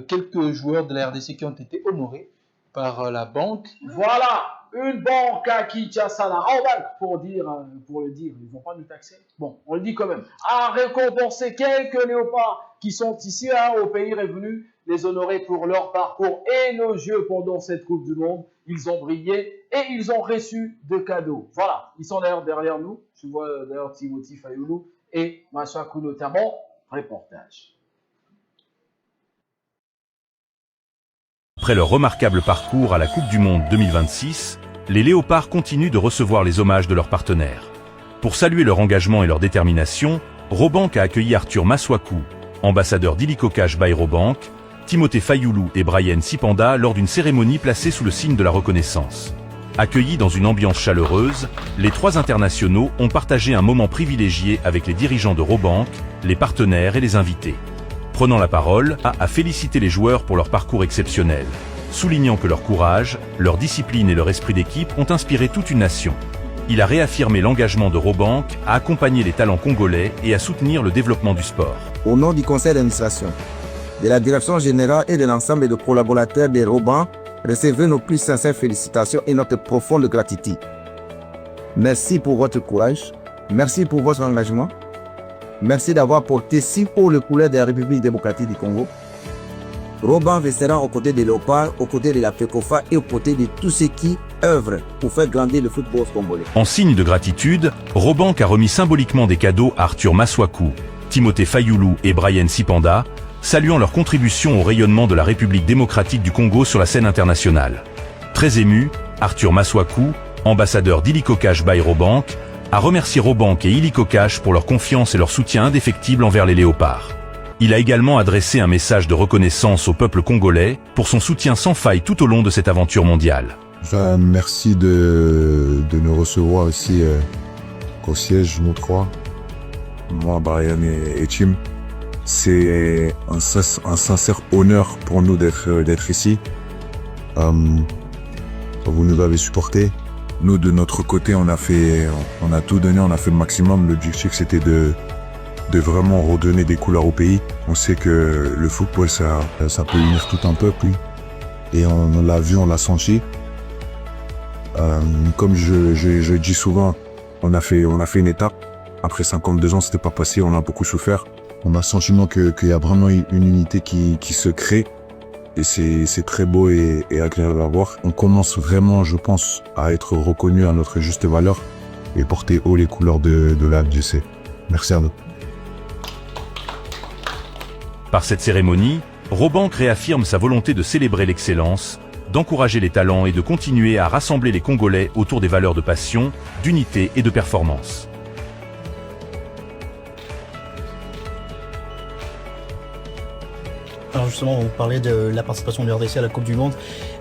Quelques joueurs de la RDC qui ont été honorés par la banque. Voilà, une banque à Kinshasa, la banque, pour le dire, ils ne vont pas nous taxer. Bon, on le dit quand même. A récompensé quelques léopards qui sont ici au pays revenu, les honorer pour leur parcours élogieux pendant cette Coupe du Monde. Ils ont brillé et ils ont reçu de cadeaux. Voilà, ils sont d'ailleurs derrière nous. Je vois d'ailleurs Timothy Fayoulou et Massakou notamment. Reportage. Après leur remarquable parcours à la Coupe du Monde 2026, les Léopards continuent de recevoir les hommages de leurs partenaires. Pour saluer leur engagement et leur détermination, Robank a accueilli Arthur Massakou, ambassadeur d'Illiko Cash by Robank, Timothée Fayoulou et Brian Sipanda lors d'une cérémonie placée sous le signe de la reconnaissance. Accueillis dans une ambiance chaleureuse, les 3 internationaux ont partagé un moment privilégié avec les dirigeants de Robank, les partenaires et les invités. Prenant la parole, a félicité les joueurs pour leur parcours exceptionnel, soulignant que leur courage, leur discipline et leur esprit d'équipe ont inspiré toute une nation. Il a réaffirmé l'engagement de Robank à accompagner les talents congolais et à soutenir le développement du sport. Au nom du conseil d'administration, de la direction générale et de l'ensemble des collaborateurs de Robank, recevez nos plus sincères félicitations et notre profonde gratitude. Merci pour votre courage, merci pour votre engagement. Merci d'avoir porté si haut le couleur de la République démocratique du Congo. Robank restera aux côtés des Léopards, aux côtés de la FECOFA et aux côtés de tous ceux qui œuvrent pour faire grandir le football congolais. En signe de gratitude, Robank a remis symboliquement des cadeaux à Arthur Massakou, Timothée Fayoulou et Brian Sipanda, saluant leur contribution au rayonnement de la République démocratique du Congo sur la scène internationale. Très ému, Arthur Massakou, ambassadeur d'Illiko Cash by Robank, a remercié Robank et Illiko Cash pour leur confiance et leur soutien indéfectible envers les Léopards. Il a également adressé un message de reconnaissance au peuple congolais pour son soutien sans faille tout au long de cette aventure mondiale. Merci de nous recevoir aussi au siège Mont3. Moi, Brian et Tim. C'est un sincère honneur pour nous d'être ici. Vous nous avez supportés. Nous, de notre côté, on a tout donné, on a fait le maximum. L'objectif, c'était de vraiment redonner des couleurs au pays. On sait que le football, ça peut unir tout un peuple. Et on l'a vu, on l'a senti. Comme je dis souvent, on a fait une étape. Après 52 ans, c'était pas passé, on a beaucoup souffert. On a le sentiment qu'il y a vraiment une unité qui se crée. Et c'est très beau et agréable à voir. On commence vraiment, je pense, à être reconnu à notre juste valeur et porter haut les couleurs de la FDC. Merci à nous. Par cette cérémonie, Robank réaffirme sa volonté de célébrer l'excellence, d'encourager les talents et de continuer à rassembler les Congolais autour des valeurs de passion, d'unité et de performance. Alors justement, vous parlez de la participation du RDC à la Coupe du Monde,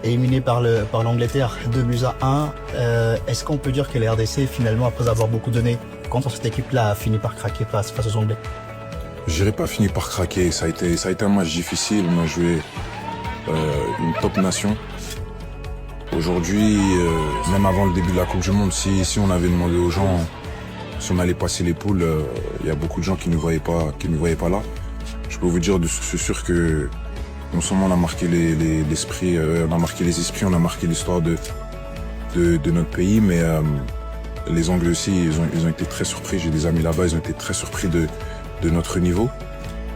éliminée par l'Angleterre 2-1. Est-ce qu'on peut dire que le RDC, finalement, après avoir beaucoup donné contre cette équipe-là, a fini par craquer face aux Anglais? J'irai pas fini par craquer. Ça a été un match difficile. On a joué une top nation. Aujourd'hui, même avant le début de la Coupe du Monde, si on avait demandé aux gens si on allait passer les poules, il y a beaucoup de gens qui ne voyaient pas là. Je peux vous dire de sûr que non seulement on a marqué l'esprit, on a marqué les esprits, on a marqué l'histoire de notre pays, mais les Anglais aussi, ils ont été très surpris. J'ai des amis là-bas, ils ont été très surpris de notre niveau.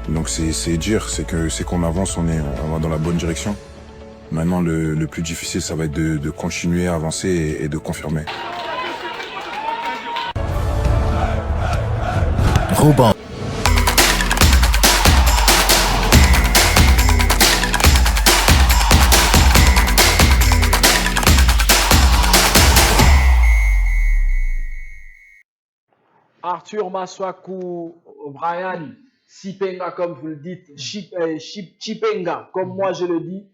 Donc c'est dire, c'est qu'on avance, on va dans la bonne direction. Maintenant, le plus difficile, ça va être de continuer à avancer et de confirmer. Robin. Arthur Maswaku, Brian Sipenga, comme vous le dites, Chipenga, comme moi je le dis,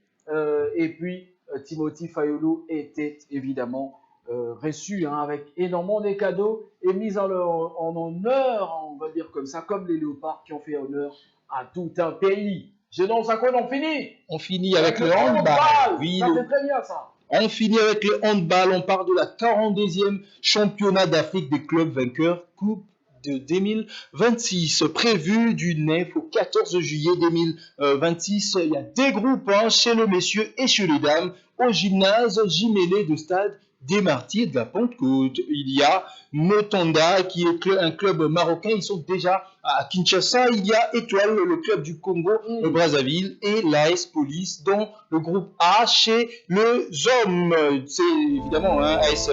et puis Timothy Fayulu était évidemment reçu avec énormément de cadeaux et mis en honneur, on va dire comme ça, comme les léopards qui ont fait honneur à tout un pays. Gédon Sakon, on finit. On finit avec le handball. Oui, ça c'est très bien ça. On finit avec le handball. On part de la 42e championnat d'Afrique des clubs vainqueurs, Coupe de 2026, prévu du 9 au 14 juillet 2026. Il y a des groupes chez les messieurs et chez les dames au gymnase Jimélé de Stade des Martyrs de la Pentecôte. Il y a Motanda qui est un club marocain. Ils sont déjà à Kinshasa. Il y a Étoile, le club du Congo, Brazzaville, et l'AS Police dans le groupe A chez les hommes. C'est évidemment AS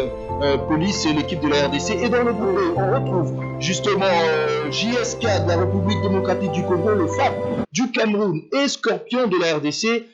Police, c'est l'équipe de la RDC. Et dans le groupe B, on retrouve justement JSK de la République démocratique du Congo, le FAP du Cameroun et Scorpion de la RDC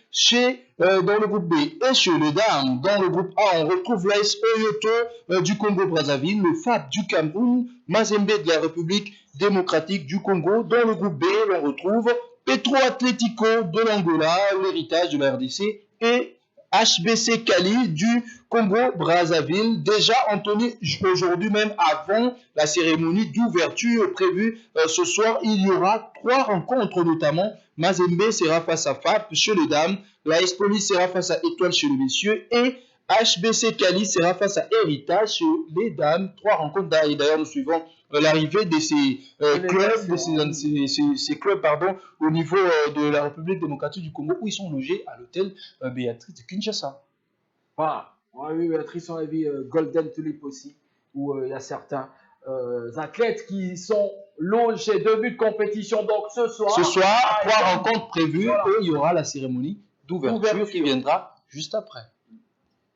dans le groupe B. Et chez les dames, dans le groupe A, on retrouve l'AS Oyoto du Congo-Brazzaville, le FAP du Cameroun, Mazembe de la République démocratique du Congo. Dans le groupe B, on retrouve Petro Atlético de l'Angola, l'héritage de la RDC, et HBC Cali du Congo-Brazzaville, déjà entonné aujourd'hui même avant la cérémonie d'ouverture prévue ce soir. Il y aura 3 rencontres, notamment Mazembe sera face à FAP chez les dames, l'AS Police sera face à Étoile chez les messieurs et HBC Cali sera face à Héritage chez les dames. 3 rencontres et d'ailleurs nous suivons l'arrivée de ces clubs, au niveau de la République démocratique du Congo où ils sont logés à l'hôtel Béatrice de Kinshasa. Voilà, on a vu Béatrice, on a vu Golden Tulip aussi, où il y a certains athlètes qui sont logés, 2 buts de compétition. Donc ce soir, 3 rencontres prévues, voilà. Et il y aura la cérémonie d'ouverture qui viendra juste après.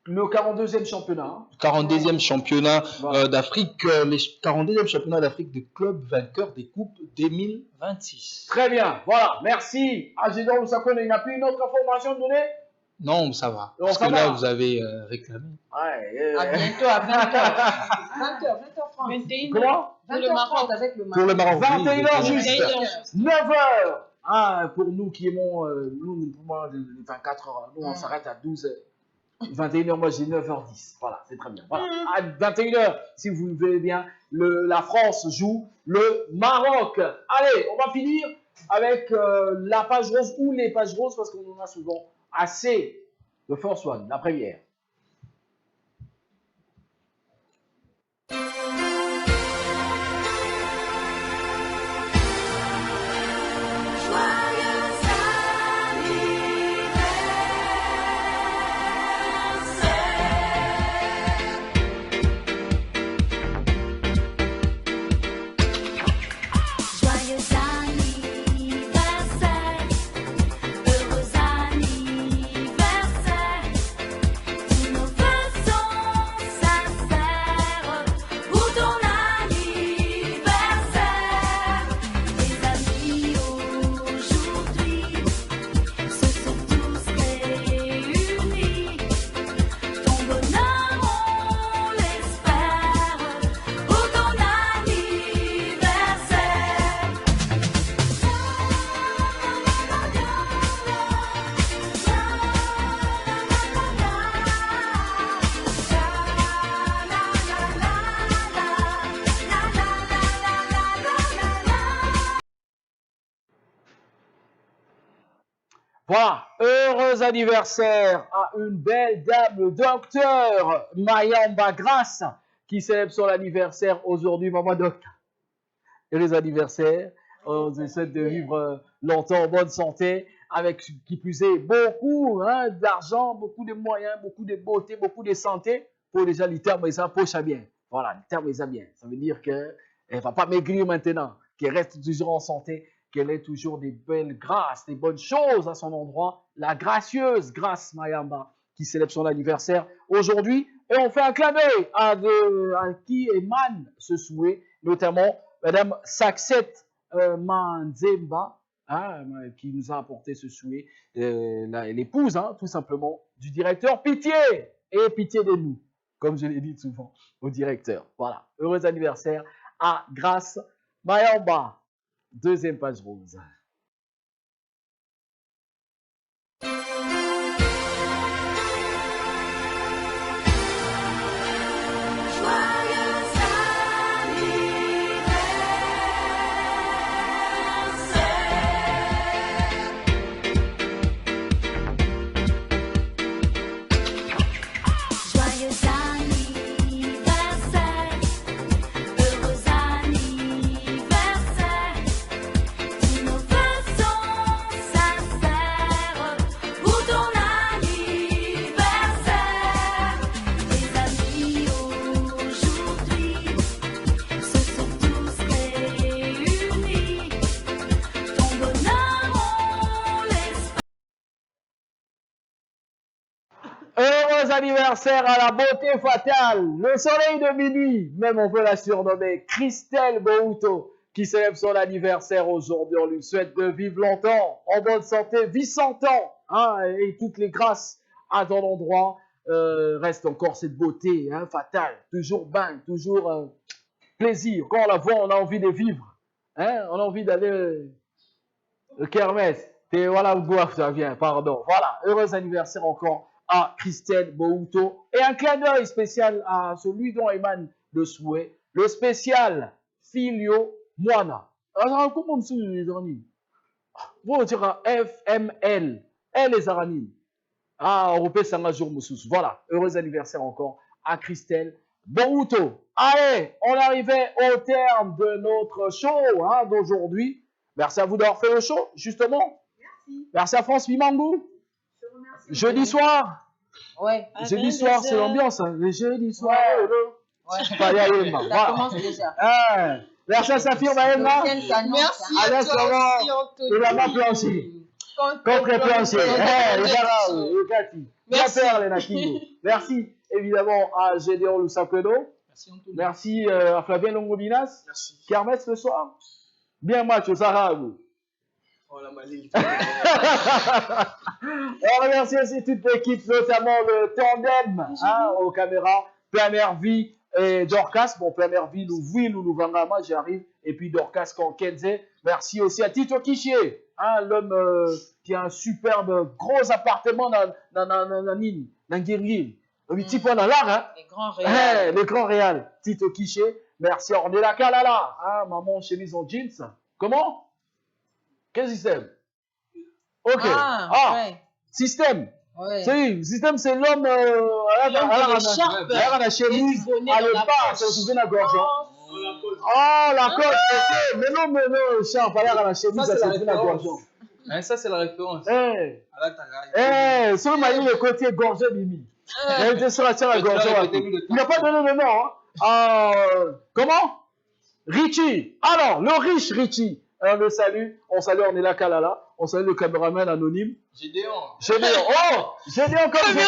Le 42e championnat. 42e championnat d'Afrique, les 42e championnat d'Afrique des clubs vainqueurs des coupes 2026. Très bien, voilà, merci. Gédon Lusakon, il n'y a plus une autre information donnée? Non, ça va. Parce que là, vous avez réclamé. Ouais, à bientôt, à 20h. 20h30. Comment? Pour le Maroc, avec le Maroc. Pour le Maroc. 21h juste. 9h. Ah, pour nous qui aimons, nous, pour moi, les 24 heures, nous, on s'arrête à 12h. 21h, moi j'ai 9h10. Voilà, c'est très bien. Voilà. À 21h, si vous le voulez bien, la France joue le Maroc. Allez, on va finir avec la page rose ou les pages roses parce qu'on en a souvent assez. The First One, la première. Voilà, heureux anniversaire à une belle dame, le docteur Mayamba Grace, qui célèbre son anniversaire aujourd'hui, maman docteur. Heureux anniversaire, on vous souhaite de vivre longtemps en bonne santé, avec qui plus est beaucoup d'argent, beaucoup de moyens, beaucoup de beauté, beaucoup de santé, pour déjà les termes et ça poche à bien. Voilà, les termes et ça bien. Ça veut dire qu'elle ne va pas maigrir maintenant, qu'elle reste toujours en santé, qu'elle ait toujours des belles grâces, des bonnes choses à son endroit, la gracieuse Grace Mayamba qui célèbre son anniversaire aujourd'hui. Et on fait un clin d'œil à qui émane ce souhait, notamment Madame Saxette Manzemba, qui nous a apporté ce souhait, l'épouse, tout simplement, du directeur. Pitié et pitié de nous, comme je l'ai dit souvent au directeur. Voilà, heureux anniversaire à Grace Mayamba. Deuxième page rose. Heureux anniversaire à la beauté fatale, le soleil de minuit, même on peut la surnommer Christelle Bouto, qui célèbre son anniversaire aujourd'hui. On lui souhaite de vivre longtemps, en bonne santé, vie 100 ans, et toutes les grâces à ton endroit. Reste encore cette beauté fatale, toujours bain, toujours plaisir. Quand on la voit, on a envie de vivre, on a envie d'aller au kermesse. Et voilà où ça vient, pardon. Voilà, heureux anniversaire encore à Christelle Bouto. Et un clin d'œil spécial à celui dont émane le souhait, le spécial Filio Moana. Alors, comment on dit les aranines? Vous direz FML, elle les aranines. On repère ça un jour, Moussous. Voilà, heureux anniversaire encore à Christelle Bouto. Allez, on arrivait au terme de notre show d'aujourd'hui. Merci à vous d'avoir fait le show, justement. Merci. Merci à France Mimangou. Jeudi soir. Ouais. Jeudi soir, c'est l'ambiance. Le jeudi soir. Ça commence déjà. Merci à Saphir Maëma. Merci à toi aussi, Anthony. Et la main planchée. Contre plancher. Merci. Merci évidemment à Gédéon Loussapledo. Merci Anthony. Merci à Flavien Longobinas. Merci. Kermesse ce soir. Bien match au Sarabou. Oh la maline. On remercie aussi toute l'équipe, notamment le tandem aux caméras, Plein Air Vie et Dorcas. Bon, Plein Air Vie, nous Vangama, j'arrive. Et puis Dorcas Kenze. Merci aussi à Tito Kichier hein, l'homme qui a un superbe gros appartement dans Guéril. Un petit point dans l'art, hein. Les grands réals. Le grand réal. Tito Quiché. Merci, on est là, Kalala. Hein, maman, chemise en jeans. Comment? Quel système? Ok. Ouais. Système. Ouais. Système, c'est l'homme à la chemise, à le bas, c'est aussi la gorge. Oh, la coche, ok. Mais non, Charles, à la chemise, ça c'est la gorge. Ça, c'est la référence. Sur le côté gorgé, Mimi. Il était sur la gorge. Il n'a pas donné le nom. Comment? Richie. Alors, le riche Richie. On le salue. On salue, on est là, Kalala. On salue le caméraman anonyme. Gédéon. Oh, Gédéon comme Gédéon.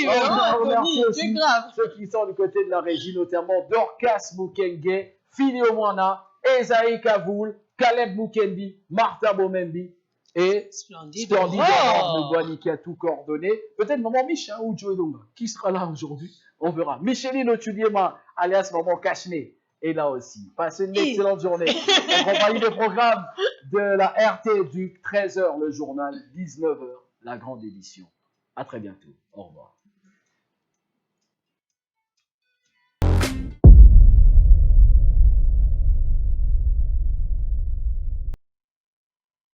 On remercie aussi ceux qui sont du côté de la régie, notamment Dorcas Mukenge, Filio Mwana, Esaïe Kavoul, Caleb Mukendi, Martha Bomembi et Splendide Boani qui a tout coordonné. Peut-être Maman Mich ou Joey Lunga. Qui sera là aujourd'hui? On verra. Micheline Otuliema, alias Maman Kachne, est là aussi. Passez une excellente journée. En compagnie des programmes de la RT du 13h, le journal, 19h, la grande édition. À très bientôt. Au revoir.